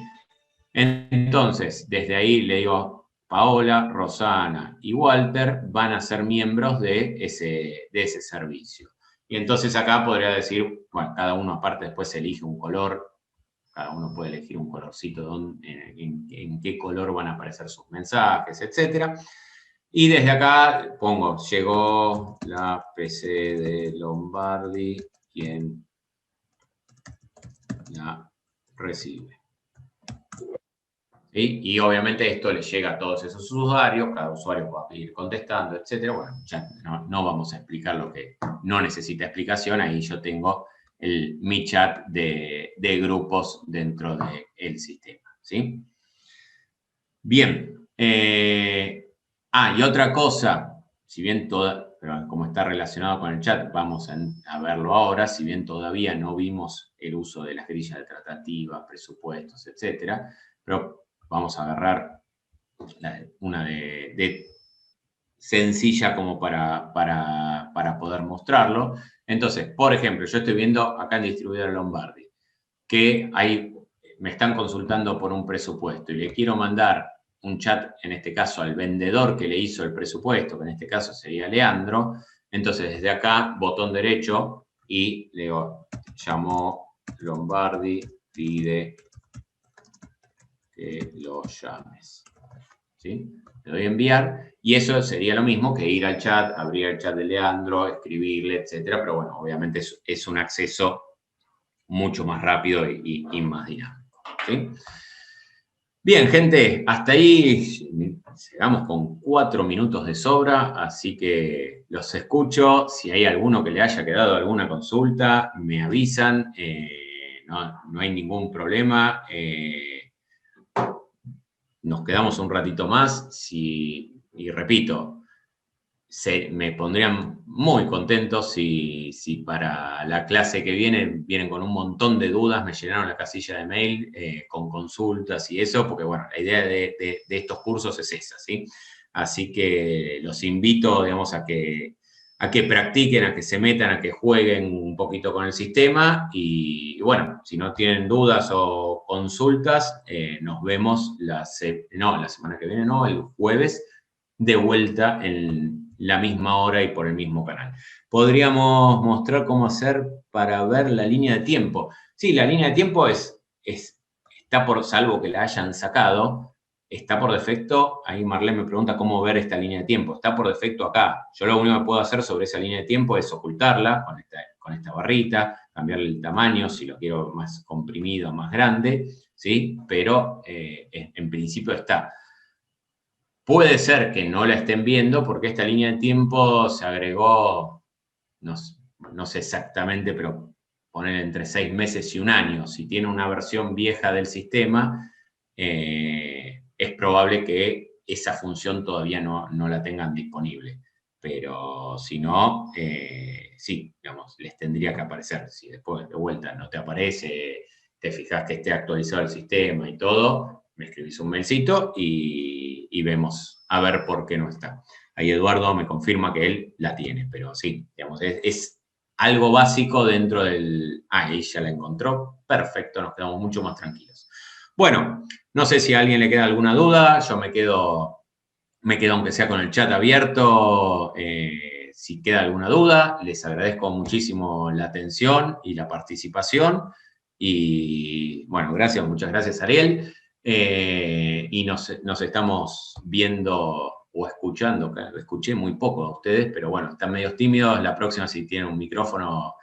Speaker 1: Entonces, desde ahí le digo, Paola, Rosana y Walter van a ser miembros de ese servicio. Y entonces acá podría decir, bueno, cada uno aparte después elige un color, cada uno puede elegir un colorcito en qué color van a aparecer sus mensajes, etc. Y desde acá pongo, llegó la PC de Lombardi, quien la recibe. ¿Sí? Y obviamente esto le llega a todos esos usuarios, cada usuario va a ir contestando, etc. Bueno, ya no vamos a explicar lo que no necesita explicación, ahí yo tengo mi chat de grupos dentro del sistema, ¿sí? Bien. Y otra cosa, si bien pero como está relacionado con el chat, vamos a verlo ahora, si bien todavía no vimos el uso de las grillas de tratativas, presupuestos, etc., pero vamos a agarrar una de sencilla como para poder mostrarlo. Entonces, por ejemplo, yo estoy viendo acá en Distribuidora Lombardi que me están consultando por un presupuesto y le quiero mandar un chat, en este caso al vendedor que le hizo el presupuesto, que en este caso sería Leandro. Entonces, desde acá, botón derecho y le digo, llamó Lombardi, pide que lo llames. ¿Sí? Le doy a enviar y eso sería lo mismo que ir al chat, abrir el chat de Leandro, escribirle, etcétera. Pero bueno, obviamente es un acceso mucho más rápido y más dinámico. ¿Sí? Bien, gente, hasta ahí llegamos con 4 minutos de sobra, así que los escucho. Si hay alguno que le haya quedado alguna consulta, me avisan. No hay ningún problema. Nos quedamos un ratito más. Y repito, me pondrían muy contentos si para la clase que vienen con un montón de dudas, me llenaron la casilla de mail con consultas y eso, porque bueno, la idea de estos cursos es esa, ¿sí? Así que los invito, digamos, a que practiquen, a que se metan, a que jueguen un poquito con el sistema y bueno, si no tienen dudas o consultas, nos vemos la semana que viene, no, el jueves, de vuelta en la misma hora y por el mismo canal. Podríamos mostrar cómo hacer para ver la línea de tiempo. Sí, la línea de tiempo está por, salvo que la hayan sacado, está por defecto, ahí Marlene me pregunta cómo ver esta línea de tiempo, está por defecto acá. Yo lo único que puedo hacer sobre esa línea de tiempo es ocultarla con esta barrita, cambiarle el tamaño, si lo quiero más comprimido, más grande, ¿sí? Pero en principio está. Puede ser que no la estén viendo porque esta línea de tiempo se agregó, no sé exactamente, pero poner entre 6 meses y un año. Si tiene una versión vieja del sistema, es probable que esa función todavía no la tengan disponible. Pero si no, sí, digamos, les tendría que aparecer. Si después de vuelta no te aparece, te fijas que esté actualizado el sistema y todo, me escribís un mailcito y vemos a ver por qué no está. Ahí Eduardo me confirma que él la tiene, pero sí, digamos, es algo básico dentro del... ahí ya la encontró. Perfecto, nos quedamos mucho más tranquilos. Bueno, no sé si a alguien le queda alguna duda, yo me quedo aunque sea con el chat abierto. Si queda alguna duda, les agradezco muchísimo la atención y la participación. Y bueno, muchas gracias Ariel. Y nos estamos viendo o escuchando, escuché muy poco a ustedes, pero bueno, están medio tímidos. La próxima, si tienen un micrófono,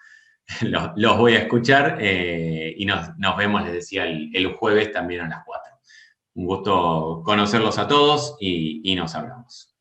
Speaker 1: los voy a escuchar. Y nos vemos, les decía, el jueves también a las 4. Un gusto conocerlos a todos y nos hablamos.